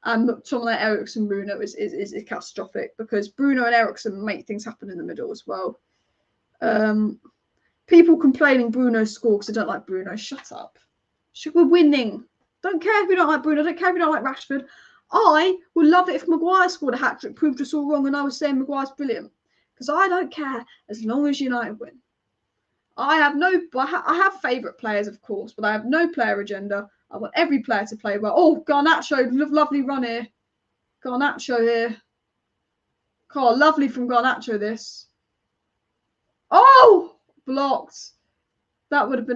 Eriksen, Bruno is catastrophic, because Bruno and Eriksen make things happen in the middle as well. People complaining Bruno scored because they don't like Bruno. Shut up. We're winning. Don't care if you don't like Bruno. Don't care if you don't like Rashford. I would love it if Maguire scored a hat-trick, proved us all wrong, and I was saying Maguire's brilliant. Because I don't care as long as United win. I have favourite players, of course, but I have no player agenda. I want every player to play well. Oh, Garnacho, lovely run here. Garnacho here. God, lovely from Garnacho this. Oh, blocked. That would have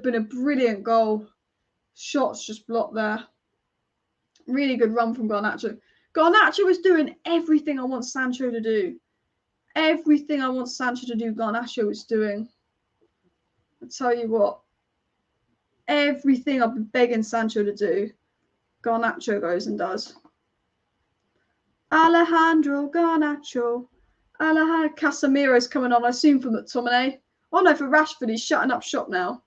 been a brilliant goal. Shots just blocked there. Really good run from Garnacho. Garnacho was doing everything I want Sancho to do. Everything I want Sancho to do, Garnacho was doing. I tell you what, everything I've been begging Sancho to do, Garnacho goes and does. Alejandro Garnacho. Casemiro's coming on, I assume, for McTominay. Oh no, for Rashford, he's shutting up shop now.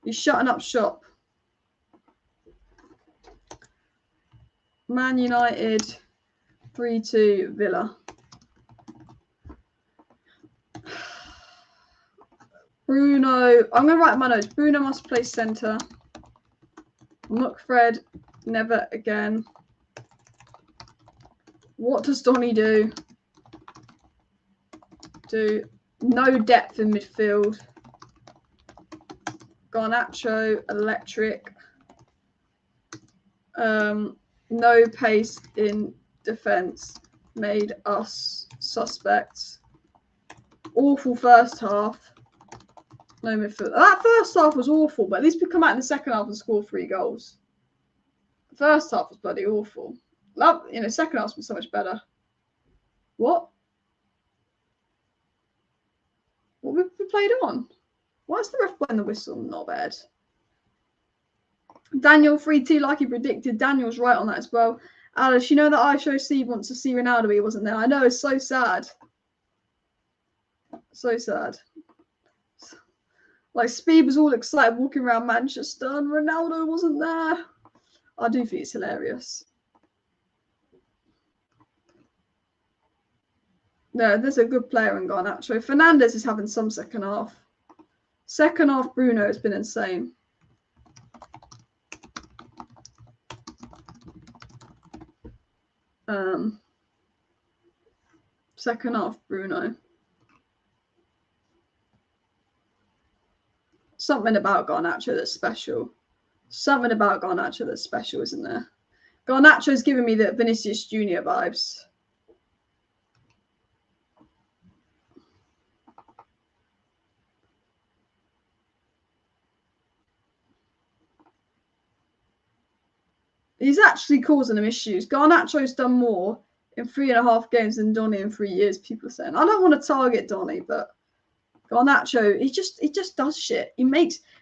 He's shutting up shop. Man United 3-2 Villa. Bruno, I'm going to write my notes. Bruno must play centre. Fred, never again. What does Donny do? No depth in midfield. Garnacho, electric. No pace in defence. Made us suspects. Awful first half. No midfield. That first half was awful, but at least we come out in the second half and score 3 goals. The first half was bloody awful. Second half's been so much better. What? What we played on? Why is the ref blowing the whistle? Not bad. Daniel 3-2, like he predicted. Daniel's right on that as well. Alice, you know that I show Steve wants to see Ronaldo, but he wasn't there. I know, it's so sad. So sad. Like, Speed was all excited walking around Manchester and Ronaldo wasn't there. I do think it's hilarious. No, there's a good player in Garnacho. Fernandez is having some second half. Second half, Bruno has been insane. Second half, Bruno. Something about Garnacho that's special. Something about Garnacho that's special, isn't there? Garnacho's giving me the Vinicius Junior vibes. He's actually causing them issues. Garnacho's done more in 3.5 games than Donny in 3 years, people are saying. I don't want to target Donny, but Garnacho, he just does shit. When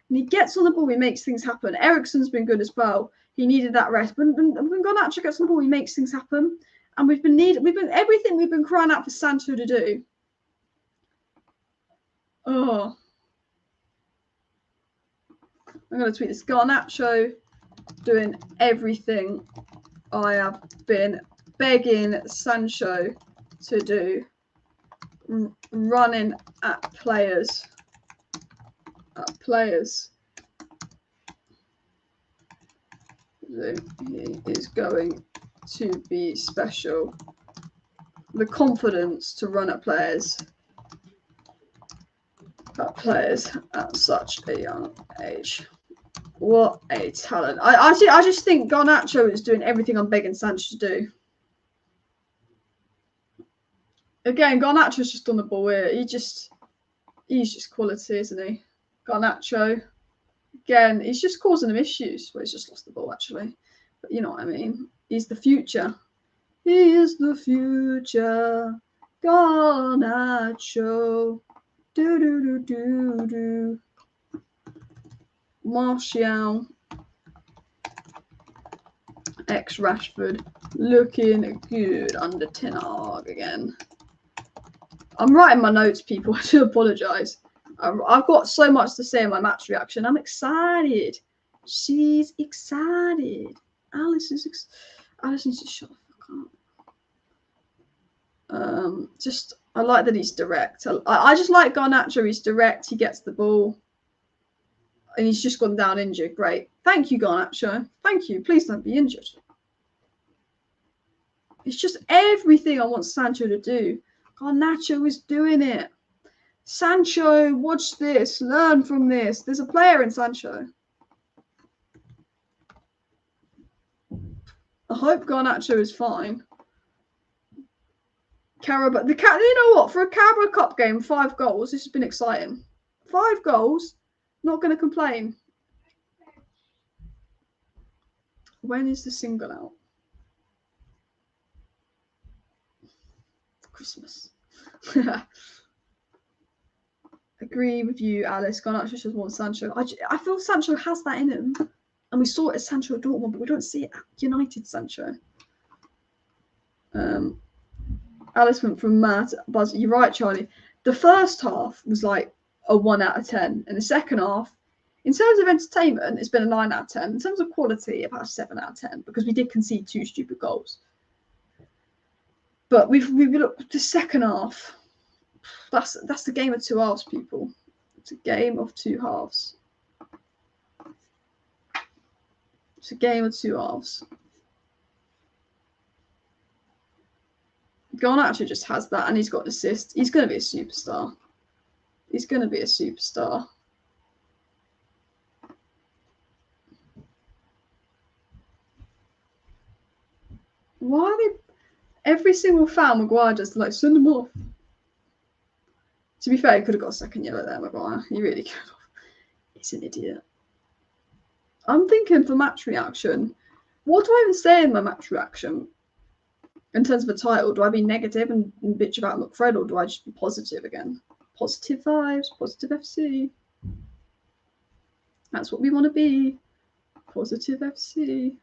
he gets on the ball, he makes things happen. Eriksen's been good as well. He needed that rest. When Garnacho gets on the ball, he makes things happen. And everything we've been crying out for Sancho to do. Oh. I'm going to tweet this. Garnacho doing everything I have been begging Sancho to do. Running at players. He is going to be special. The confidence to run at players. At such a young age. What a talent. I just think Garnacho is doing everything I'm begging Sancho to do. Again, Garnacho's just on the ball here. He's just quality, isn't he? Garnacho. Again, he's just causing them issues. Well, he's just lost the ball, actually. But you know what I mean. He's the future. He is the future. Garnacho. Do. Martial. Rashford looking good under Ten Hag again. I'm writing my notes, people. I do apologise. I've got so much to say in my match reaction. I'm excited. She's excited. Alice needs to shut the fuck up. I like that he's direct. I just like Garnacho. He's direct. He gets the ball. And he's just gone down injured. Great. Thank you, Garnacho. Thank you. Please don't be injured. It's just everything I want Sancho to do. Garnacho is doing it. Sancho, watch this. Learn from this. There's a player in Sancho. I hope Garnacho is fine. Carabao. You know what? For a Carabao Cup game, 5 goals. This has been exciting. 5 goals. Not going to complain. When is the single out? Christmas. Agree with you, Alice. Garnacho just wants Sancho. I feel Sancho has that in him. And we saw it at Sancho at Dortmund, but we don't see it at United Sancho. Alice went from Matt. Buzz, you're right, Charlie. The first half was like a 1 out of 10. And the second half, in terms of entertainment, it's been a 9 out of 10. In terms of quality, about a 7 out of 10, because we did concede 2 stupid goals. But we've looked at the second half. That's the game of 2 halves, people. It's a game of 2 halves. It's a game of 2 halves. Garnacho just has that, and he's got an assist. He's going to be a superstar. He's going to be a superstar. Why are they... Every single foul, Maguire just like, send them off. To be fair, he could have got a second yellow there, Maguire. He really could have. He's an idiot. I'm thinking for match reaction, what do I even say in my match reaction? In terms of a title, do I be negative and bitch about McFred, or do I just be positive again? Positive vibes, positive FC. That's what we want to be. Positive FC.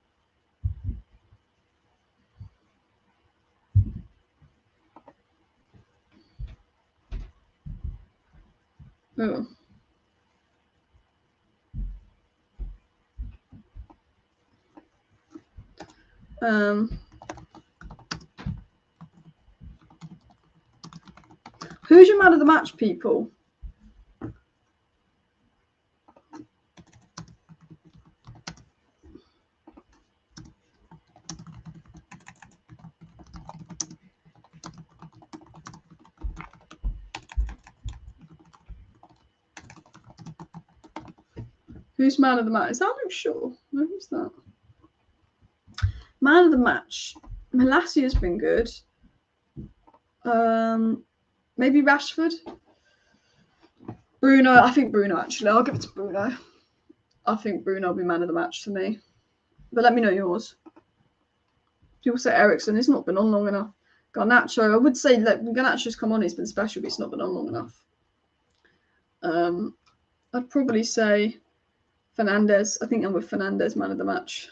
Oh. Who's your man of the match, people? Who's man of the match? Is that Luke Shaw? No, who's that? Man of the match. Malacia has been good. Maybe Rashford. Bruno. I think Bruno, actually. I'll give it to Bruno. I think Bruno will be man of the match for me. But let me know yours. People say Eriksen. He's not been on long enough. Garnacho. I would say that Garnacho's come on. He's been special, but he's not been on long enough. I'd probably say Fernandes. I think I'm with Fernandes, man of the match.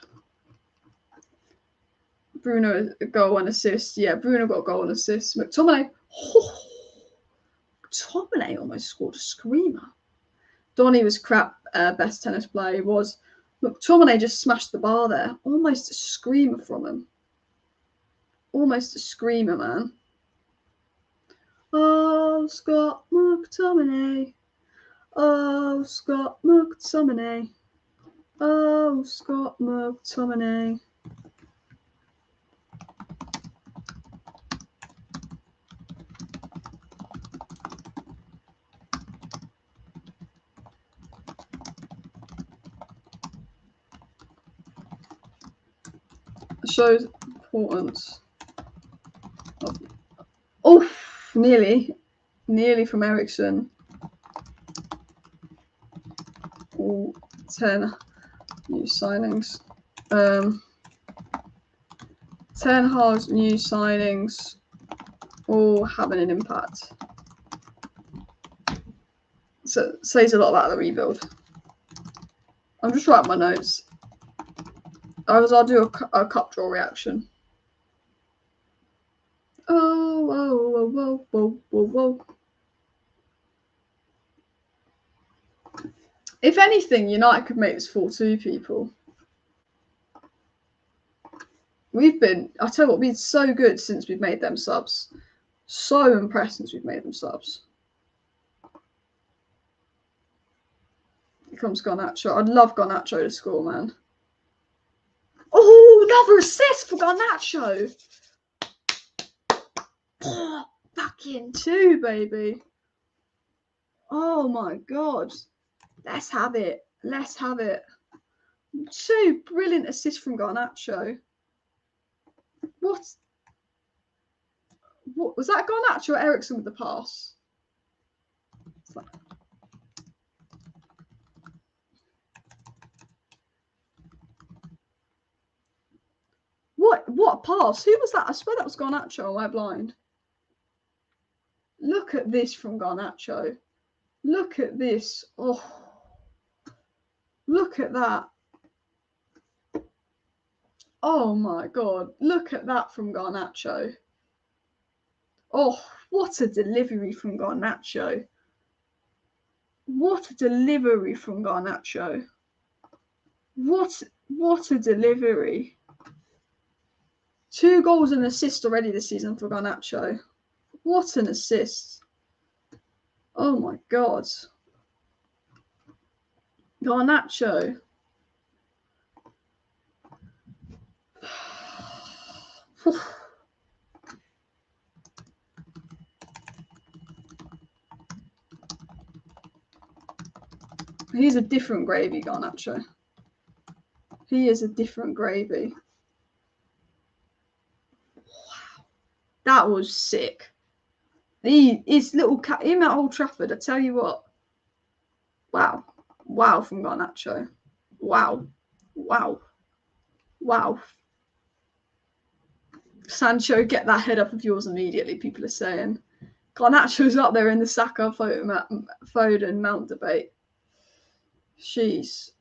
Bruno, a goal and assist. Yeah, Bruno got a goal and assist. McTominay. Oh, McTominay almost scored a screamer. Donny was crap. Best tennis player was. McTominay just smashed the bar there. Almost a screamer from him. Almost a screamer, man. Oh, Scott McTominay. Oh, Scott McTominay. Oh, Scott McTominay. Shows importance of... Oh, nearly from Eriksen. All 10 new signings. 10 Hag's new signings all having an impact. So it says a lot about the rebuild. I'm just writing my notes. I'll do a cup draw reaction. Oh, whoa, whoa, whoa, whoa, whoa. If anything, United could make this 4-2, people. I'll tell you what, we've been so good since we've made them subs. So impressed since we've made them subs. Here comes Garnacho. I'd love Garnacho to score, man. Oh, another assist for Garnacho. Oh, fucking 2, baby. Oh my God. Let's have it. Let's have it. 2 brilliant assists from Garnacho. What was that? Garnacho or Eriksen with the pass? What pass? Who was that? I swear that was Garnacho. Am I blind? Look at this from Garnacho. Look at this. Oh, look at that. Oh my God. Look at that from Garnacho. Oh, what a delivery from Garnacho. What a delivery from Garnacho. What a delivery. 2 goals and assist already this season for Garnacho. What an assist. Oh my God. Garnacho. He's a different gravy, Garnacho. He is a different gravy. Wow. That was sick. His little cat, him at Old Trafford, I tell you what. Wow. Wow from Garnacho. Wow. Wow. Wow. Sancho, get that head up of yours immediately, people are saying. Garnacho's up there in the Saka, Foden, Mount debate. Jeez.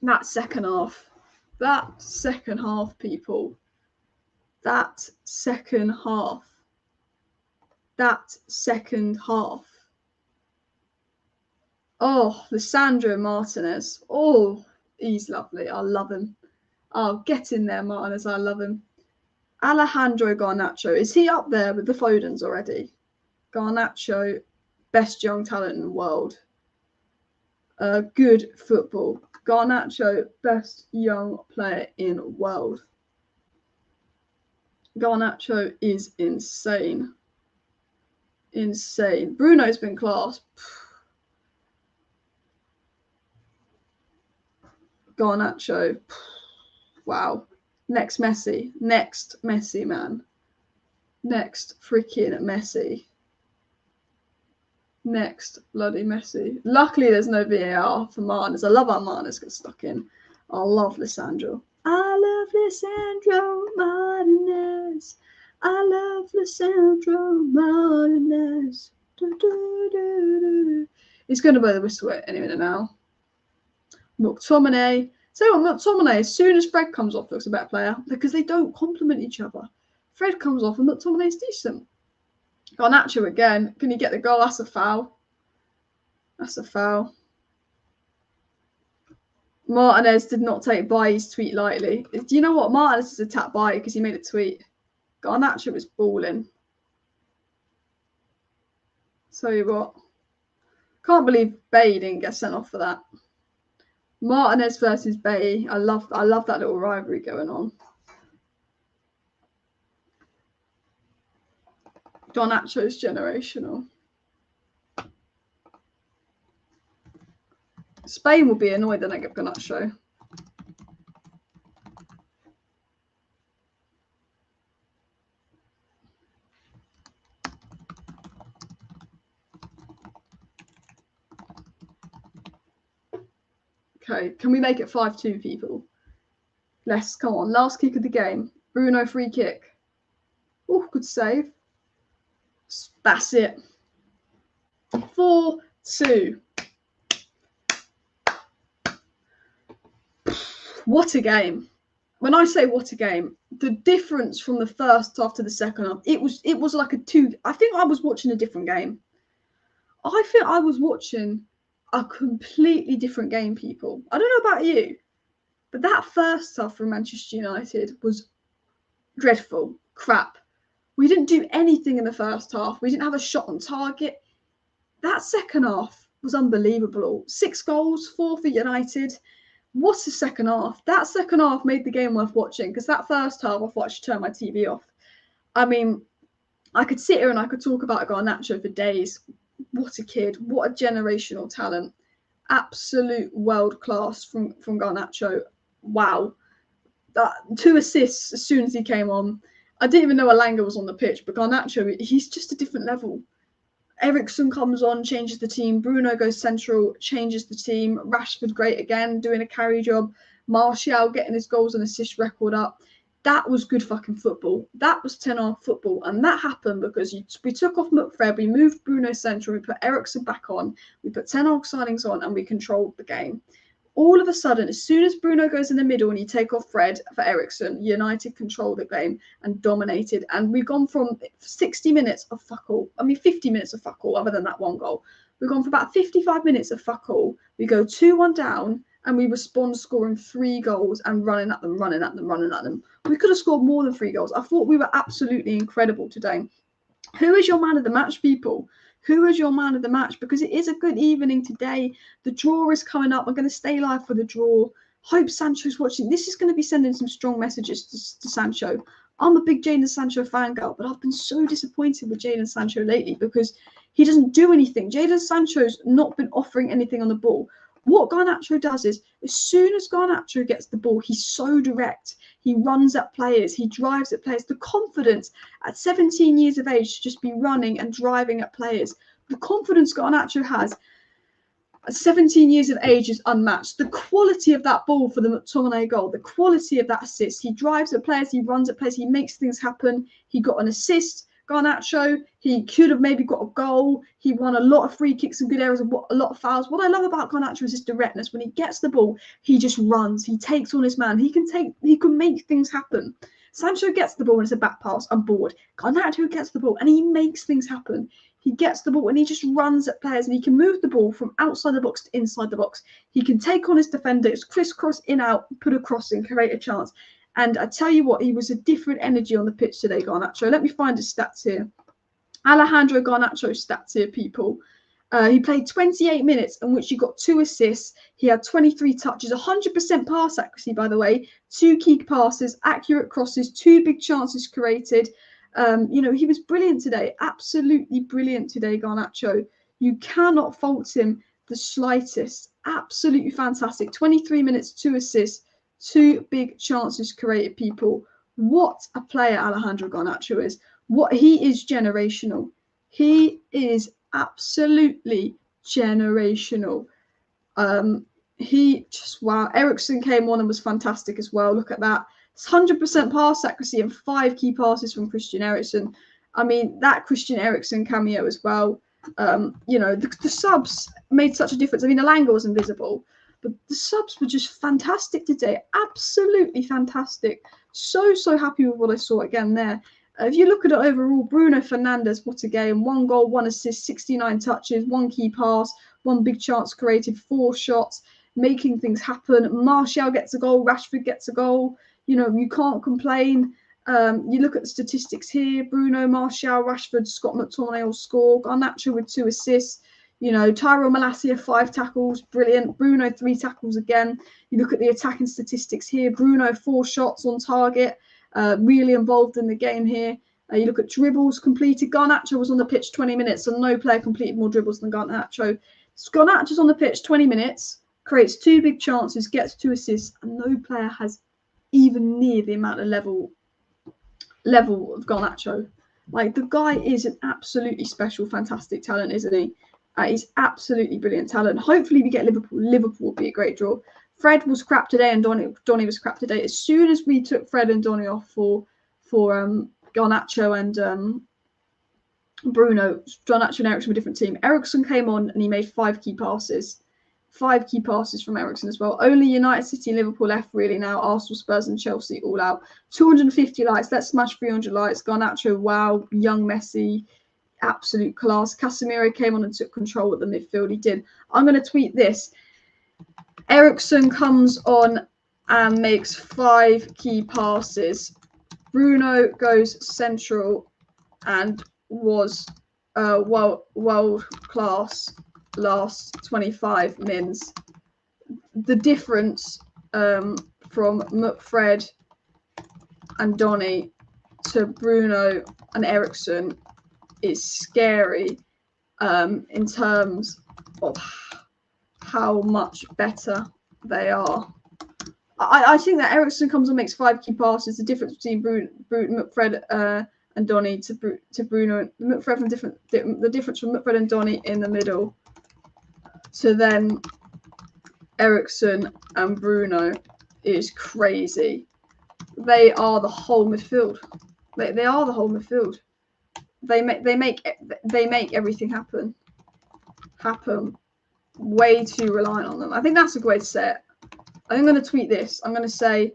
That second half, people. That second half. Oh, Lisandro Martinez. Oh, he's lovely. I love him. Oh, get in there, Martinez. I love him. Alejandro Garnacho. Is he up there with the Fodens already? Garnacho, best young talent in the world. Good football. Garnacho, best young player in the world. Garnacho is insane. Insane. Bruno's been class. Garnacho. Wow. Next Messi. Next Messi, man. Next freaking Messi. Next bloody Messi. Luckily, there's no VAR for Martinez. I love how Martinez gets stuck in. I love Lisandro. I love Lisandro Martinez. I love Lisandro Martinez. Do, do, do, do. He's going to blow the whistle any minute now. McTominay. So McTominay, as soon as Fred comes off, looks a better player because they don't complement each other. Fred comes off and McTominay's decent. Garnacho again. Can he get the goal? That's a foul. That's a foul. Martinez did not take Bailly's tweet lightly. Do you know what? Martinez is attacked Bailly because he made a tweet. Garnacho was balling. Tell you what. Can't believe Bailly didn't get sent off for that. Martinez versus Bailly. I love that little rivalry going on. Garnacho's generational. Spain will be annoyed that I get Garnacho. Okay, can we make it 5-2, people? Let's come on. Last kick of the game. Bruno free kick. Oh, good save. That's it. 4-2. What a game. When I say what a game, the difference from the first half to the second half, it was like I think I was watching a different game. I think I was watching a completely different game, people. I don't know about you, but that first half from Manchester United was dreadful. Crap. We didn't do anything in the first half. We didn't have a shot on target. That second half was unbelievable. 6 goals, 4 for United. What a second half. That second half made the game worth watching, because that first half I thought I should turn my TV off. I mean, I could sit here and I could talk about Garnacho for days. What a kid. What a generational talent. Absolute world class from Garnacho. Wow. 2 assists as soon as he came on. I didn't even know Alanga was on the pitch, but Garnacho, he's just a different level. Eriksen comes on, changes the team. Bruno goes central, changes the team. Rashford, great again, doing a carry job. Martial getting his goals and assist record up. That was good fucking football. That was 10-hour football. And that happened because we took off McFred, we moved Bruno central, we put Eriksen back on, we put Ten Hag signings on, and we controlled the game. All of a sudden, as soon as Bruno goes in the middle and you take off Fred for Eriksen, United controlled the game and dominated. And we've gone from 60 minutes of fuck all. 50 minutes of fuck all, other than that one goal. We've gone for about 55 minutes of fuck all. We go 2-1 down and we respond scoring 3 goals and running at them. We could have scored more than 3 goals. I thought we were absolutely incredible today. Who is your man of the match, people? Who is your man of the match? Because it is a good evening today. The draw is coming up. I'm going to stay live for the draw. Hope Sancho's watching. This is going to be sending some strong messages to Sancho. I'm a big Jadon Sancho fangirl, but I've been so disappointed with Jadon Sancho lately because he doesn't do anything. Jadon Sancho's not been offering anything on the ball. What Garnacho does is, as soon as Garnacho gets the ball, he's so direct. He runs at players. He drives at players. The confidence at 17 years of age to just be running and driving at players. The confidence Garnacho has at 17 years of age is unmatched. The quality of that ball for the McTominay goal, the quality of that assist. He drives at players. He runs at players. He makes things happen. He got an assist. Garnacho, he could have maybe got a goal. He won a lot of free kicks and good areas and a lot of fouls. What I love about Garnacho is his directness. When he gets the ball, he just runs. He takes on his man. He can make things happen. Sancho gets the ball and it's a back pass. I'm bored. Garnacho gets the ball and he makes things happen. He gets the ball and he just runs at players and he can move the ball from outside the box to inside the box. He can take on his defenders, crisscross in out, put a cross in, create a chance. And I tell you what, he was a different energy on the pitch today, Garnacho. Let me find his stats here. Alejandro Garnacho's stats here, people. He played 28 minutes in which he got 2 assists. He had 23 touches, 100% pass accuracy, by the way. 2 key passes, accurate crosses, 2 big chances created. He was brilliant today. Absolutely brilliant today, Garnacho. You cannot fault him the slightest. Absolutely fantastic. 23 minutes, 2 assists. 2 big chances created, people. What a player Alejandro Garnacho is. What he is generational. He is absolutely generational. He just, wow. Eriksen came on and was fantastic as well. Look at that. It's 100% pass accuracy and 5 key passes from Christian Eriksen. That Christian Eriksen cameo as well. The subs made such a difference. Alanga was invisible. But the subs were just fantastic today. Absolutely fantastic. So happy with what I saw again there. If you look at it overall, Bruno Fernandes, what a game. 1 goal, 1 assist, 69 touches, 1 key pass, 1 big chance created, 4 shots, making things happen. Martial gets a goal. Rashford gets a goal. You can't complain. You look at the statistics here. Bruno, Martial, Rashford, Scott McTominay all score. Garnacho with 2 assists. Tyrell Malacia, 5 tackles, brilliant. Bruno, 3 tackles again. You look at the attacking statistics here. Bruno, 4 shots on target, really involved in the game here. You look at dribbles completed. Garnacho was on the pitch 20 minutes, and no player completed more dribbles than Garnacho. Garnacho's on the pitch 20 minutes, creates 2 big chances, gets 2 assists, and no player has even near the amount of level of Garnacho. The guy is an absolutely special, fantastic talent, isn't he? He's absolutely brilliant talent. Hopefully we get Liverpool. Liverpool would be a great draw. Fred was crap today and Donny was crap today. As soon as we took Fred and Donny off for Garnacho and Bruno, Garnacho and Eriksen were a different team. Eriksen came on and he made 5 key passes. 5 key passes from Eriksen as well. Only United, City, and Liverpool left really now. Arsenal, Spurs, and Chelsea all out. 250 likes. Let's smash 300 likes. Garnacho, wow. Young Messi, absolute class. Casemiro came on and took control at the midfield. He did. I'm going to tweet this. Eriksen comes on and makes 5 key passes. Bruno goes central and was world class last 25 mins. The difference from McFred and Donny to Bruno and Eriksen is scary in terms of how much better they are. I think that Eriksen comes and makes 5 key passes. The difference between McFred and Donny to Bruno, the difference from McFred and Donny in the middle to then Eriksen and Bruno is crazy. They are the whole midfield. They are the whole midfield. They make everything happen. Way too reliant on them. I think that's a great set. I'm going to tweet this. I'm going to say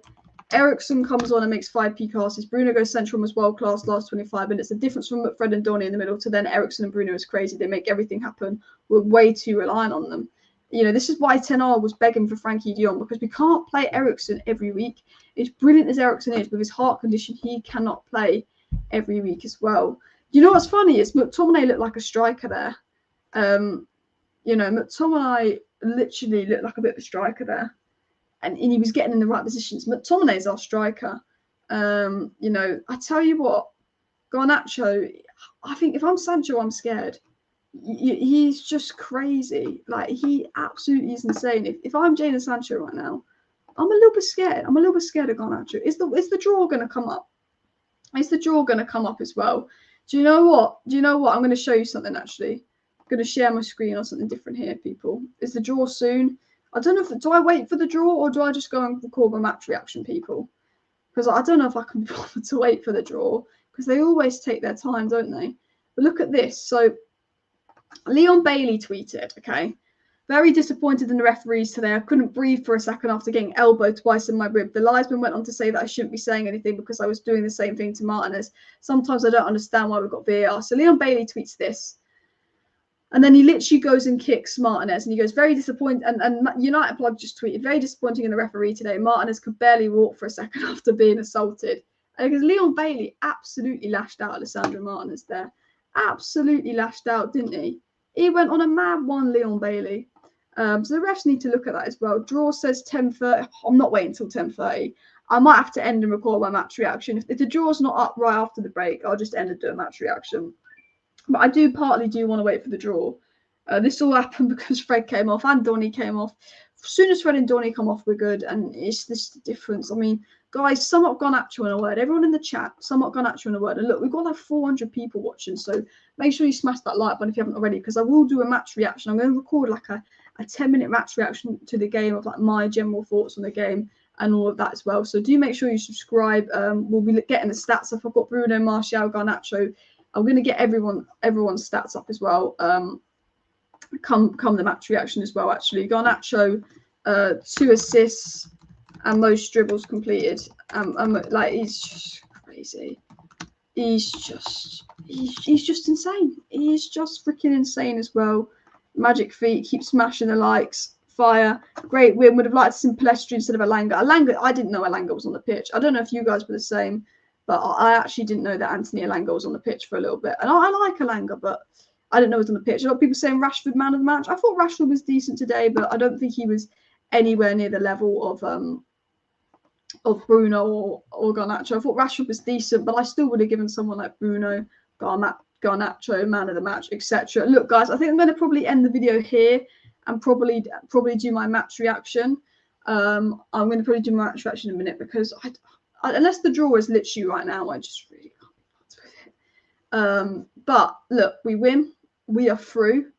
Eriksen comes on and makes 5 key passes. Bruno goes central and was world class last 25 minutes. The difference from McFred and Donny in the middle to then Eriksen and Bruno is crazy. They make everything happen. We're way too reliant on them. You know, this is why Ten Hag was begging for Frankie de Jong, because we can't play Eriksen every week. As brilliant as Eriksen is, with his heart condition, he cannot play every week as well. You know what's funny is McTominay looked like a striker there. You know, McTominay literally looked like a bit of a striker there. And he was getting in the right positions. McTominay's our striker. You know, I tell you what, Garnacho, I think if I'm Sancho, I'm scared. He's just crazy. Like, he absolutely is insane. If I'm Jadon Sancho right now, I'm a little bit scared. I'm a little bit scared of Garnacho. Is the draw going to come up? Is the draw going to come up as well? Do you know what? I'm going to show you something, actually. I'm going to share my screen on something different here, people. Is the draw soon? I don't know if... Do I wait for the draw or do I just go and record my match reaction, people? Because I don't know if I can be bothered to wait for the draw. Because they always take their time, don't they? But look at this. So, Leon Bailey tweeted, okay? Very disappointed in the referees today. I couldn't breathe for a second after getting elbowed twice in my rib. The linesman went on to say that I shouldn't be saying anything because I was doing the same thing to Martinez. Sometimes I don't understand why we've got VAR. So Leon Bailey tweets this. And then he literally goes and kicks Martinez. And he goes, very disappointed. And United Plug just tweeted, very disappointing in the referee today. Martinez could barely walk for a second after being assaulted. And because Leon Bailey absolutely lashed out at Lisandro Martinez there. Absolutely lashed out, didn't he? He went on a mad one, Leon Bailey. So the refs need to look at that as well. Draw says 10:30. I'm not waiting until 10:30. I might have to end and record my match reaction. If the draw's not up right after the break, I'll just end and do a match reaction. But I partly do want to wait for the draw. This all happened because Fred came off and Donny came off. As soon as Fred and Donny come off, we're good. And it's this difference. I mean, guys, sum up Garnacho in a word. Everyone in the chat, sum up Garnacho in a word. And look, we've got like 400 people watching. So make sure you smash that like button if you haven't already, because I will do a match reaction. I'm going to record like a 10-minute match reaction to the game of like my general thoughts on the game and all of that as well. So do make sure you subscribe. We'll be getting the stats up. I've got Bruno, Martial, Garnacho. I'm going to get everyone's stats up as well. Come the match reaction as well. Actually, Garnacho, 2 assists and most dribbles completed. Like, he's just crazy. He's just insane. He is just freaking insane as well. Magic feet, keep smashing the likes. Fire. Great win. Would have liked to see Pellistri instead of Elanga. I didn't know Elanga was on the pitch. I don't know if you guys were the same, but I actually didn't know that Antony Elanga was on the pitch for a little bit. And I like Elanga, but I didn't know he was on the pitch. A lot of people saying Rashford man of the match. I thought Rashford was decent today, but I don't think he was anywhere near the level of Bruno or Garnacho. I thought Rashford was decent, but I still would have given someone like Bruno, Garnacho, man of the match, etc. Look, guys, I think I'm going to probably end the video here and probably do my match reaction. I'm going to probably do my match reaction in a minute because unless the draw is literally right now, I just really can't be bothered with it. But look, we win. We are through.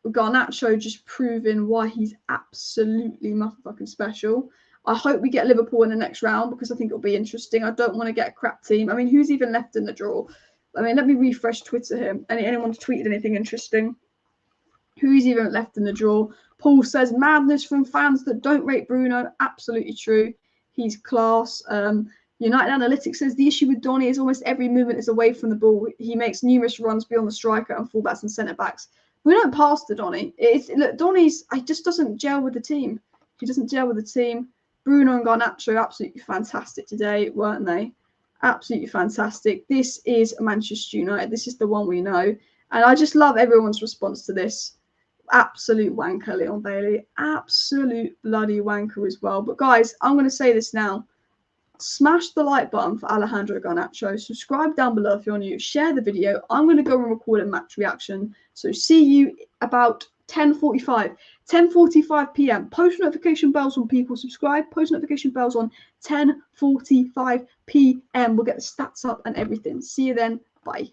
Garnacho just proving why he's absolutely motherfucking special. I hope we get Liverpool in the next round because I think it'll be interesting. I don't want to get a crap team. I mean, who's even left in the draw? I mean, let me refresh Twitter here. Anyone tweeted anything interesting? Who's even left in the draw? Paul says, madness from fans that don't rate Bruno. Absolutely true. He's class. United Analytics says, the issue with Donny is almost every movement is away from the ball. He makes numerous runs beyond the striker and fullbacks and centre-backs. We don't pass to Donny. Look, Donny's just doesn't gel with the team. He doesn't gel with the team. Bruno and Garnacho absolutely fantastic today, weren't they? Absolutely fantastic. This is Manchester United. This is the one we know. And I just love everyone's response to this. Absolute wanker, Leon Bailey. Absolute bloody wanker as well. But guys, I'm going to say this now. Smash the like button for Alejandro Garnacho. Subscribe down below if you're new. Share the video. I'm going to go and record a match reaction. So see you about 10:45 p.m. Post notification bells when people subscribe. Post notification bells on 10:45 p.m. We'll get the stats up and everything. See you then. Bye.